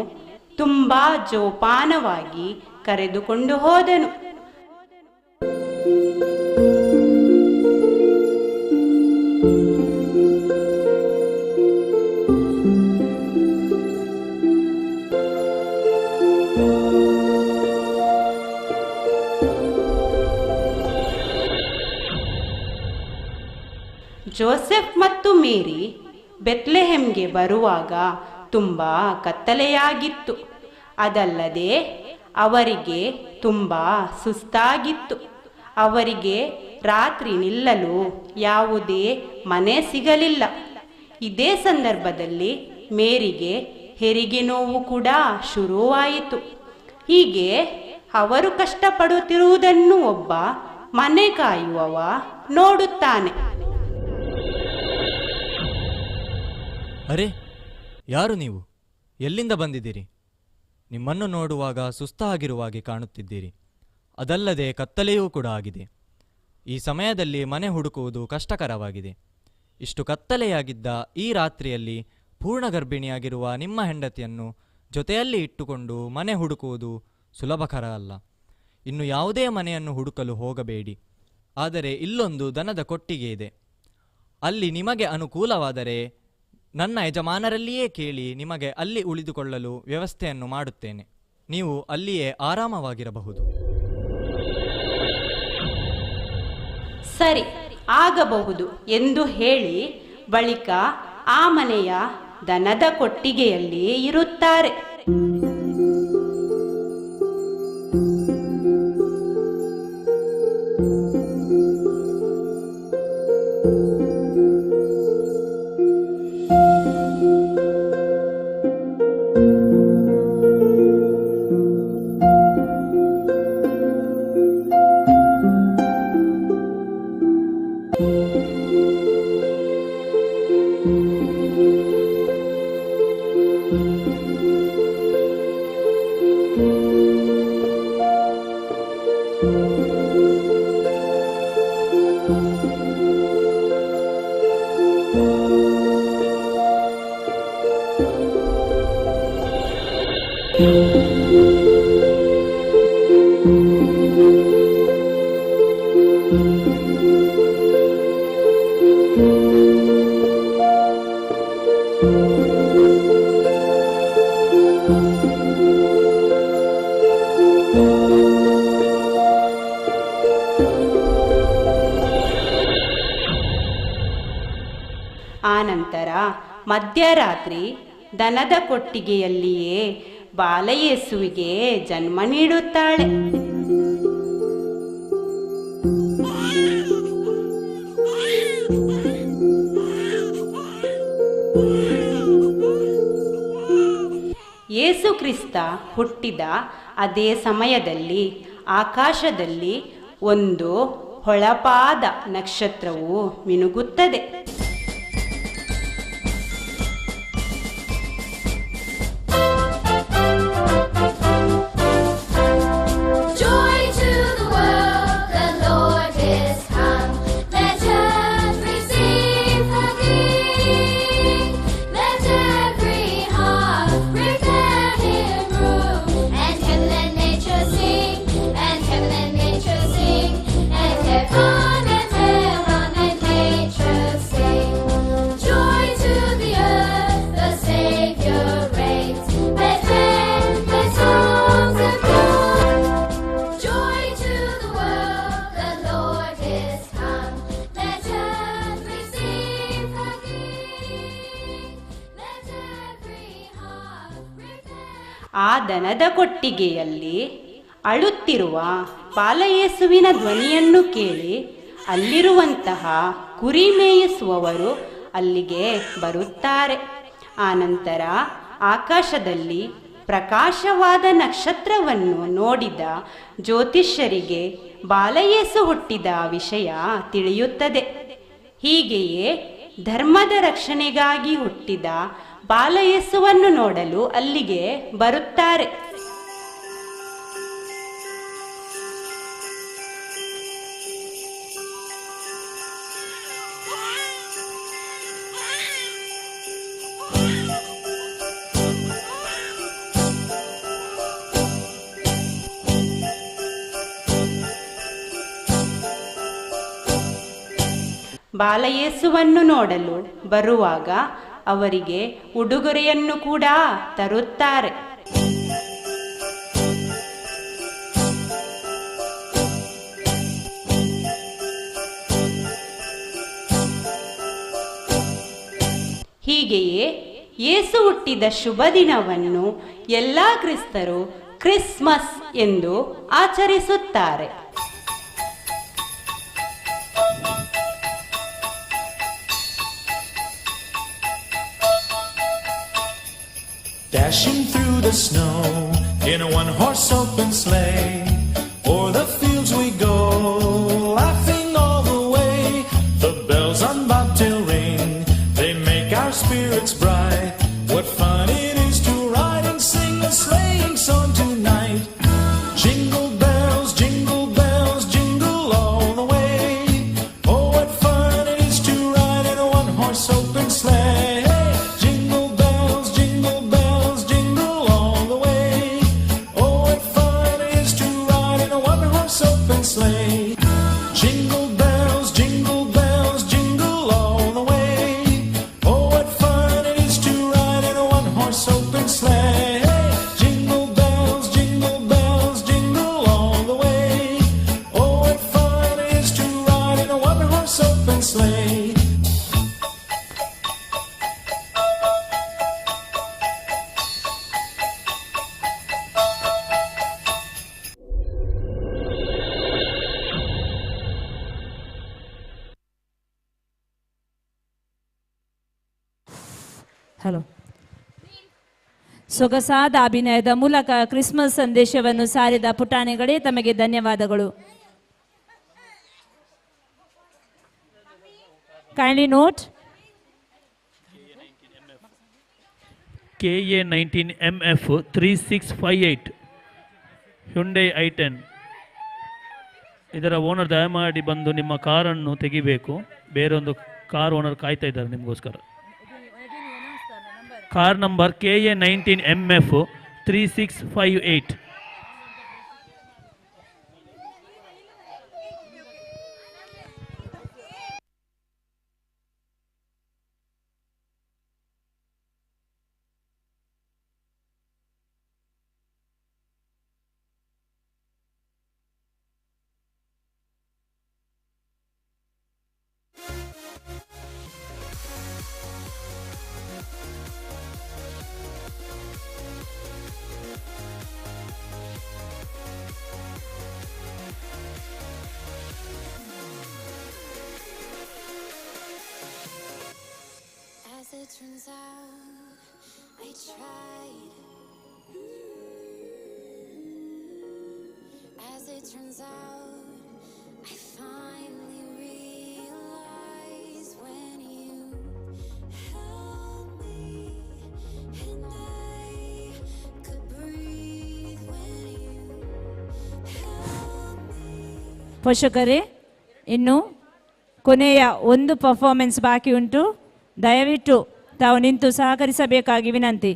ತುಂಬಾ ಜೋಪಾನವಾಗಿ ಕರೆದುಕೊಂಡು ಹೋದನು. ಮೇರಿ ಬೆತ್ಲೆಹೆಮ್ಗೆ ಬರುವಾಗ ತುಂಬ ಕತ್ತಲೆಯಾಗಿತ್ತು. ಅದಲ್ಲದೆ ಅವರಿಗೆ ತುಂಬ ಸುಸ್ತಾಗಿತ್ತು. ಅವರಿಗೆ ರಾತ್ರಿ ನಿಲ್ಲಲು ಯಾವುದೇ ಮನೆ ಸಿಗಲಿಲ್ಲ. ಇದೇ ಸಂದರ್ಭದಲ್ಲಿ ಮೇರಿಗೆ ಹೆರಿಗೆ ನೋವು ಕೂಡ ಶುರುವಾಯಿತು. ಹೀಗೆ ಅವರು ಕಷ್ಟಪಡುತ್ತಿರುವುದನ್ನು ಒಬ್ಬ ಮನೆ ಕಾಯುವವ ನೋಡುತ್ತಾನೆ. ಅರೆ, ಯಾರು ನೀವು? ಎಲ್ಲಿಂದ ಬಂದಿದ್ದೀರಿ? ನಿಮ್ಮನ್ನು ನೋಡುವಾಗ ಸುಸ್ತಾಗಿರುವಾಗೆ ಕಾಣುತ್ತಿದ್ದೀರಿ. ಅದಲ್ಲದೆ ಕತ್ತಲೆಯೂ ಕೂಡ ಆಗಿದೆ. ಈ ಸಮಯದಲ್ಲಿ ಮನೆ ಹುಡುಕುವುದು ಕಷ್ಟಕರವಾಗಿದೆ. ಇಷ್ಟು ಕತ್ತಲೆಯಾಗಿದ್ದ ಈ ರಾತ್ರಿಯಲ್ಲಿ ಪೂರ್ಣ ಗರ್ಭಿಣಿಯಾಗಿರುವ ನಿಮ್ಮ ಹೆಂಡತಿಯನ್ನು ಜೊತೆಯಲ್ಲಿ ಇಟ್ಟುಕೊಂಡು ಮನೆ ಹುಡುಕುವುದು ಸುಲಭಕರ ಅಲ್ಲ. ಇನ್ನು ಯಾವುದೇ ಮನೆಯನ್ನು ಹುಡುಕಲು ಹೋಗಬೇಡಿ. ಆದರೆ ಇಲ್ಲೊಂದು ದನದ ಕೊಟ್ಟಿಗೆ ಇದೆ. ಅಲ್ಲಿ ನಿಮಗೆ ಅನುಕೂಲವಾದರೆ ನನ್ನ ಯಜಮಾನರಲ್ಲಿಯೇ ಕೇಳಿ ನಿಮಗೆ ಅಲ್ಲಿ ಉಳಿದುಕೊಳ್ಳಲು ವ್ಯವಸ್ಥೆಯನ್ನು ಮಾಡುತ್ತೇನೆ. ನೀವು ಅಲ್ಲಿಯೇ ಆರಾಮವಾಗಿರಬಹುದು. ಸರಿ, ಆಗಬಹುದು ಎಂದು ಹೇಳಿ ಬಳಿಕ ಆ ಮನೆಯ ದನದ ಕೊಟ್ಟಿಗೆಯಲ್ಲಿ ಇರುತ್ತಾರೆ. ಆನಂತರ ಮಧ್ಯರಾತ್ರಿ ದನದ ಕೊಟ್ಟಿಗೆಯಲ್ಲಿಯೇ ಬಾಲಯೇಸುವಿಗೆ ಜನ್ಮ ನೀಡುತ್ತಾಳೆ. ಯೇಸು ಕ್ರಿಸ್ತ ಹುಟ್ಟಿದ ಅದೇ ಸಮಯದಲ್ಲಿ ಆಕಾಶದಲ್ಲಿ ಒಂದು ಹೊಳಪಾದ ನಕ್ಷತ್ರವು ಮಿನುಗುತ್ತದೆ. ಆ ದನದ ಕೊಟ್ಟಿಗೆಯಲ್ಲಿ ಅಳುತ್ತಿರುವ ಬಾಲಯೇಸುವಿನ ಧ್ವನಿಯನ್ನು ಕೇಳಿ ಅಲ್ಲಿರುವಂತಹ ಕುರಿ ಮೇಯಿಸುವವರು ಅಲ್ಲಿಗೆ ಬರುತ್ತಾರೆ. ಆನಂತರ ಆಕಾಶದಲ್ಲಿ ಪ್ರಕಾಶವಾದ ನಕ್ಷತ್ರವನ್ನು ನೋಡಿದ ಜ್ಯೋತಿಷ್ಯರಿಗೆ ಬಾಲಯೇಸು ಹುಟ್ಟಿದ ವಿಷಯ ತಿಳಿಯುತ್ತದೆ. ಹೀಗೆಯೇ ಧರ್ಮದ ರಕ್ಷಣೆಗಾಗಿ ಹುಟ್ಟಿದ ಬಾಲಯೇಸುವನ್ನು ನೋಡಲು ಅಲ್ಲಿಗೆ ಬರುತ್ತಾರೆ. ಬಾಲಯೇಸುವನ್ನು ನೋಡಲು ಬರುವಾಗ ಅವರಿಗೆ ಉಡುಗೊರೆಯನ್ನು ಕೂಡ ತರುತ್ತಾರೆ. ಹೀಗೆಯೇ ಯೇಸು ಹುಟ್ಟಿದ ಶುಭ ದಿನವನ್ನು ಎಲ್ಲ ಕ್ರಿಸ್ತರು ಕ್ರಿಸ್ಮಸ್ ಎಂದು ಆಚರಿಸುತ್ತಾರೆ. Dashing through the snow in a one-horse open sleigh, o'er the fields we go, laughing all the way. The bells on bobtail ring, they make our spirits bright. What fun it is to ride and sing a sleighing song tonight. Jingle bells, jingle all the way. Oh, what fun it is to ride in a one-horse open sleigh. Sleigh. Jingle bells, jingle all the way. Oh, what fun it is to ride in a one-horse open sleigh. Jingle bells, jingle all the way. Oh, what fun it is to ride in a one-horse open sleigh. Hello. ಸೊಗಸಾದ ಅಭಿನಯದ ಮೂಲಕ Christmas ಸಂದೇಶವನ್ನು ಸಾರಿದ ಪುಟಾಣಿಗಳೇ ತಮಗೆ ಧನ್ಯವಾದಗಳು. Kindly note KA19MF 3658 Hyundai i10. ಇದರ owner ದಯಮಾಡಿ ಬಂದು ನಿಮ್ಮ ಕಾರನ್ನು ತೆಗಿಬೇಕು. ಬೇರೊಂದು ಕಾರ್ ಓನರ್ ಕಾಯ್ತಾ ಇದ್ದಾರೆ ನಿಮಗೋಸ್ಕರ. Car number KA19MF 3658. Turns out I tried. As it turns out, I finally realized when you held me and I could breathe when you held me. ಪೋಷಕರೇ, ಇನ್ನು ಕೊನೆಯ ಒಂದು ಪರ್ಫಾರ್ಮೆನ್ಸ್ ಬಾಕಿ ಉಂಟು. ದಯವಿಟ್ಟು ತಾವು ನಿಂತು ಸಹಕರಿಸಬೇಕಾಗಿ ವಿನಂತಿ.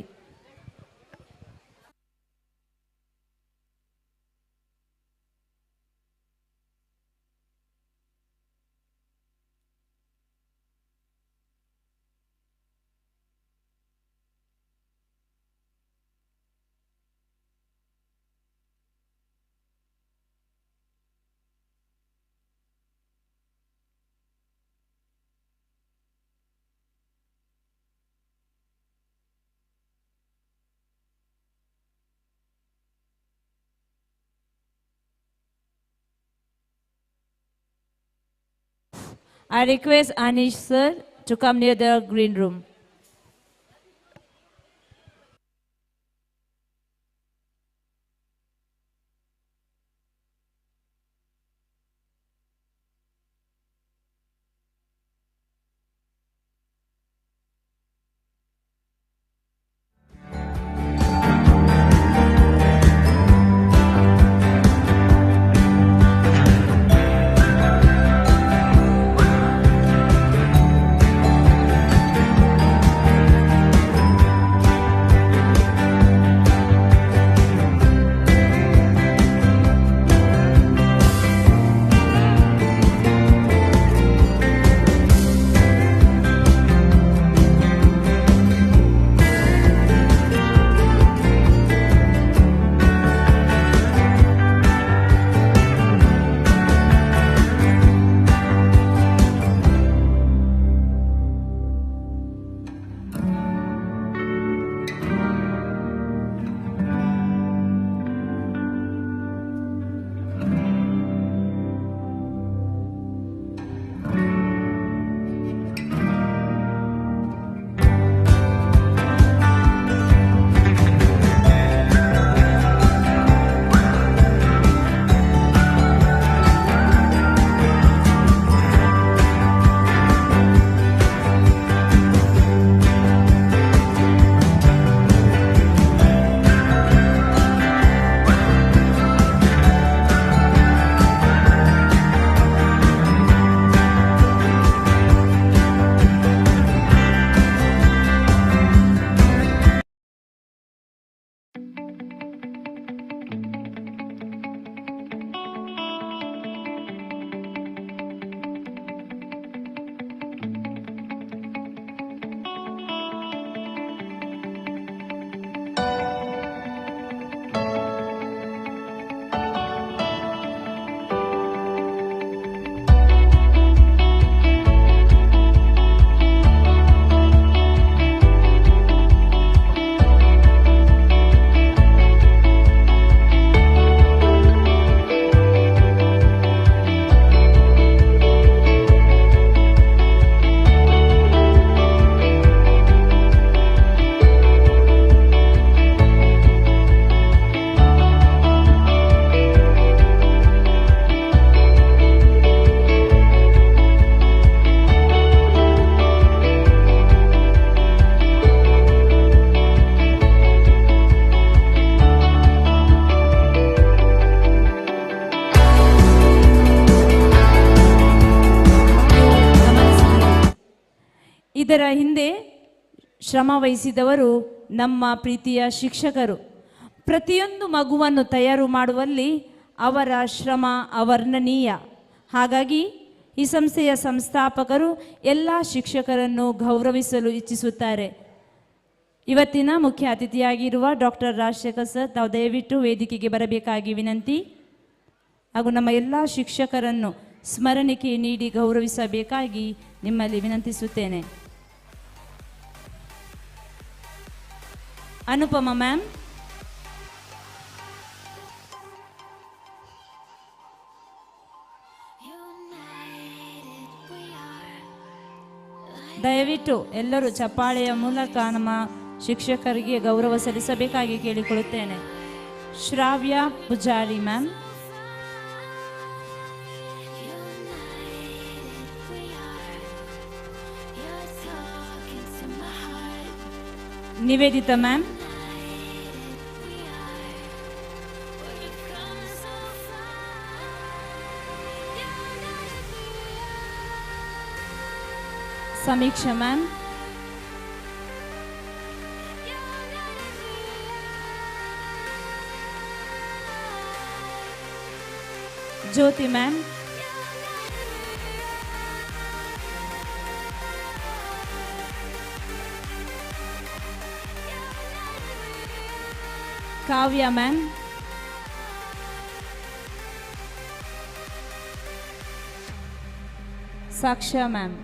I request Anish sir to come near the green room. ಇದರ ಹಿಂದೆ ಶ್ರಮ ವಹಿಸಿದವರು ನಮ್ಮ ಪ್ರೀತಿಯ ಶಿಕ್ಷಕರು. ಪ್ರತಿಯೊಂದು ಮಗುವನ್ನು ತಯಾರು ಮಾಡುವಲ್ಲಿ ಅವರ ಶ್ರಮ ಅವರ್ಣನೀಯ. ಹಾಗಾಗಿ ಈ ಸಂಸ್ಥೆಯ ಸಂಸ್ಥಾಪಕರು ಎಲ್ಲ ಶಿಕ್ಷಕರನ್ನು ಗೌರವಿಸಲು ಇಚ್ಛಿಸುತ್ತಾರೆ. ಇವತ್ತಿನ ಮುಖ್ಯ ಅತಿಥಿಯಾಗಿರುವ ಡಾಕ್ಟರ್ ರಾಜಶೇಖರ್ ಸರ್, ತಾವು ದಯವಿಟ್ಟು ವೇದಿಕೆಗೆ ಬರಬೇಕಾಗಿ ವಿನಂತಿ ಹಾಗೂ ನಮ್ಮ ಎಲ್ಲ ಶಿಕ್ಷಕರನ್ನು ಸ್ಮರಣಿಕೆ ನೀಡಿ ಗೌರವಿಸಬೇಕಾಗಿ ನಿಮ್ಮಲ್ಲಿ ವಿನಂತಿಸುತ್ತೇನೆ. ಅನುಪಮ ಮ್ಯಾಮ್, ದಯವಿಟ್ಟು ಎಲ್ಲರೂ ಚಪ್ಪಾಳೆಯ ಮೂಲಕ ನಮ್ಮ ಶಿಕ್ಷಕರಿಗೆ ಗೌರವ ಸಲ್ಲಿಸಬೇಕಾಗಿ ಕೇಳಿಕೊಳ್ಳುತ್ತೇನೆ. ಶ್ರಾವ್ಯ ಪೂಜಾರಿ ಮ್ಯಾಮ್, ನಿವೇದಿತಾ ಮ್ಯಾಮ್, ಸಮೀಕ್ಷಾ ಮ್ಯಾಮ್, ಜ್ಯೋತಿ ಮ್ಯಾಮ್, ಕಾವ್ಯ ಮ್ಯಾಮ್, ಸಾಕ್ಷ್ಯ ಮ್ಯಾಮ್,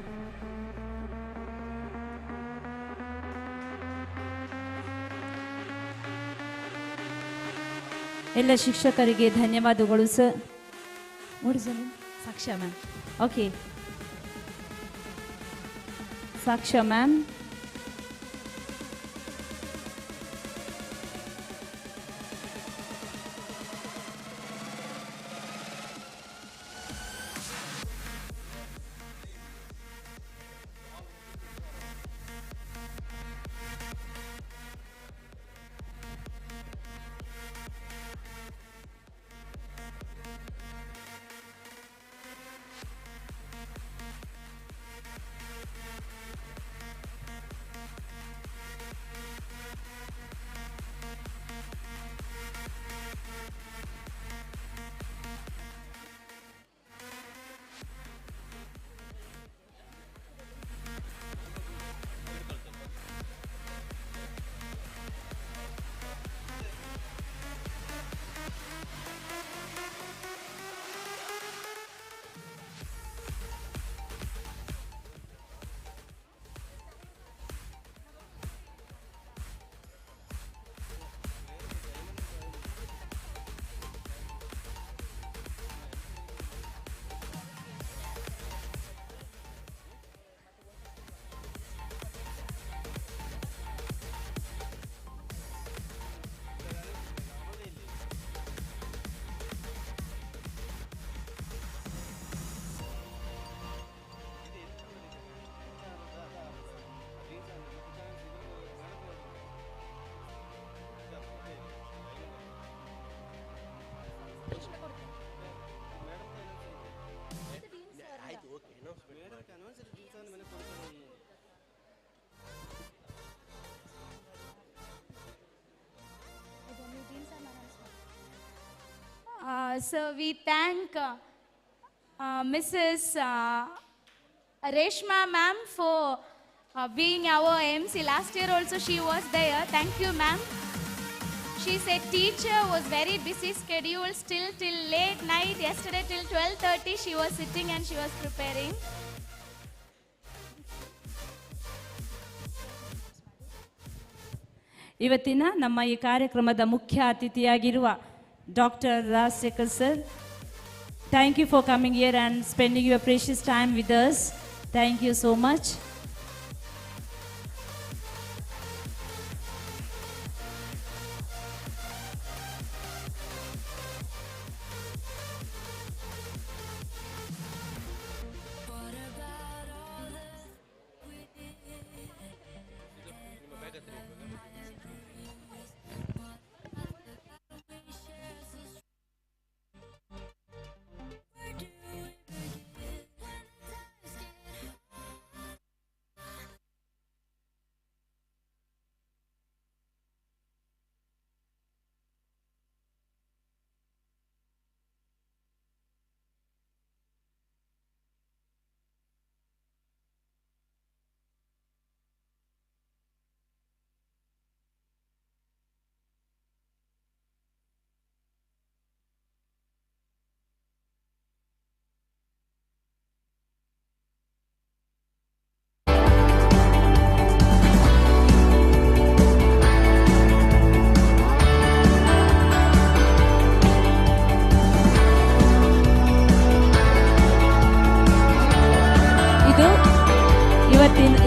ಎಲ್ಲ ಶಿಕ್ಷಕರಿಗೆ ಧನ್ಯವಾದಗಳು ಸರ್. ಸಾಕ್ಷ್ಯ ಮ್ಯಾಮ್, ಓಕೆ. ಸಾಕ್ಷ್ಯ ma'am, So we thank Mrs. Reshma ma'am for being our MC. Last year also she was there. Thank you ma'am. She said teacher was very busy schedule still till late night. Yesterday till 12:30 she was sitting and she was preparing. ಇವತ್ತಿನ ನಮ್ಮ ಈ ಕಾರ್ಯಕ್ರಮದ ಮುಖ್ಯ ಅತಿಥಿಯಾಗಿರುವ doctor Rajashekhar sir, thank you for coming here and spending your precious time with us. Thank you so much.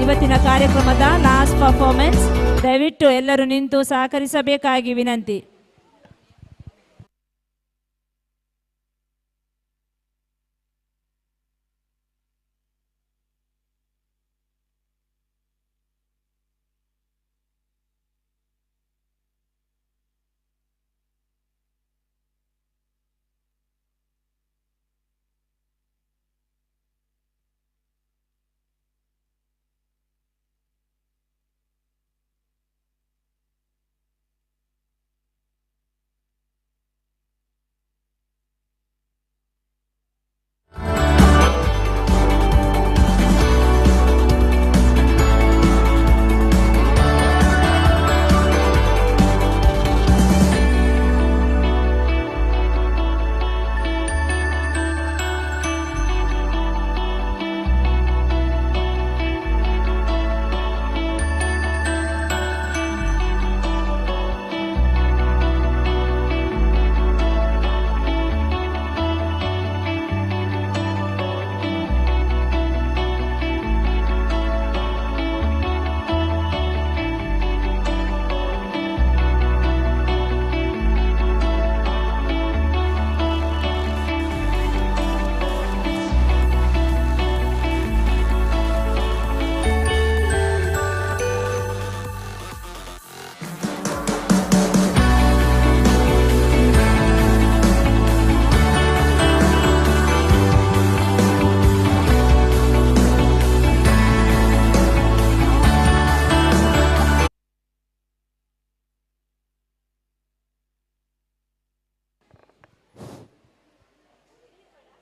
ಇವತ್ತಿನ ಕಾರ್ಯಕ್ರಮದ last performance. ದಯವಿಟ್ಟು ಎಲ್ಲರೂ ನಿಂತು ಸಹಕರಿಸಬೇಕಾಗಿ ವಿನಂತಿ.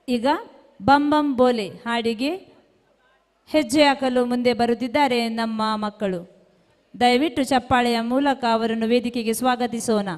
ಈಗ ಬಂ ಬಂ ಬೋಲೆ ಹಾಡಿಗೆ ಹೆಜ್ಜೆ ಹಾಕಲು ಮುಂದೆ ಬರುತ್ತಿದ್ದಾರೆ ನಮ್ಮ ಮಕ್ಕಳು. ದಯವಿಟ್ಟು ಚಪ್ಪಾಳೆಯ ಮೂಲಕ ಅವರನ್ನು ವೇದಿಕೆಗೆ ಸ್ವಾಗತಿಸೋಣ.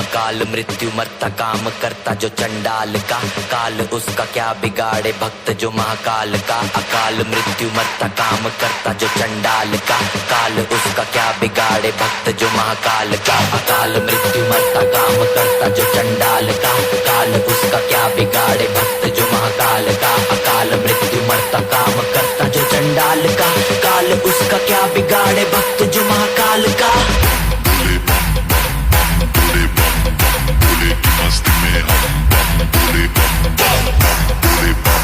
अकाल मृत्यु मरता काम करता जो चंडाल का, काल उसका क्या बिगाड़े भक्त जो महाकाल का। अकाल मृत्यु मरता काम करता जो चंडाल का, काल उसका क्या बिगाड़े भक्त जो महाकाल का। अकाल मृत्यु मरता काम करता जो चंडाल का, काल उसका क्या बिगाड़े भक्त जो महाकाल का। अकाल मृत्यु मरता काम करता जो चंडाल का, काल उसका क्या बिगाड़े भक्त जो महाकाल का। मस्ती में हम बम बोले बम बम बोले बम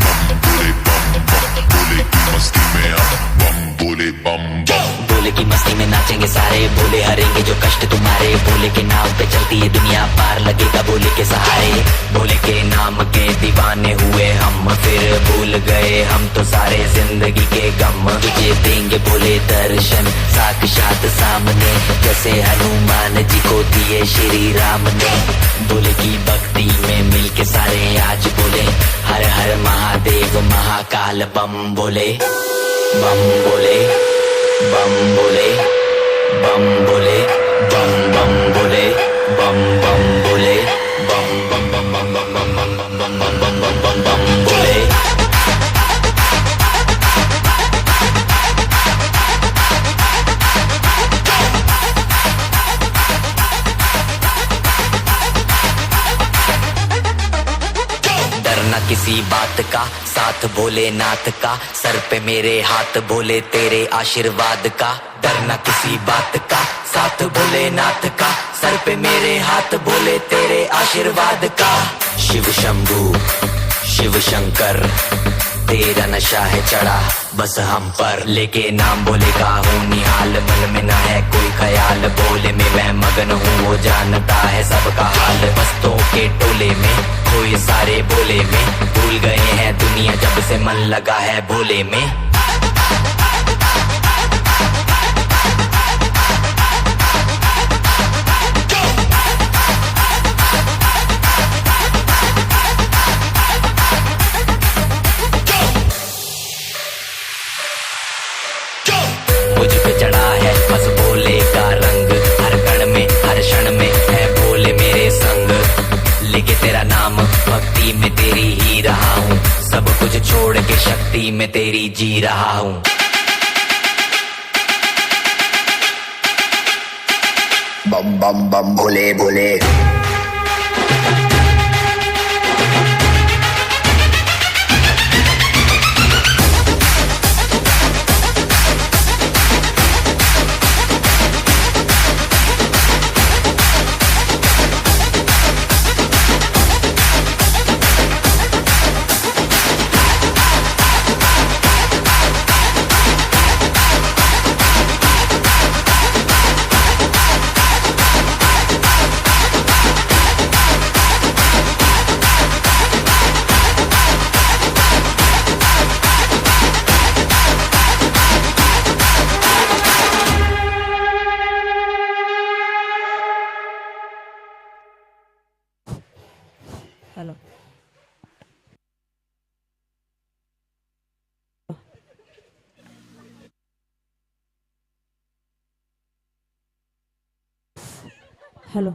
बम बोले बम बम बोले की मस्ती में हम बम बोले बम बम। बोले की मस्ती में नाचेंगे सारे, बोले हरेंगे जो कष्ट तुम्हारे। बोले के नाम पे चलती है दुनिया पार, लगेगा बोले के सहारे। बोले के नाम के दीवाने हुए हम, फिर भूल गए हम तो सारे जिंदगी के गम। तुझे देंगे बोले दर्शन साक्षात सामने, जैसे हनुमान जी को दिए श्री राम ने। बोले की भक्ति में मिलके सारे आज बोले हर हर महादेव महाकाल बम बोले बम बोले बम बोले बम बोले बम बम बोले बम बम बोले बम बम बम बम बम बम बम बम बम बम बम बम बोले। किसी बात का साथ भोलेनाथ का, सर पे मेरे हाथ बोले तेरे आशीर्वाद का। डरना किसी बात का साथ भोलेनाथ का, सर पे मेरे हाथ बोले तेरे आशीर्वाद का। शिव शंभू शिव शंकर तेरा नशा है चढ़ा, बस हम पर लेके नाम बोलेगा हूँ निहाल, मन में ना है कोई ख्याल, बोले में मैं मगन हूँ, वो जानता है सबका हाल। मस्तों के टोले में खोए सारे बोले में, भूल गए हैं दुनिया जब से मन लगा है भोले में। मुझ पे चढ़ा है बस भोले का रंग, हर कण में हर क्षण में है भोले मेरे संग। लेके तेरा नाम भक्ति में तेरी ही रहा हूँ, सब कुछ छोड़ के शक्ति में तेरी जी रहा हूँ। बम बम बम भोले भोले। हेलो ಹಲೋ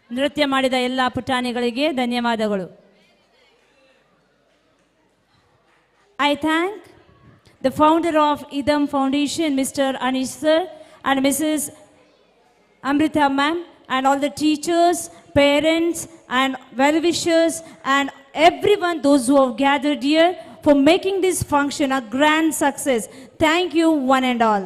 ನೃತ್ಯ ಮಾಡಿದ ಎಲ್ಲ ಪುಟಾಣಿಗಳಿಗೆ ಧನ್ಯವಾದಗಳು. I thank the founder of Idam Foundation, Mr. Anish sir and Mrs. Amrita ma'am, and all the teachers, parents and well-wishers and everyone, those who have gathered here for making this function a grand success. Thank you one and all.